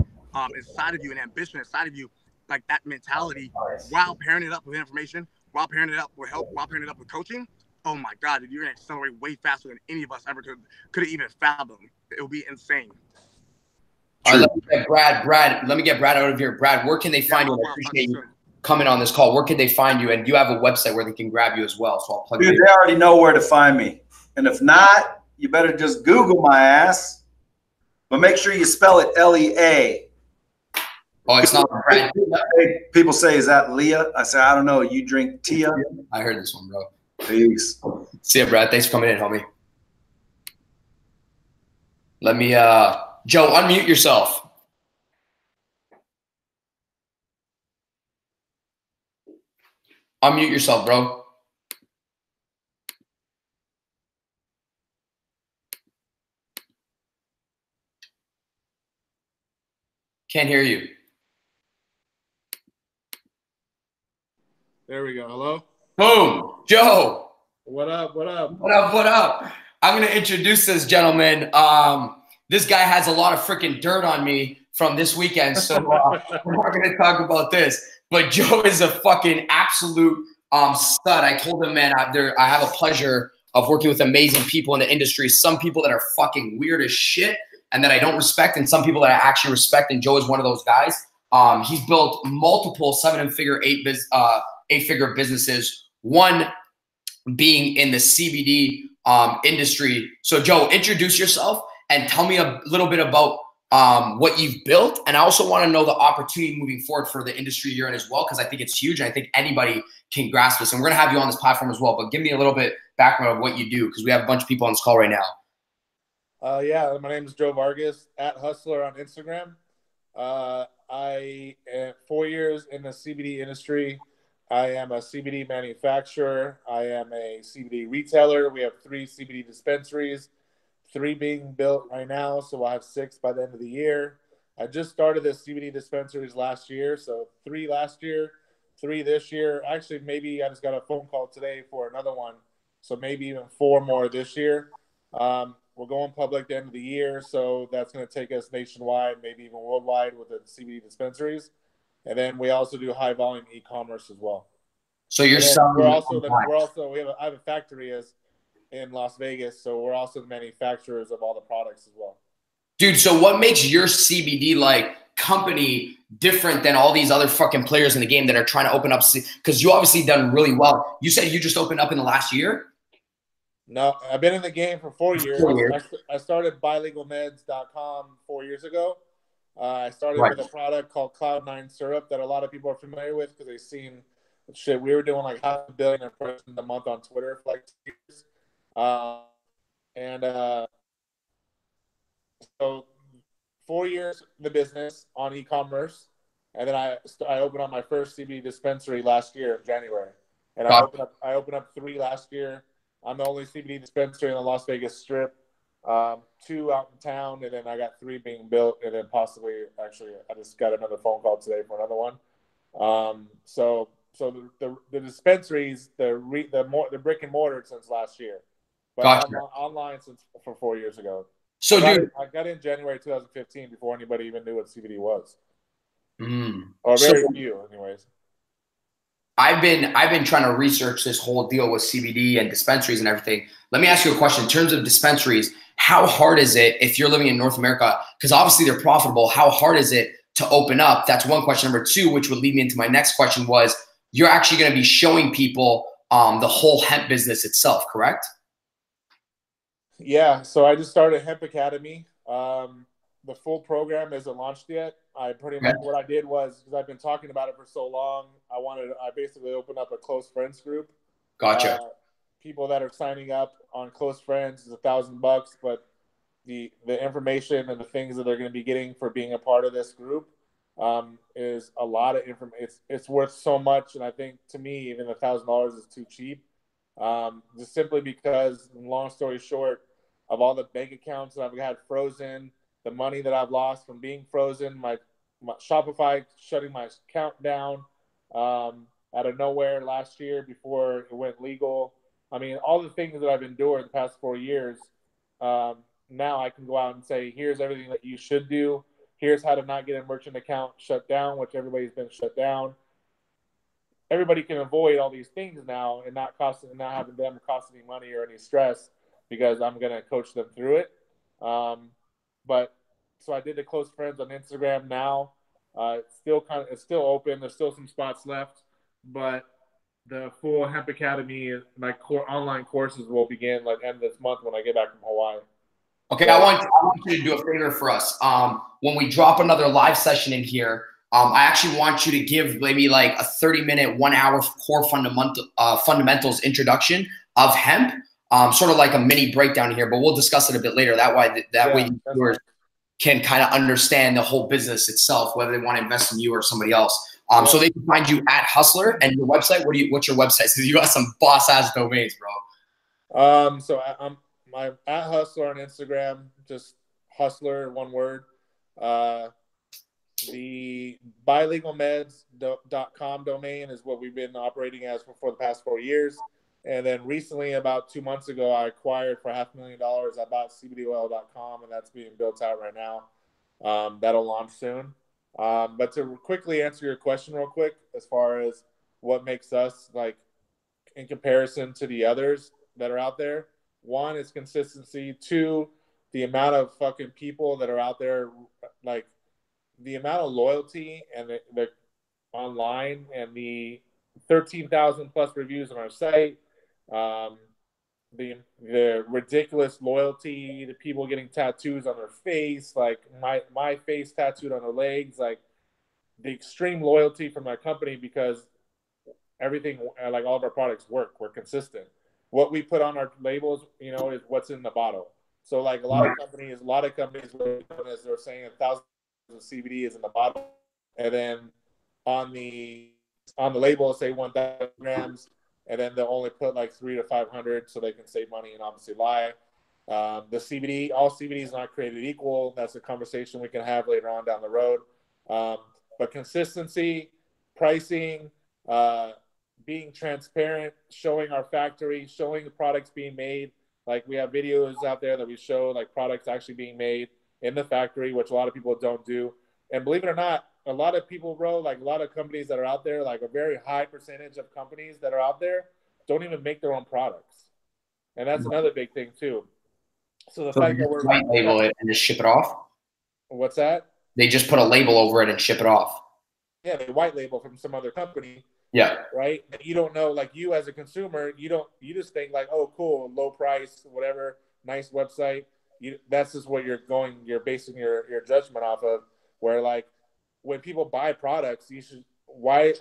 inside of you and ambition inside of you, like that mentality, while pairing it up with information, while pairing it up with help, while pairing it up with coaching, oh my God, dude, you're gonna accelerate way faster than any of us ever could have even fathomed. It will be insane. All right, let me get Brad out of here. Brad, where can they find you? I appreciate you coming on this call. Where can they find you? And do you have a website where they can grab you as well? So I'll plug it in. They already know where to find me. And if not, you better just Google my ass. But make sure you spell it Lea. Oh, it's not Brad. People say, is that Leah? I say, I don't know. You drink Tia? I heard this one, bro. Peace. See ya, Brad. Thanks for coming in, homie. Let me, Joe, unmute yourself. Unmute yourself, bro. Can't hear you. There we go. Hello? Boom. Joe. What up? What up? What up? What up? I'm going to introduce this gentleman. This guy has a lot of freaking dirt on me from this weekend, so we're not going to talk about this. But Joe is a fucking absolute stud. I told him, man, I have a pleasure of working with amazing people in the industry. Some people that are fucking weird as shit and that I don't respect, and some people that I actually respect, and Joe is one of those guys. He's built multiple 7-figure, 8-figure businesses, one being in the CBD industry. So Joe, introduce yourself and tell me a little bit about what you've built. And I also want to know the opportunity moving forward for the industry you're in as well, because I think it's huge and I think anybody can grasp this. And we're going to have you on this platform as well, but give me a little bit background of what you do, because we have a bunch of people on this call right now. Yeah, my name is Joe Vargas, @Hustler on Instagram. I am 4 years in the CBD industry. I am a CBD manufacturer. I am a CBD retailer. We have 3 CBD dispensaries, 3 being built right now, so I'll have 6 by the end of the year. I just started the CBD dispensaries last year, so 3 last year, 3 this year. Actually, maybe I just got a phone call today for another one, so maybe even 4 more this year. We're going public at the end of the year, so that's going to take us nationwide, maybe even worldwide with the CBD dispensaries. And then we also do high volume e-commerce as well. So you're selling. I have a factory in Las Vegas, so we're also the manufacturers of all the products as well. Dude, so what makes your CBD company different than all these other fucking players in the game that are trying to open up? Because you obviously done really well. You said you just opened up in the last year? No, I've been in the game for 4 years. 4 years. I started bilegalmeds.com 4 years ago. I started with a product called Cloud9 Syrup that a lot of people are familiar with because they've seen shit. We were doing like 500 million impressions a month on Twitter for like 2 years. So 4 years in the business on e-commerce. And then I opened up my first CBD dispensary last year in January. And I opened up 3 last year. I'm the only CBD dispensary in the Las Vegas Strip. 2 out in town, and then I got 3 being built, and then possibly, actually, I just got another phone call today for another one. So the dispensaries, the brick and mortar since last year, but online since for 4 years ago. So, I got in January 2015 before anybody even knew what CBD was, or very few, anyways. I've been trying to research this whole deal with CBD and dispensaries and everything. Let me ask you a question. In terms of dispensaries, how hard is it if you're living in North America? Because obviously they're profitable. How hard is it to open up? That's one question. Number two, which would lead me into my next question, was you're actually going to be showing people the whole hemp business itself, correct? Yeah, so I just started Hemp Academy. The full program isn't launched yet. I pretty much, what I did was, because I've been talking about it for so long, I basically opened up a close friends group. Gotcha. People that are signing up on close friends is $1,000, but the information and the things that they're going to be getting for being a part of this group is a lot of information. It's worth so much, and I think to me, even $1,000 is too cheap. Just simply because, long story short, of all the bank accounts that I've had frozen, the money that I've lost from being frozen, my Shopify shutting my account down out of nowhere last year before it went legal. I mean, all the things that I've endured the past 4 years, now I can go out and say, here's everything that you should do. Here's how to not get a merchant account shut down, which everybody's been shut down. Everybody can avoid all these things now and not having them cost any money or any stress, because I'm going to coach them through it. But so I did the close friends on Instagram now. It's still open. There's still some spots left, but the full Hemp Academy, my online courses will begin like end of this month when I get back from Hawaii. Okay, I want you to do a favor for us. When we drop another live session in here, I actually want you to give maybe like a 30-minute, 1 hour core fundamentals introduction of hemp, sort of like a mini breakdown here, but we'll discuss it a bit later. That way viewers can kind of understand the whole business itself, whether they want to invest in you or somebody else. So they can find you at Hustler, and your website. What's your website? Because you got some boss ass domains, bro. So I'm at Hustler on Instagram, just Hustler, one word. The bilegalmeds.com domain is what we've been operating as for the past 4 years. And then recently, about 2 months ago, I acquired for $500,000. I bought cbdoil.com, and that's being built out right now. That'll launch soon. But to quickly answer your question real quick, as far as what makes us, like, in comparison to the others that are out there, one is consistency. Two, the amount of fucking people that are out there, like, the amount of loyalty and the online, and the 13,000 plus reviews on our site, the ridiculous loyalty, the people getting tattoos on their face, like my face tattooed on their legs, like the extreme loyalty from our company, because everything, like all of our products work. We're consistent. What we put on our labels, is what's in the bottle. So like a lot of companies, they're saying 1,000 of CBD is in the bottle, and then on the label say 1,000 grams, and then they'll only put like 300 to 500 so they can save money and obviously lie. The CBD, all CBD is not created equal. That's a conversation we can have later on down the road. But consistency, pricing, being transparent, showing our factory, showing the products being made. Like we have videos out there that we show like products actually being made in the factory, which a lot of people don't do. And believe it or not, a lot of people, bro, like a lot of companies that are out there, like a very high percentage of companies that are out there don't even make their own products. And that's another big thing too. So the fact that we're white label it and just ship it off. What's that? They just put a label over it and ship it off. Yeah, they white label from some other company. Yeah. Right. And you don't know, like you as a consumer, you just think like, oh, cool, low price, whatever, nice website. That's just what you're basing your judgment off of. Where like when people buy products,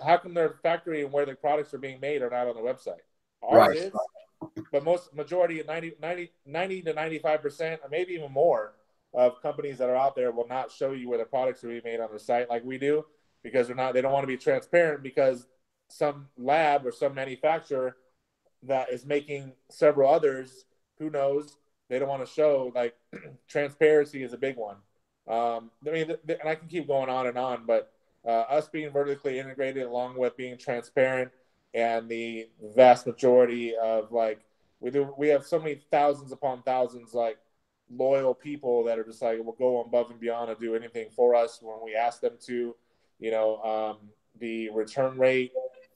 how come their factory and where the products are being made are not on the website? Ours is, but majority of 90 to 95%, or maybe even more, of companies that are out there will not show you where the products are being made on the site like we do, because they don't want to be transparent, because some lab or some manufacturer that is making several others, who knows, they don't want to show. Like transparency is a big one. I mean, and I can keep going on, but us being vertically integrated along with being transparent, and the vast majority of like we have so many thousands upon thousands like loyal people that are just like will go above and beyond and do anything for us when we ask them to. The return rate,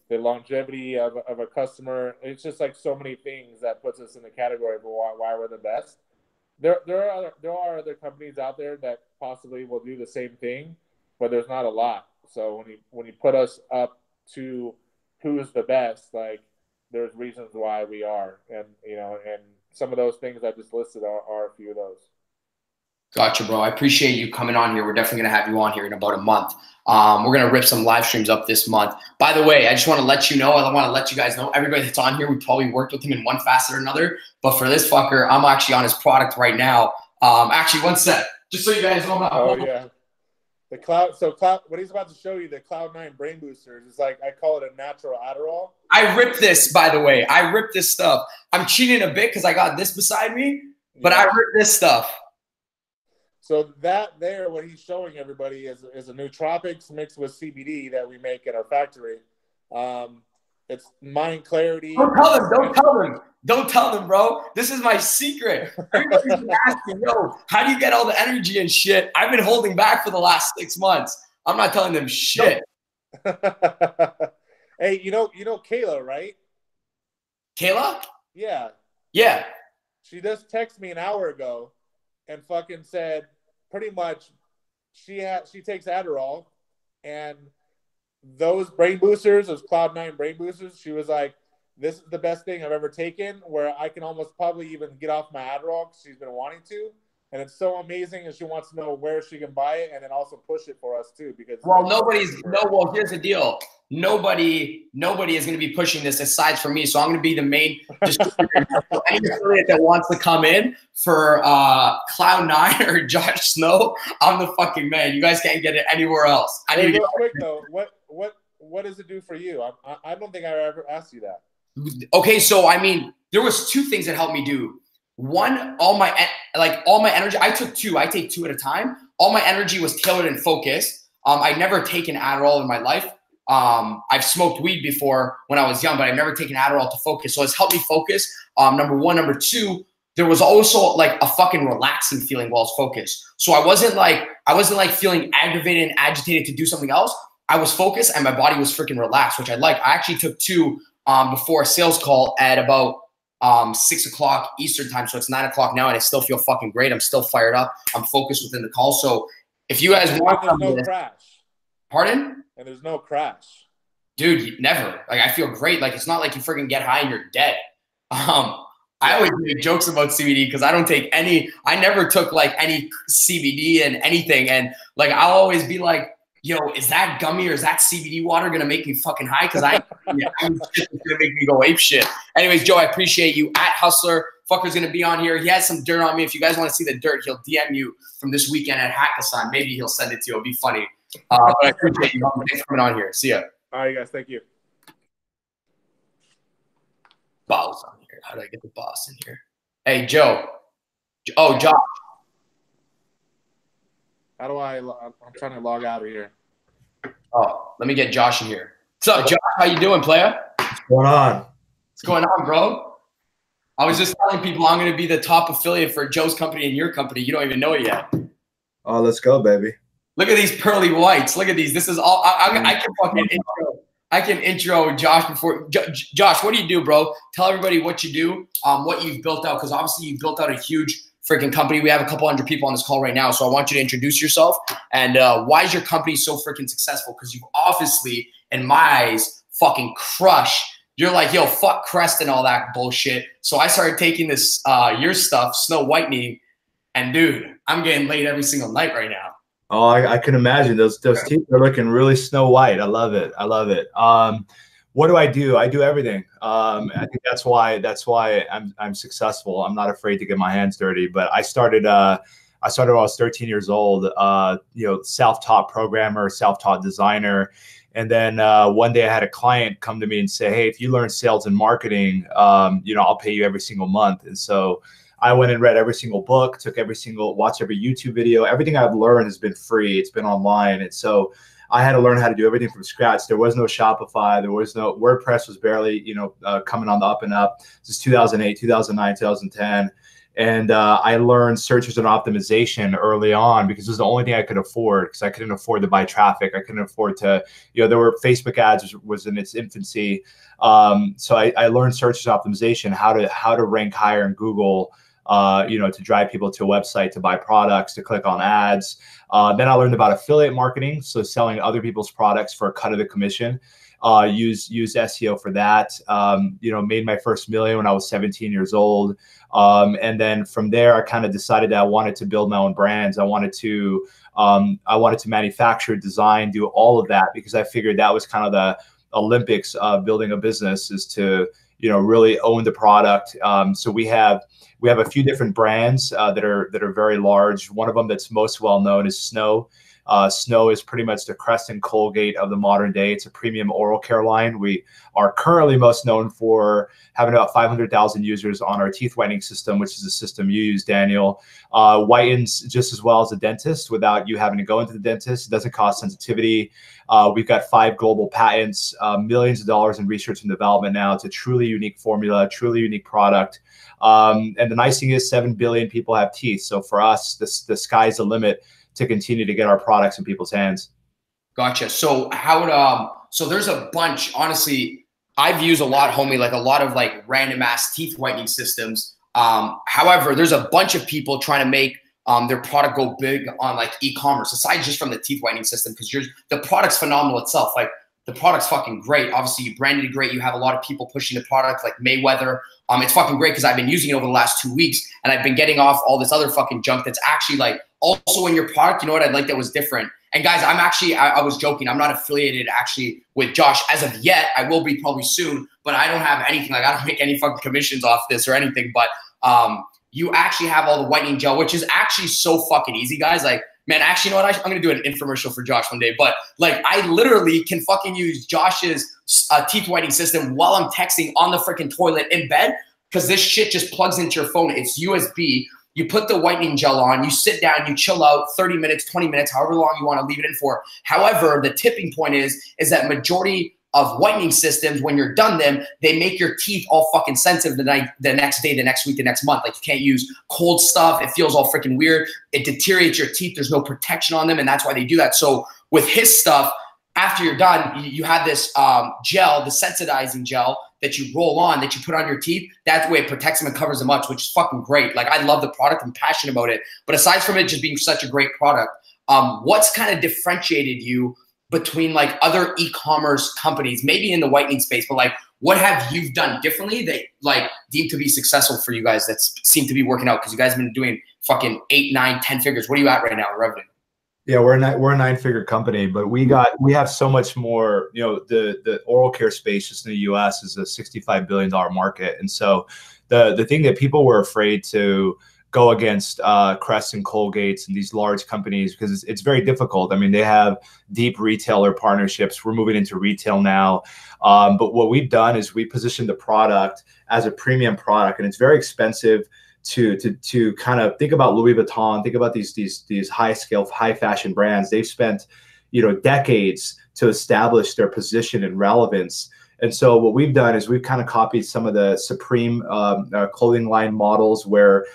the longevity of a customer, it's just like so many things that puts us in the category of why we're the best. there are other companies out there that possibly will do the same thing, but there's not a lot. So when you put us up to who's the best, like there's reasons why we are, and and some of those things I just listed are a few of those. Gotcha, bro. I appreciate you coming on here. We're definitely going to have you on here in about a month. We're going to rip some live streams up this month. By the way, I just want to let you know, I want to let you guys know, everybody that's on here, we probably worked with him in one facet or another. But for this fucker, I'm actually on his product right now. Actually, one sec. Just so you guys know. Oh, yeah. The what he's about to show you, the Cloud9 Brain Boosters, is like, I call it a natural Adderall. I ripped this, by the way. I ripped this stuff. I'm cheating a bit because I got this beside me, but I ripped this stuff. So that there, what he's showing everybody is a nootropics mixed with CBD that we make at our factory. It's mind clarity. Don't tell them. Don't tell them. Don't tell them, bro. This is my secret. Everybody's been asking, yo, how do you get all the energy and shit? I've been holding back for the last 6 months. I'm not telling them shit. Hey, you know Kayla, right? Kayla? Yeah. Yeah. She just texted me an hour ago and fucking said pretty much she takes Adderall, and those brain boosters, those Cloud9 brain boosters, she was like, this is the best thing I've ever taken, where I can almost probably even get off my Adderall because she's been wanting to. And it's so amazing, and she wants to know where she can buy it and then also push it for us too. Because well, here's the deal. Nobody is going to be pushing this aside from me. So I'm going to be the main distributor. Any affiliate that wants to come in for Cloud9 or Josh Snow, I'm the fucking man. You guys can't get it anywhere else. I need real quick though, what does it do for you? I don't think I ever asked you that. Okay, so I mean, there was 2 things that helped me do. One, all my energy. I took 2. I take 2 at a time. All my energy was tailored and focused. I'd never taken Adderall in my life. I've smoked weed before when I was young, but I've never taken Adderall to focus. So it's helped me focus. Number 1. Number 2, there was also like a fucking relaxing feeling while I was focused. So I wasn't like feeling aggravated and agitated to do something else. I was focused and my body was freaking relaxed, which I like. I actually took 2 before a sales call at about 6 o'clock Eastern time. So it's 9 o'clock now, and I still feel fucking great. I'm still fired up. I'm focused within the call. So if you guys want, there's no crash. Pardon? And there's no crash. Dude, never. Like, I feel great. Like, it's not like you freaking get high and you're dead. I always make jokes about CBD because I don't take any. I never took like any CBD and anything. And like, I'll always be like, yo, is that gummy or is that CBD water going to make me fucking high? Because it's going to make me go ape shit. Anyways, Joe, I appreciate you. At Hustler, fucker's going to be on here. He has some dirt on me. If you guys want to see the dirt, he'll DM you from this weekend at Hackathon. Maybe he'll send it to you. It'll be funny. But I appreciate you. Thanks for coming on here. See ya. All right, guys. Thank you. Boss on here. How do I get the boss in here? Hey, Joe. Oh, Josh. How do I'm trying to log out of here. Oh, let me get Josh in here. What's up, Josh? How you doing, player? What's going on? What's going on, bro? I was just telling people I'm going to be the top affiliate for Joe's company and your company. You don't even know it yet. Oh, let's go, baby. Look at these pearly whites. Look at these. This is all. I can fucking intro. I can intro Josh before. Josh, what do you do, bro? Tell everybody what you do, what you've built out, because obviously you built out a huge freaking company. We have a couple hundred people on this call right now, so I want you to introduce yourself and why is your company so freaking successful? Because you've obviously, in my eyes, fucking crushed. You're like, yo, fuck Crest and all that bullshit. So I started taking this your stuff, Snow Whitening, and dude, I'm getting laid every single night right now. Oh, I can imagine those teeth are looking really snow white. I love it. I love it. What do? I do everything. I think that's why I'm successful. I'm not afraid to get my hands dirty. But I started when I was 13 years old. Self-taught programmer, self-taught designer, and then one day I had a client come to me and say, "Hey, if you learn sales and marketing, I'll pay you every single month." And so I went and read every single book, watched every YouTube video. Everything I've learned has been free. It's been online, and so I had to learn how to do everything from scratch. There was no Shopify. There was no WordPress was barely, coming on the up and up. This is 2008, 2009, 2010. And I learned search engine optimization early on because it was the only thing I could afford because I couldn't afford to buy traffic. I couldn't afford to, there were Facebook ads was in its infancy. So I learned search engine optimization, how to rank higher in Google, to drive people to a website to buy products, to click on ads. Then I learned about affiliate marketing, so selling other people's products for a cut of the commission. Use SEO for that. Made my first million when I was 17 years old. And then from there, I kind of decided that I wanted to build my own brands. I wanted to manufacture, design, do all of that, because I figured that was kind of the Olympics of building a business, is to really own the product. So we have a few different brands that are very large. One of them that's most well known is Snow. Snow is pretty much the Crest and Colgate of the modern day. It's a premium oral care line. We are currently most known for having about 500,000 users on our teeth whitening system, which is the system you use, Daniel. Whitens just as well as a dentist without you having to go into the dentist. It doesn't cause sensitivity. We've got 5 global patents, millions of dollars in research and development now. It's a truly unique formula, truly unique product. And the nice thing is 7 billion people have teeth. So for us, the sky's the limit to continue to get our products in people's hands. Gotcha. So so there's a bunch, honestly, I've used a lot, homie, like a lot of like random ass teeth whitening systems. However, there's a bunch of people trying to make their product go big on like e-commerce, aside just from the teeth whitening system, because the product's phenomenal itself. Like the product's fucking great. Obviously you branded it great. You have a lot of people pushing the product like Mayweather. It's fucking great because I've been using it over the last 2 weeks, and I've been getting off all this other fucking junk that's actually like also in your product. You know what I'd like that was different? And guys, I'm actually, I was joking. I'm not affiliated actually with Josh as of yet. I will be probably soon, but I don't have anything. Like I don't make any fucking commissions off this or anything, but you actually have all the whitening gel, which is actually so fucking easy, guys. Like, man, actually, you know what? I'm going to do an infomercial for Josh one day, but like I literally can fucking use Josh's teeth whitening system while I'm texting on the freaking toilet in bed, because this shit just plugs into your phone. It's USB. You put the whitening gel on, you sit down, you chill out 30 minutes, 20 minutes, however long you want to leave it in for. However, the tipping point is that majority of whitening systems, when you're done them, they make your teeth all fucking sensitive the next day, the next week, the next month. Like you can't use cold stuff. It feels all freaking weird. It deteriorates your teeth. There's no protection on them, and that's why they do that. So with his stuff, after you're done, you have this gel, the sensitizing gel that you roll on, that you put on your teeth. That's the way it protects them and covers them up, which is fucking great. Like I love the product. I'm passionate about it. But aside from it just being such a great product, what's kind of differentiated you between like other e-commerce companies, maybe in the whitening space, but like what have you done differently that like deemed to be successful for you guys that seem to be working out? Because you guys have been doing fucking 8, 9, 10 figures. What are you at right now in revenue? Yeah, we're a 9-figure company, but we have so much more. The oral care space just in the U.S. is a $65 billion market, and so the thing that people were afraid to go against Crest and Colgates and these large companies, because it's very difficult. I mean, they have deep retailer partnerships. We're moving into retail now, but what we've done is we positioned the product as a premium product, and it's very expensive to kind of think about Louis Vuitton, think about these high scale, high fashion brands. They've spent, decades to establish their position and relevance. And so what we've done is we've kind of copied some of the Supreme clothing line models where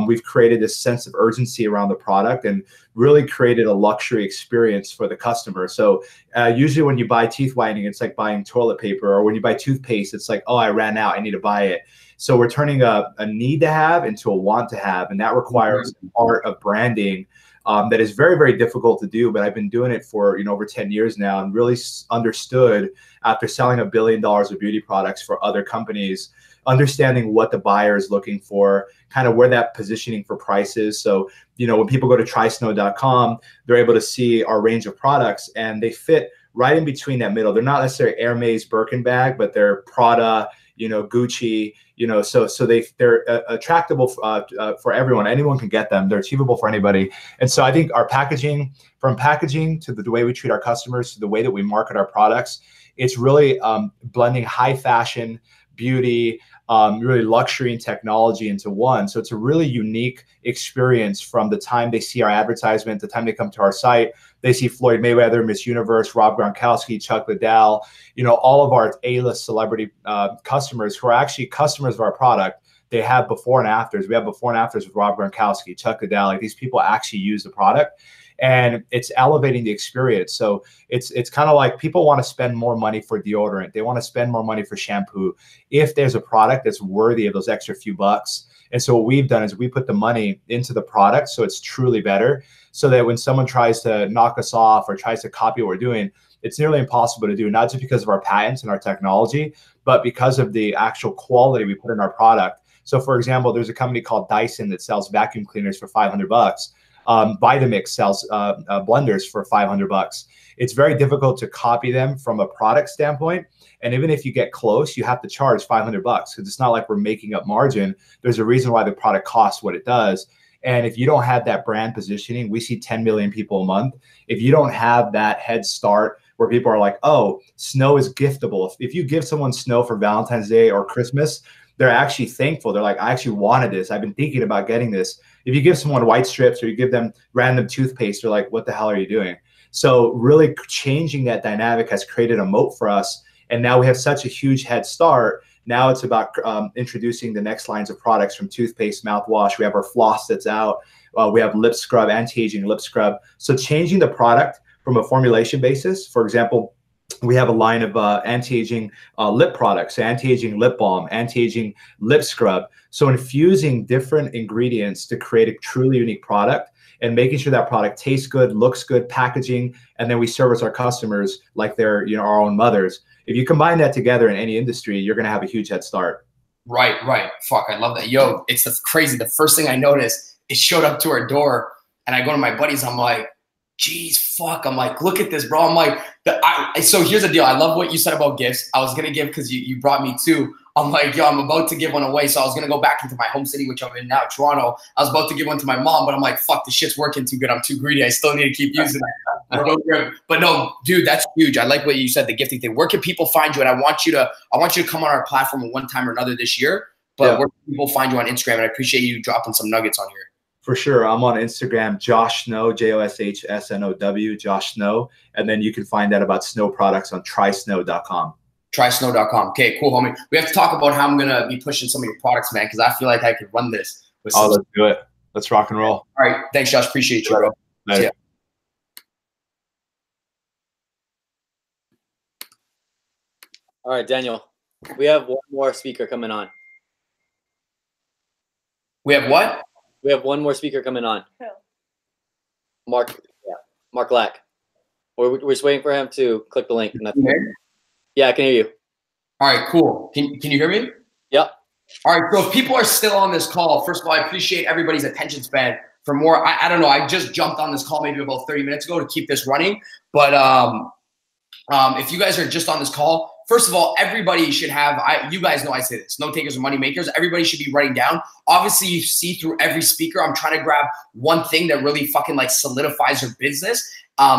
we've created this sense of urgency around the product and really created a luxury experience for the customer. So usually when you buy teeth whitening, it's like buying toilet paper, or when you buy toothpaste, it's like, oh, I ran out, I need to buy it. So we're turning a need to have into a want to have, and that requires an art of branding that is very, very difficult to do. But I've been doing it for over 10 years now, and really understood after selling $1 billion of beauty products for other companies, understanding what the buyer is looking for, kind of where that positioning for price is. So, when people go to trysnow.com, they're able to see our range of products, and they fit right in between that middle. They're not necessarily Hermes Birkin bag, but they're Prada, Gucci, so they're attractable for everyone. Anyone can get them. They're achievable for anybody. And so I think our packaging, from packaging to the way we treat our customers, to the way that we market our products, it's really blending high fashion, beauty, really luxury and technology into one. So it's a really unique experience from the time they see our advertisement, the time they come to our site. They see Floyd Mayweather, Miss Universe, Rob Gronkowski, Chuck Liddell, all of our A-list celebrity customers who are actually customers of our product. They have before and afters. We have before and afters with Rob Gronkowski, Chuck Liddell. Like, these people actually use the product, and it's elevating the experience. So it's kind of like people want to spend more money for deodorant. They want to spend more money for shampoo. If there's a product that's worthy of those extra few bucks, And so what we've done is we put the money into the product so it's truly better, so that when someone tries to knock us off or tries to copy what we're doing, it's nearly impossible to do, not just because of our patents and our technology, but because of the actual quality we put in our product. So for example, there's a company called Dyson that sells vacuum cleaners for $500. Vitamix sells blenders for $500. It's very difficult to copy them from a product standpoint. And even if you get close, you have to charge $500 because it's not like we're making up margin. There's a reason why the product costs what it does. And if you don't have that brand positioning, we see 10 million people a month. If you don't have that head start where people are like, oh, snow is giftable. If you give someone snow for Valentine's Day or Christmas, they're actually thankful. They're like, I actually wanted this. I've been thinking about getting this. If you give someone white strips or you give them random toothpaste, they're like, what the hell are you doing? So really changing that dynamic has created a moat for us. And now we have such a huge head start. Now it's about introducing the next lines of products, from toothpaste, mouthwash. We have our floss that's out. We have lip scrub, anti-aging lip scrub. So changing the product from a formulation basis. For example, we have a line of anti-aging lip products, anti-aging lip balm, anti-aging lip scrub. So infusing different ingredients to create a truly unique product and making sure that product tastes good, looks good, packaging, and then we service our customers like they're, you know, our own mothers. If you combine that together in any industry, you're going to have a huge head start. Right. Fuck, I love that. Yo, it's crazy. The first thing I noticed, it showed up to our door, and I go to my buddies. I'm like, geez, fuck. I'm like, look at this, bro. I'm like, so here's the deal. I love what you said about gifts. I was going to give, because you brought me two. I'm like, yo, I'm about to give one away. So I was going to go back into my home city, which I'm in now, Toronto. I was about to give one to my mom, but I'm like, fuck, this shit's working too good. I'm too greedy. I still need to keep using it. But no, dude, that's huge. I like what you said, the gifting thing. Where can people find you? And I want you to come on our platform at one time or another this year. But where can people find you on Instagram? And I appreciate you dropping some nuggets on here. For sure. I'm on Instagram, Josh Snow, JOSHSNOW, Josh Snow. And then you can find out about snow products on trysnow.com. Trysnow.com. Okay, cool, homie. We have to talk about how I'm going to be pushing some of your products, man, because I feel like I could run this. With let's do it. Let's rock and roll. All right. Thanks, Josh. Appreciate you, bro. See ya. All right, Daniel. We have one more speaker coming on. We have what? We have one more speaker coming on. Who? Mark Lack. We're just waiting for him to click the link. And that's yeah, I can hear you. All right, cool. Can you hear me? Yep. All right, so if people are still on this call, first of all, I appreciate everybody's attention span. For more, I don't know, I just jumped on this call maybe about 30 minutes ago to keep this running. But if you guys are just on this call, first of all, everybody should have, you guys know I say this, note takers are money makers. Everybody should be writing down. Obviously, you see through every speaker, I'm trying to grab one thing that really fucking like solidifies your business.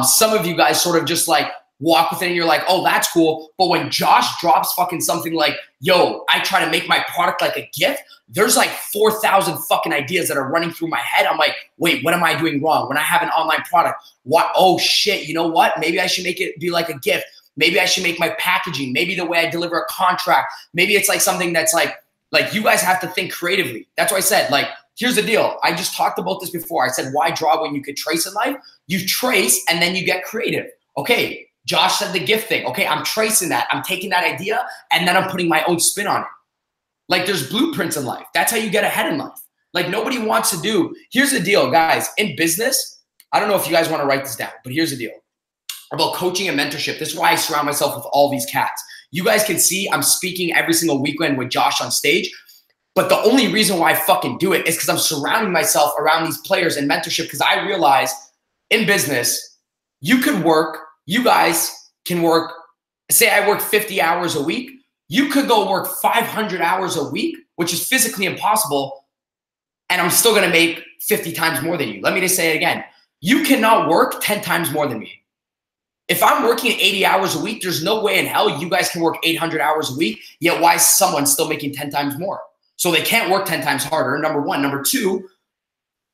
Some of you guys sort of just like walk with it and you're like, oh, that's cool. But when Josh drops fucking something like, yo, I try to make my product like a gift, there's like 4,000 fucking ideas that are running through my head. I'm like, wait, what am I doing wrong? When I have an online product, what? Oh shit, you know what? Maybe I should make it be like a gift. Maybe I should make my packaging. Maybe the way I deliver a contract. Maybe it's like something that's like you guys have to think creatively. That's why I said, like, here's the deal. I just talked about this before. I said, why draw when you could trace in life? You trace and then you get creative. Okay, Josh said the gift thing. Okay, I'm tracing that. I'm taking that idea and then I'm putting my own spin on it. Like there's blueprints in life. That's how you get ahead in life. Like nobody wants to do. Here's the deal, guys. In business, I don't know if you guys want to write this down, but here's the deal. About coaching and mentorship. This is why I surround myself with all these cats. You guys can see I'm speaking every single weekend with Josh on stage. But the only reason why I fucking do it is because I'm surrounding myself around these players and mentorship, because I realize in business, you guys can work, say I work 50 hours a week. You could go work 500 hours a week, which is physically impossible. And I'm still going to make 50 times more than you. Let me just say it again. You cannot work 10 times more than me. If I'm working 80 hours a week, there's no way in hell you guys can work 800 hours a week, yet why is someone still making 10 times more? So they can't work 10 times harder, number one. Number two,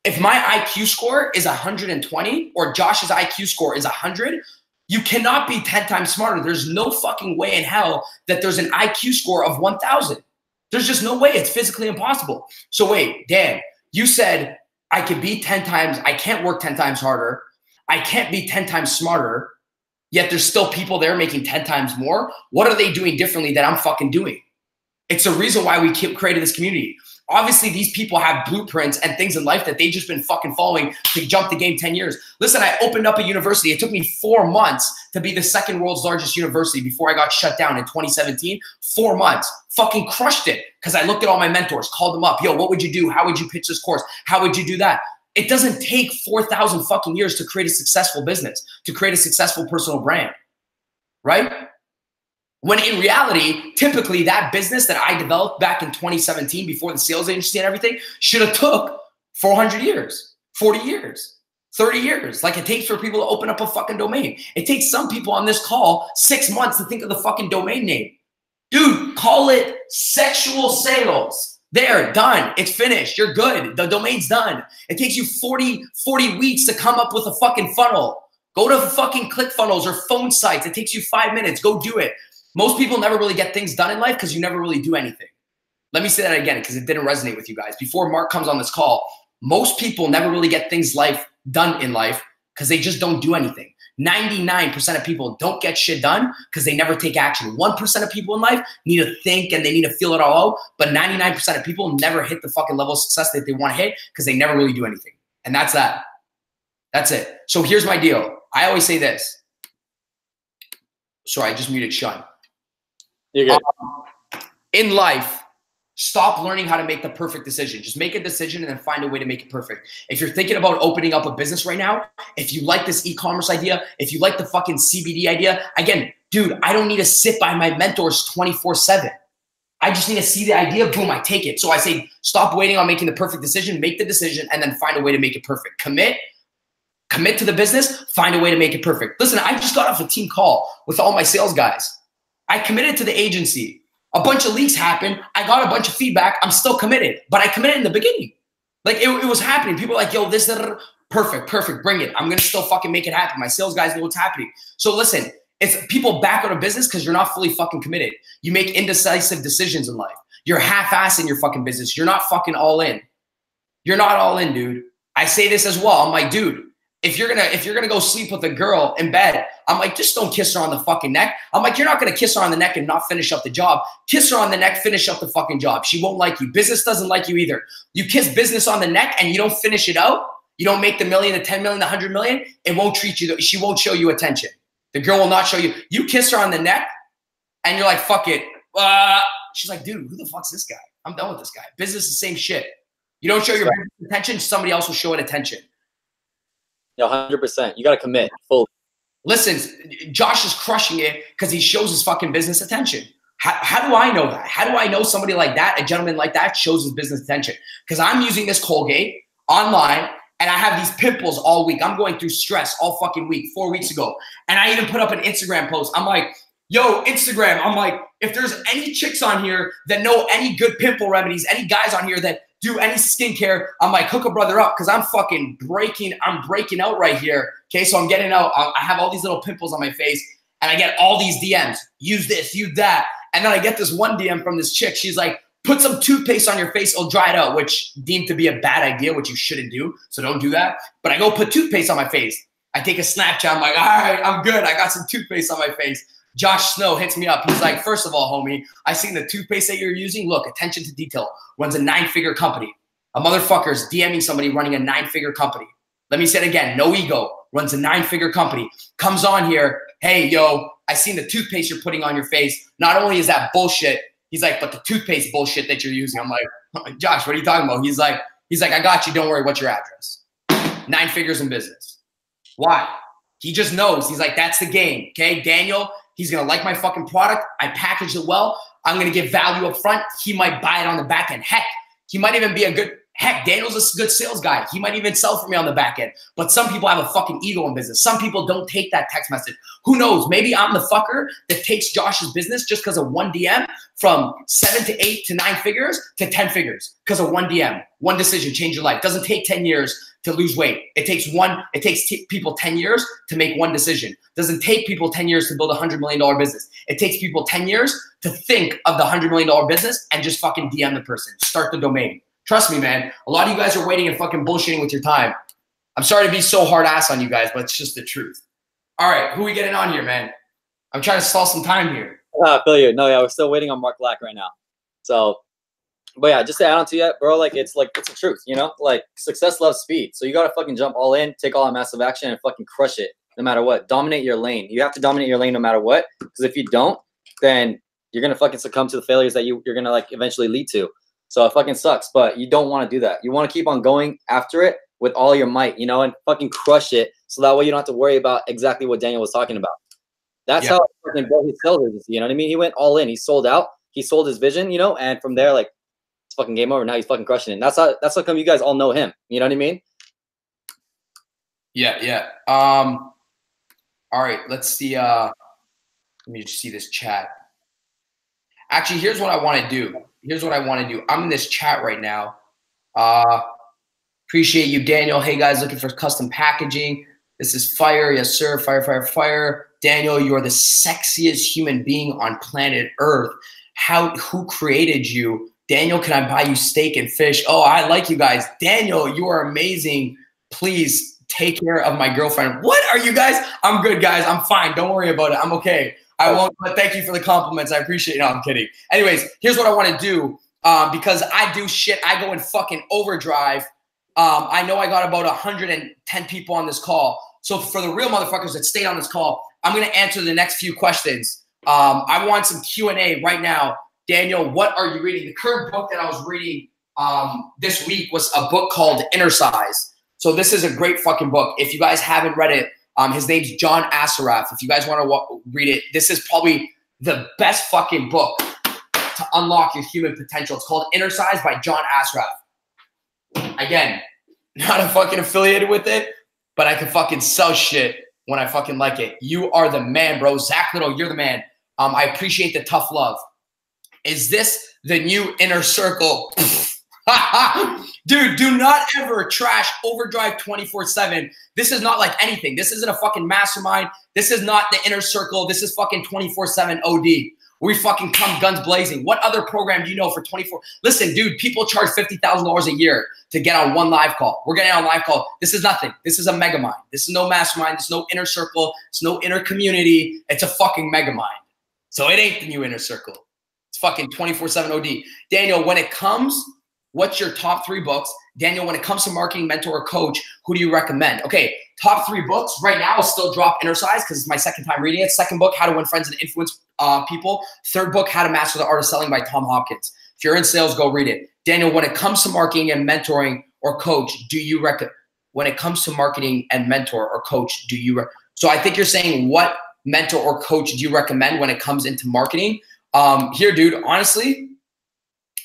if my IQ score is 120 or Josh's IQ score is 100, you cannot be 10 times smarter. There's no fucking way in hell that there's an IQ score of 1,000. There's just no way. It's physically impossible. So wait, Dan, you said I could be 10 times, I can't work 10 times harder. I can't be 10 times smarter. Yet there's still people there making 10 times more. What are they doing differently that I'm fucking doing? It's the reason why we created this community. Obviously, these people have blueprints and things in life that they've just been fucking following to jump the game 10 years. Listen, I opened up a university. It took me 4 months to be the second world's largest university before I got shut down in 2017. 4 months. Fucking crushed it because I looked at all my mentors, called them up. Yo, what would you do? How would you pitch this course? How would you do that? It doesn't take 4,000 fucking years to create a successful business, to create a successful personal brand, right? When in reality, typically that business that I developed back in 2017 before the sales agency and everything should have took 400 years, 40 years, 30 years, like it takes for people to open up a fucking domain. It takes some people on this call 6 months to think of the fucking domain name. Dude, call it sexual sales. There, done. It's finished. You're good. The domain's done. It takes you 40 weeks to come up with a fucking funnel. Go to fucking ClickFunnels or phone sites. It takes you 5 minutes. Go do it. Most people never really get things done in life because you never really do anything. Let me say that again because it didn't resonate with you guys. Before Mark comes on this call, most people never really get things done in life because they just don't do anything. 99% of people don't get shit done because they never take action. 1% of people in life need to think and they need to feel it all out, but 99% of people never hit the fucking level of success that they want to hit because they never really do anything. And that's that. That's it. So here's my deal. I always say this. Sorry, I just muted Sean. You're good. In life, stop learning how to make the perfect decision. Just make a decision and then find a way to make it perfect. If you're thinking about opening up a business right now, if you like this e-commerce idea, if you like the fucking CBD idea, again, dude, I don't need to sit by my mentors 24/7. I just need to see the idea, boom, I take it. So I say, stop waiting on making the perfect decision, make the decision, and then find a way to make it perfect. Commit to the business, find a way to make it perfect. Listen, I just got off a team call with all my sales guys. I committed to the agency. A bunch of leaks happened. I got a bunch of feedback. I'm still committed, but I committed in the beginning. Like it was happening. People were like, yo, this is perfect. Bring it. I'm going to still fucking make it happen. My sales guys know what's happening. So listen, it's people back out of business because you're not fully fucking committed. You make indecisive decisions in life. You're half-assing your fucking business. You're not fucking all in. You're not all in, dude. I say this as well. I'm like, dude, if you're gonna go sleep with a girl in bed, I'm like, just don't kiss her on the fucking neck. I'm like, you're not gonna kiss her on the neck and not finish up the job. Kiss her on the neck, finish up the fucking job. She won't like you. Business doesn't like you either. You kiss business on the neck and you don't finish it out. You don't make the million, the 10 million, the 100 million. It won't treat you. She won't show you attention. The girl will not show you. You kiss her on the neck and you're like, fuck it. She's like, dude, who the fuck's this guy? I'm done with this guy. Business is the same shit. You don't show your business attention, somebody else will show it attention. Yeah, 100%. You got to commit fully. Listen, Josh is crushing it because he shows his fucking business attention. How do I know that? How do I know somebody like that, a gentleman like that, shows his business attention? Because I'm using this Colgate online and I have these pimples all week. I'm going through stress all fucking week, 4 weeks ago. And I even put up an Instagram post. I'm like, yo, Instagram. I'm like, if there's any chicks on here that know any good pimple remedies, any guys on here that do any skincare, I'm like, hook a brother up because I'm fucking breaking out right here. Okay, so I'm getting out. I have all these little pimples on my face and I get all these DMs. Use this, use that. And then I get this one DM from this chick. She's like, put some toothpaste on your face, it'll dry it out, which deemed to be a bad idea, which you shouldn't do. So don't do that. But I go put toothpaste on my face. I take a Snapchat. I'm like, all right, I'm good. I got some toothpaste on my face. Josh Snow hits me up. He's like, first of all, homie, I seen the toothpaste that you're using. Look, attention to detail. Runs a 9-figure company. A motherfucker's DMing somebody running a 9-figure company. Let me say it again. No ego. Runs a 9-figure company. Comes on here. Hey, yo, I seen the toothpaste you're putting on your face. Not only is that bullshit, he's like, but the toothpaste bullshit that you're using. I'm like, Josh, what are you talking about? He's like, I got you. Don't worry. What's your address? 9 figures in business. Why? He just knows. He's like, that's the game. Okay, Daniel. He's going to like my fucking product. I packaged it well. I'm going to give value up front. He might buy it on the back end. Heck, he might even be Daniel's a good sales guy. He might even sell for me on the back end. But some people have a fucking ego in business. Some people don't take that text message. Who knows? Maybe I'm the fucker that takes Josh's business just because of one DM from 7 to 8 to 9 figures to 10 figures because of one DM. One decision, change your life. Doesn't take 10 years to lose weight. It takes people 10 years to make one decision. Doesn't take people 10 years to build a $100 million business. It takes people 10 years to think of the $100 million business and just fucking DM the person. Start the domain. Trust me, man. A lot of you guys are waiting and fucking bullshitting with your time. I'm sorry to be so hard ass on you guys, but it's just the truth. All right, who are we getting on here, man? I'm trying to stall some time here. I feel you. No, yeah, we're still waiting on Mark Black right now. So But yeah, just to add on to that, bro, it's the truth, you know? Like, success loves speed. So you got to fucking jump all in, take all that massive action, and fucking crush it no matter what. Dominate your lane. You have to dominate your lane no matter what. Because if you don't, then you're going to fucking succumb to the failures that you're going to, like, eventually lead to. So it fucking sucks. But you don't want to do that. You want to keep on going after it with all your might, you know, and fucking crush it. So that way you don't have to worry about exactly what Daniel was talking about. That's how fucking built his sales agency, you know what I mean? He went all in. He sold out. He sold his vision, you know, and from there, like, it's fucking game over. Now he's fucking crushing it. And that's how come you guys all know him. You know what I mean? Yeah. All right, let's see. Let me just see this chat. Actually, here's what I want to do. I'm in this chat right now. Appreciate you, Daniel. Hey guys, looking for custom packaging. This is fire. Yes, sir. Fire. Daniel, you are the sexiest human being on planet Earth. Who created you? Daniel, can I buy you steak and fish? Oh, I like you guys. Daniel, you are amazing. Please take care of my girlfriend. What are you guys? I'm good, guys. I'm fine. Don't worry about it. I'm okay. I won't, but thank you for the compliments. I appreciate it. No, I'm kidding. Anyways, here's what I want to do. Because I do shit. I go in fucking overdrive. I know I got about 110 people on this call. So for the real motherfuckers that stayed on this call, I'm going to answer the next few questions. I want some Q&A right now. Daniel, what are you reading? The current book that I was reading this week was a book called Inner Size. So this is a great fucking book. If you guys haven't read it, his name's John Assaraf. If you guys want to read it, this is probably the best fucking book to unlock your human potential. It's called Inner Size by John Assaraf. Again, not fucking affiliated with it, but I can fucking sell shit when I fucking like it. You are the man, bro. Zach Little, you're the man. I appreciate the tough love. Is this the new inner circle? Dude, do not ever trash Overdrive 24/7. This is not like anything. This isn't a fucking mastermind. This is not the inner circle. This is fucking 24/7 OD. We fucking come guns blazing. What other program do you know for 24? Listen, dude, people charge $50,000 a year to get on one live call. We're getting on a live call. This is nothing. This is a mega mind. This is no mastermind. This is no inner circle. It's no inner community. It's a fucking mega mind. So it ain't the new inner circle. It's fucking 24/7 OD. Daniel, when it comes, what's your top 3 books? Daniel, when it comes to marketing, mentor, or coach, who do you recommend? Okay, top 3 books. Right now, I'll still drop Inner Size because it's my second time reading it. Second book, How to Win Friends and Influence People. Third book, How to Master the Art of Selling by Tom Hopkins. If you're in sales, go read it. Daniel, when it comes to marketing and mentoring or coach, do you recommend? When it comes to marketing and mentor or coach, do you? So I think you're saying what mentor or coach do you recommend when it comes into marketing? Here, dude, honestly,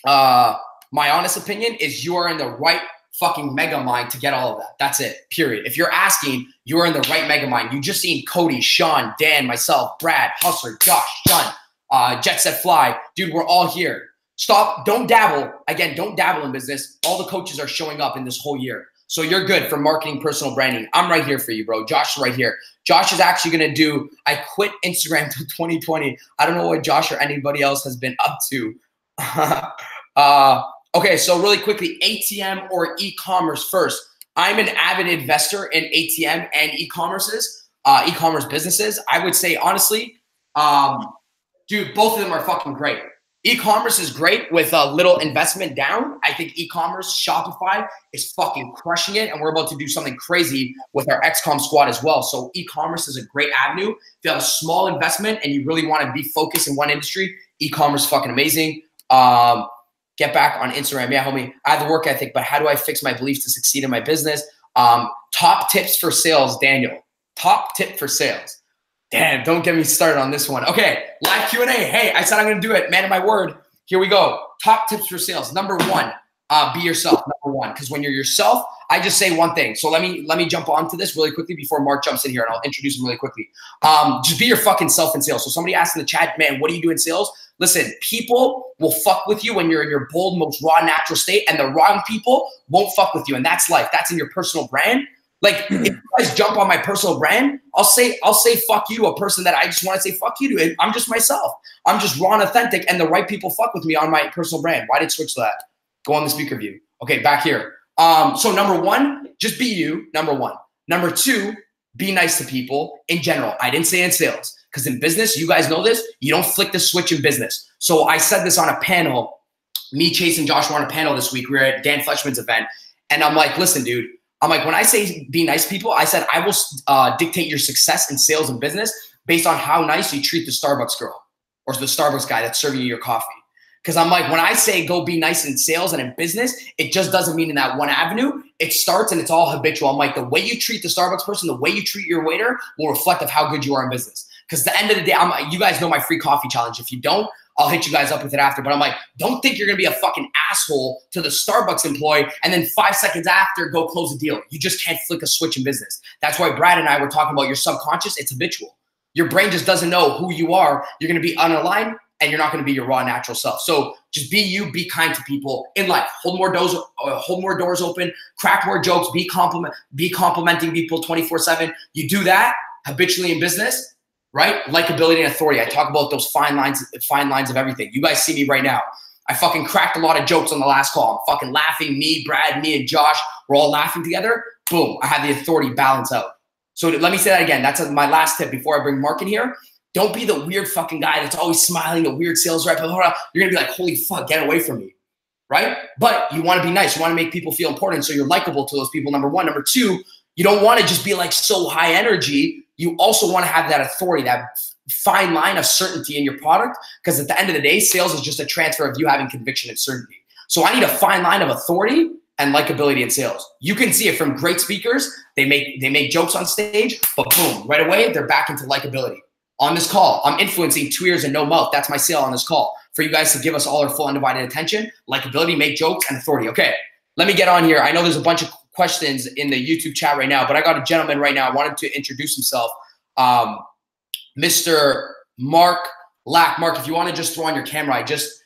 my honest opinion is you are in the right fucking mega mind to get all of that. That's it, period. If you're asking, you are in the right mega mind. You just seen Cody, Sean, Dan, myself, Brad, Hustler, Josh, John, JetSetFly. Dude, we're all here. Stop, don't dabble. Again, don't dabble in business. All the coaches are showing up in this whole year. So you're good for marketing, personal branding. I'm right here for you, bro. Josh is right here. Josh is actually going to do, I quit Instagram to 2020. I don't know what Josh or anybody else has been up to. Okay, so really quickly, ATM or e-commerce first. I'm an avid investor in ATM and e-commerce businesses. I would say, honestly, dude, both of them are fucking great. E-commerce is great with a little investment down. I think e-commerce, Shopify is fucking crushing it. And we're about to do something crazy with our XCOM squad as well. So e-commerce is a great avenue. If you have a small investment and you really want to be focused in one industry, e-commerce is fucking amazing. Get back on Instagram. Yeah, homie, I have the work ethic, but how do I fix my beliefs to succeed in my business? Top tips for sales, Daniel. Top tip for sales. Damn, don't get me started on this one. Okay, live Q&A. Hey, I said I'm going to do it. Man of my word. Here we go. Top tips for sales. Number 1, be yourself. Number 1, because when you're yourself, I just say one thing. So let me jump onto this really quickly before Mark jumps in here, and I'll introduce him really quickly. Just be your fucking self in sales. So somebody asked in the chat, man, what do you do in sales? Listen, people will fuck with you when you're in your bold, most raw, natural state, and the wrong people won't fuck with you, and that's life. That's in your personal brand. Like, if you guys jump on my personal brand, I'll say fuck you to a person that I just want to say fuck you to. I'm just myself. I'm just raw and authentic, and the right people fuck with me on my personal brand. Why did I switch to that? Go on the speaker view. Okay, back here. So number 1, just be you, number 1. Number 2, be nice to people in general. I didn't say in sales, because in business, you guys know this, you don't flick the switch in business. So I said this on a panel me, Chase, and Josh were on a panel this week. We were at Dan Fleyshman's event. And I'm like, listen, dude, I'm like, when I say be nice to people, I said I will dictate your success in sales and business based on how nice you treat the Starbucks girl or the Starbucks guy that's serving you your coffee. Because I'm like, when I say go be nice in sales and in business, it just doesn't mean in that one avenue. It starts and it's all habitual. I'm like, the way you treat the Starbucks person, the way you treat your waiter will reflect of how good you are in business. Because at the end of the day, you guys know my free coffee challenge. If you don't, I'll hit you guys up with it after. But I'm like, don't think you're going to be a fucking asshole to the Starbucks employee and then 5 seconds after go close a deal. You just can't flick a switch in business. That's why Brad and I were talking about your subconscious. It's habitual. Your brain just doesn't know who you are. You're going to be unaligned and you're not going to be your raw natural self. So just be you, be kind to people in life. Hold more doors open, crack more jokes, be complimenting people 24/7. You do that habitually in business, right? Likability and authority. I talk about those fine lines of everything. You guys see me right now. I fucking cracked a lot of jokes on the last call. I'm fucking laughing. Me, Brad, me, and Josh, we're all laughing together. Boom, I have the authority balance out. So let me say that again. That's my last tip before I bring Mark in here. Don't be the weird fucking guy that's always smiling, a weird sales rep. You're going to be like, holy fuck, get away from me, right? But you want to be nice. You want to make people feel important so you're likable to those people, number one. Number two, you don't want to just be like so high energy. You also want to have that authority, that fine line of certainty in your product, because at the end of the day, sales is just a transfer of you having conviction and certainty. So I need a fine line of authority and likability in sales. You can see it from great speakers. They make jokes on stage, but boom, right away, they're back into likability. On this call, I'm influencing 2 ears and no mouth. That's my sale on this call. For you guys to give us all our full undivided attention, likability, make jokes, and authority. Okay, let me get on here. I know there's a bunch of questions in the YouTube chat right now, but I got a gentleman right now. I wanted to introduce himself. Mr. Mark Lack. Mark, if you want to just throw on your camera, I just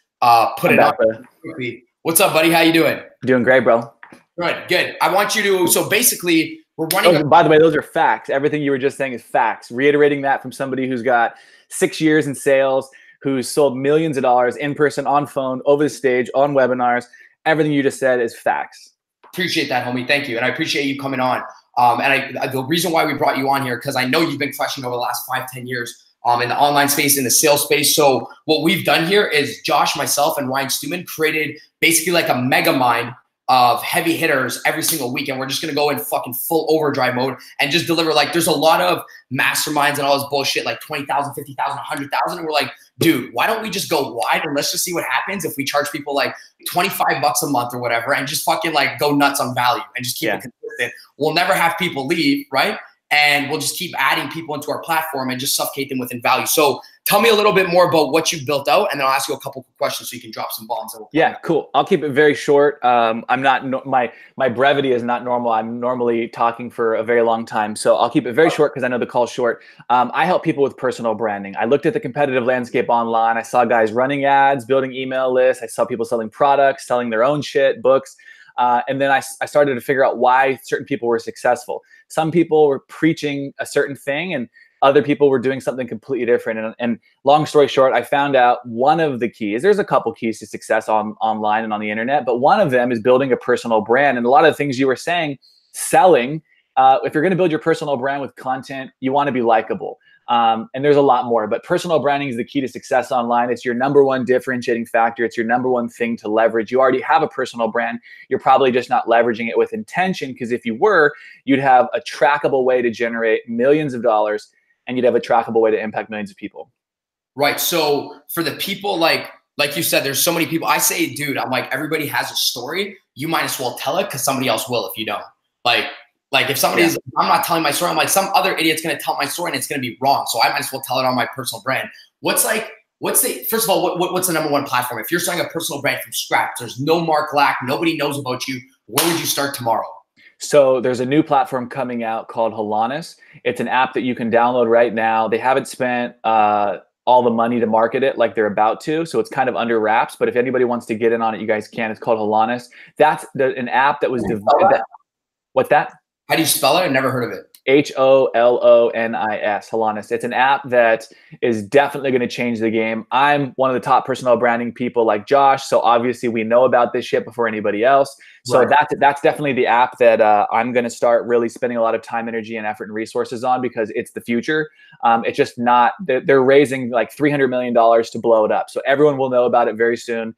put it up quickly. What's up, buddy? How you doing? Doing great, bro. Good. I want you to, so basically, we're running. By the way, those are facts. Everything you were just saying is facts. Reiterating that from somebody who's got 6 years in sales, who's sold millions of dollars in person, on phone, over the stage, on webinars. Everything you just said is facts. Appreciate that, homie. Thank you. And I appreciate you coming on. The reason why we brought you on here, because I know you've been crushing over the last 5-10 years in the online space, in the sales space. So what we've done here is Josh, myself, and Ryan Stewman created basically like a mega mind of heavy hitters every single week. And we're just going to go in fucking full overdrive mode and just deliver. Like, there's a lot of masterminds and all this bullshit, like 20,000, 50,000, 100,000. And we're like, dude, why don't we just go wide and let's just see what happens if we charge people like $25 a month or whatever and just fucking like go nuts on value and just keep it consistent. We'll never have people leave, right? And we'll just keep adding people into our platform and just suffocate them within value. So tell me a little bit more about what you've built out, and then I'll ask you a couple of questions so you can drop some bombs. Yeah, cool. I'll keep it very short. I'm not, my brevity is not normal. I'm normally talking for a very long time. So I'll keep it very short because I know the call's short. I help people with personal branding. I looked at the competitive landscape online. I saw guys running ads, building email lists. I saw people selling products, selling their own shit, books. And then I started to figure out why certain people were successful. Some people were preaching a certain thing and other people were doing something completely different. And long story short, I found out one of the keys, there's a couple keys to success online and on the internet, but one of them is building a personal brand. And a lot of the things you were saying, selling, if you're going to build your personal brand with content, you want to be likable. And there's a lot more, but personal branding is the key to success online. It's your #1 differentiating factor. It's your #1 thing to leverage. You already have a personal brand. You're probably just not leveraging it with intention, because if you were, you'd have a trackable way to generate millions of dollars and you'd have a trackable way to impact millions of people. Right. So for the people, like you said, there's so many people. I say, dude, I'm like, everybody has a story. You might as well tell it because somebody else will if you don't. Like if somebody's, I'm not telling my story, I'm like, some other idiot's going to tell my story and it's going to be wrong. So I might as well tell it on my personal brand. First of all, what's the #1 platform? If you're starting a personal brand from scratch, there's no Mark Lack, nobody knows about you. Where would you start tomorrow? So there's a new platform coming out called wildlys. It's an app that you can download right now. They haven't spent all the money to market it like they're about to. So it's kind of under wraps. But if anybody wants to get in on it, you guys can. It's called wildlys. That's an app that was developed. What's that? How do you spell it? I've never heard of it. Holonis. Holonis. It's an app that is definitely going to change the game. I'm one of the top personal branding people like Josh, so obviously we know about this shit before anybody else. So that's definitely the app that I'm going to start really spending a lot of time, energy, and effort and resources on, because it's the future. It's just not, they're raising like $300 million to blow it up. So everyone will know about it very soon.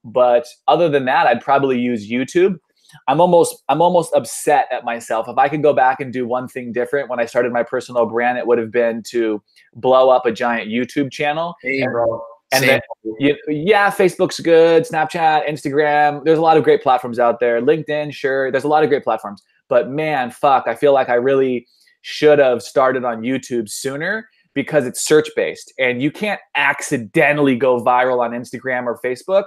But other than that, I'd probably use YouTube. I'm almost upset at myself. If I could go back and do one thing different when I started my personal brand, it would have been to blow up a giant YouTube channel. Hey, bro. And then, yeah, Facebook's good, Snapchat, Instagram. There's a lot of great platforms out there. LinkedIn, sure. There's a lot of great platforms. But man, fuck, I feel like I really should have started on YouTube sooner, because it's search-based. And you can't accidentally go viral on Instagram or Facebook.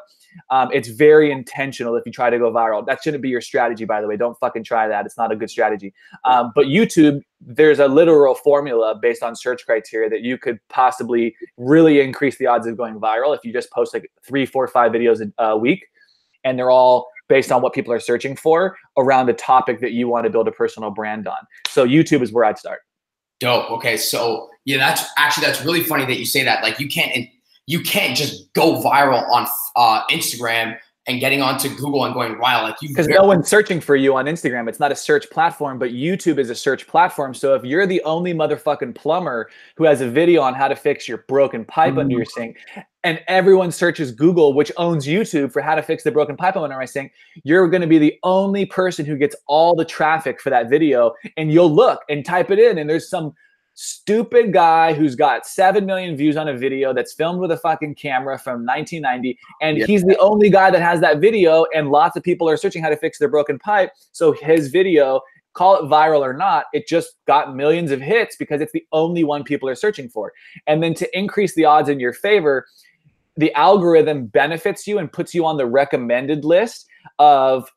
It's very intentional if you try to go viral. That shouldn't be your strategy, by the way. Don't fucking try that. It's not a good strategy. But YouTube, there's a literal formula based on search criteria that you could possibly really increase the odds of going viral if you just post like 3, 4, 5 videos a week. And they're all based on what people are searching for around the topic that you want to build a personal brand on. So YouTube is where I'd start. Dope. Okay. So yeah, that's really funny that you say that. Like you can't just go viral on Instagram and getting onto Google and going wild. Like because no one's searching for you on Instagram. It's not a search platform, but YouTube is a search platform. So if you're the only motherfucking plumber who has a video on how to fix your broken pipe under your sink, and everyone searches Google, which owns YouTube, for how to fix the broken pipe under my sink, you're going to be the only person who gets all the traffic for that video. And you'll look and type it in, and there's some stupid guy who's got 7 million views on a video that's filmed with a fucking camera from 1990, and he's the only guy that has that video, and lots of people are searching how to fix their broken pipe. So his video, call it viral or not, it just got millions of hits because it's the only one people are searching for. And then to increase the odds in your favor, the algorithm benefits you and puts you on the recommended list of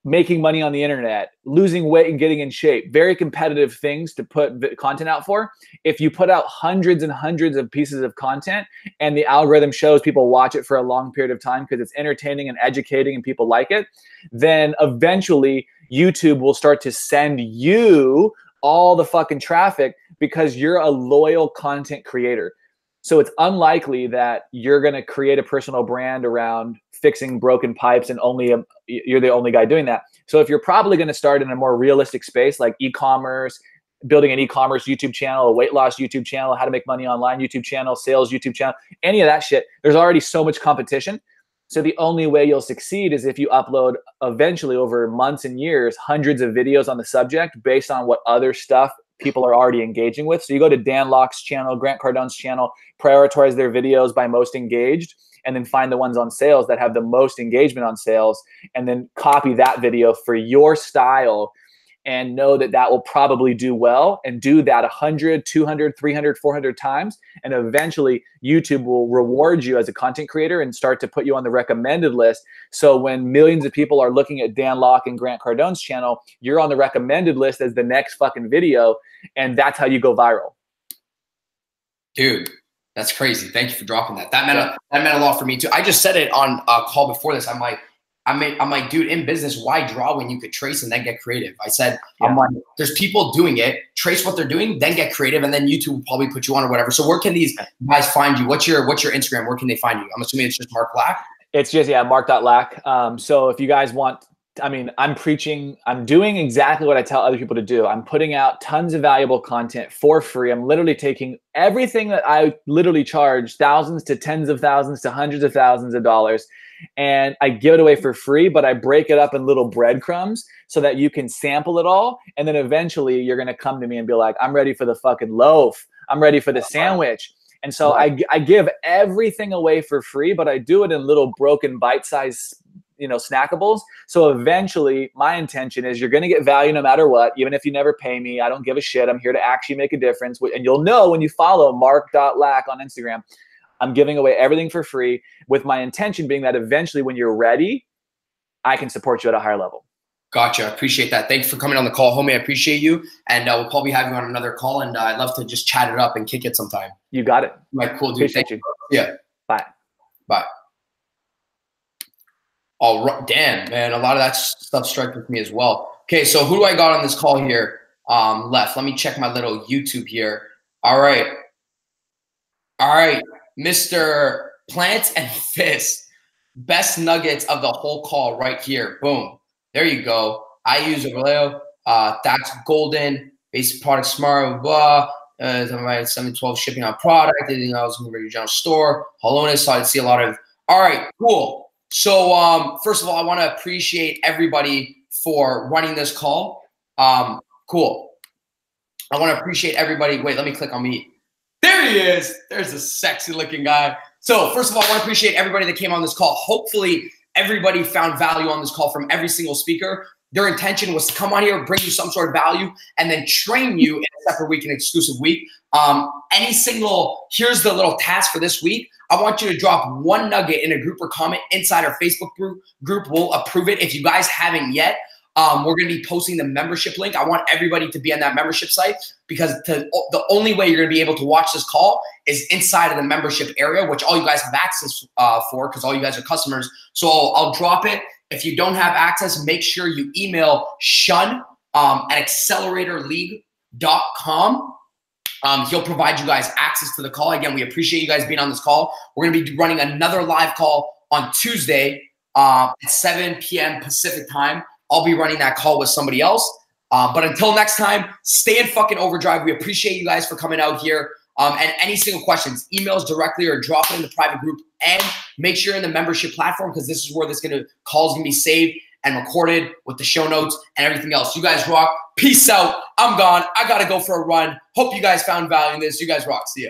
making money on the internet, losing weight and getting in shape, very competitive things to put content out for. If you put out hundreds and hundreds of pieces of content and the algorithm shows people watch it for a long period of time because it's entertaining and educating and people like it, then eventually YouTube will start to send you all the fucking traffic because you're a loyal content creator. So it's unlikely that you're going to create a personal brand around fixing broken pipes and you're the only guy doing that. So if you're probably going to start in a more realistic space like e-commerce, building an e-commerce YouTube channel, a weight loss YouTube channel, how to make money online YouTube channel, sales YouTube channel, any of that shit, there's already so much competition. So the only way you'll succeed is if you upload eventually over months and years, hundreds of videos on the subject based on what other stuff people are already engaging with. So you go to Dan Locke's channel, Grant Cardone's channel, prioritize their videos by most engaged, and then find the ones on sales that have the most engagement on sales, and then copy that video for your style and know that that will probably do well, and do that 100, 200, 300, 400 times. And eventually YouTube will reward you as a content creator and start to put you on the recommended list. So when millions of people are looking at Dan Locke and Grant Cardone's channel, you're on the recommended list as the next fucking video. And that's how you go viral. Dude, that's crazy. Thank you for dropping that. That meant a lot for me too. I just said it on a call before this. I'm like, dude, in business, why draw when you could trace and then get creative? I said, I'm like, there's people doing it, trace what they're doing, then get creative, and then YouTube will probably put you on or whatever. So where can these guys find you? What's your Instagram? Where can they find you? I'm assuming it's just Mark Lack. It's just, mark.lack. So if you guys want, I'm doing exactly what I tell other people to do. I'm putting out tons of valuable content for free. I'm literally taking everything that I literally charge thousands to tens of thousands to hundreds of thousands of dollars, and I give it away for free, but I break it up in little breadcrumbs so that you can sample it all. And then eventually you're going to come to me and be like, I'm ready for the fucking loaf. I'm ready for the sandwich. And so I give everything away for free, but I do it in little broken bite-sized, snackables. So eventually my intention is you're going to get value no matter what, even if you never pay me. I don't give a shit. I'm here to actually make a difference. And you'll know when you follow mark.lack on Instagram. I'm giving away everything for free, with my intention being that eventually when you're ready, I can support you at a higher level. Gotcha. I appreciate that. Thanks for coming on the call, homie. I appreciate you. And we'll probably have you on another call. And I'd love to just chat it up and kick it sometime. You got it. Right, cool, dude. Appreciate you. Yeah. Bye. Bye. All right. Damn, man. A lot of that stuff struck with me as well. Okay, so who do I got on this call here? left. Let me check my little YouTube here. All right. All right. Mr. Plants and Fist. Best nuggets of the whole call right here. Boom. There you go. I use Vallejo. That's golden. Basic product smart. Blah. 712 shipping on product. Anything else in the general store. Holonis. So I'd see a lot of. All right. Cool. So first of all, I want to appreciate everybody for running this call. Cool. I want to appreciate everybody. Wait, let me click on me. There he is. There's a sexy looking guy. So first of all, I want to appreciate everybody that came on this call. Hopefully everybody found value on this call from every single speaker. Their intention was to come on here, bring you some sort of value, and then train you in a separate week, an exclusive week. Here's the little task for this week. I want you to drop one nugget in a group or comment inside our Facebook group. We'll approve it. If you guys haven't yet, we're going to be posting the membership link. I want everybody to be on that membership site because the only way you're going to be able to watch this call is inside of the membership area, which all you guys have access for because all you guys are customers. So I'll drop it. If you don't have access, make sure you email Shun at acceleratorleague.com. He'll provide you guys access to the call. Again, we appreciate you guys being on this call. We're going to be running another live call on Tuesday at 7 p.m. Pacific time. I'll be running that call with somebody else. But until next time, stay in fucking overdrive. We appreciate you guys for coming out here. And any single questions, emails directly or drop it in the private group. And make sure you're in the membership platform because this is where call is going to be saved and recorded with the show notes and everything else. You guys rock. Peace out. I'm gone. I got to go for a run. Hope you guys found value in this. You guys rock. See ya.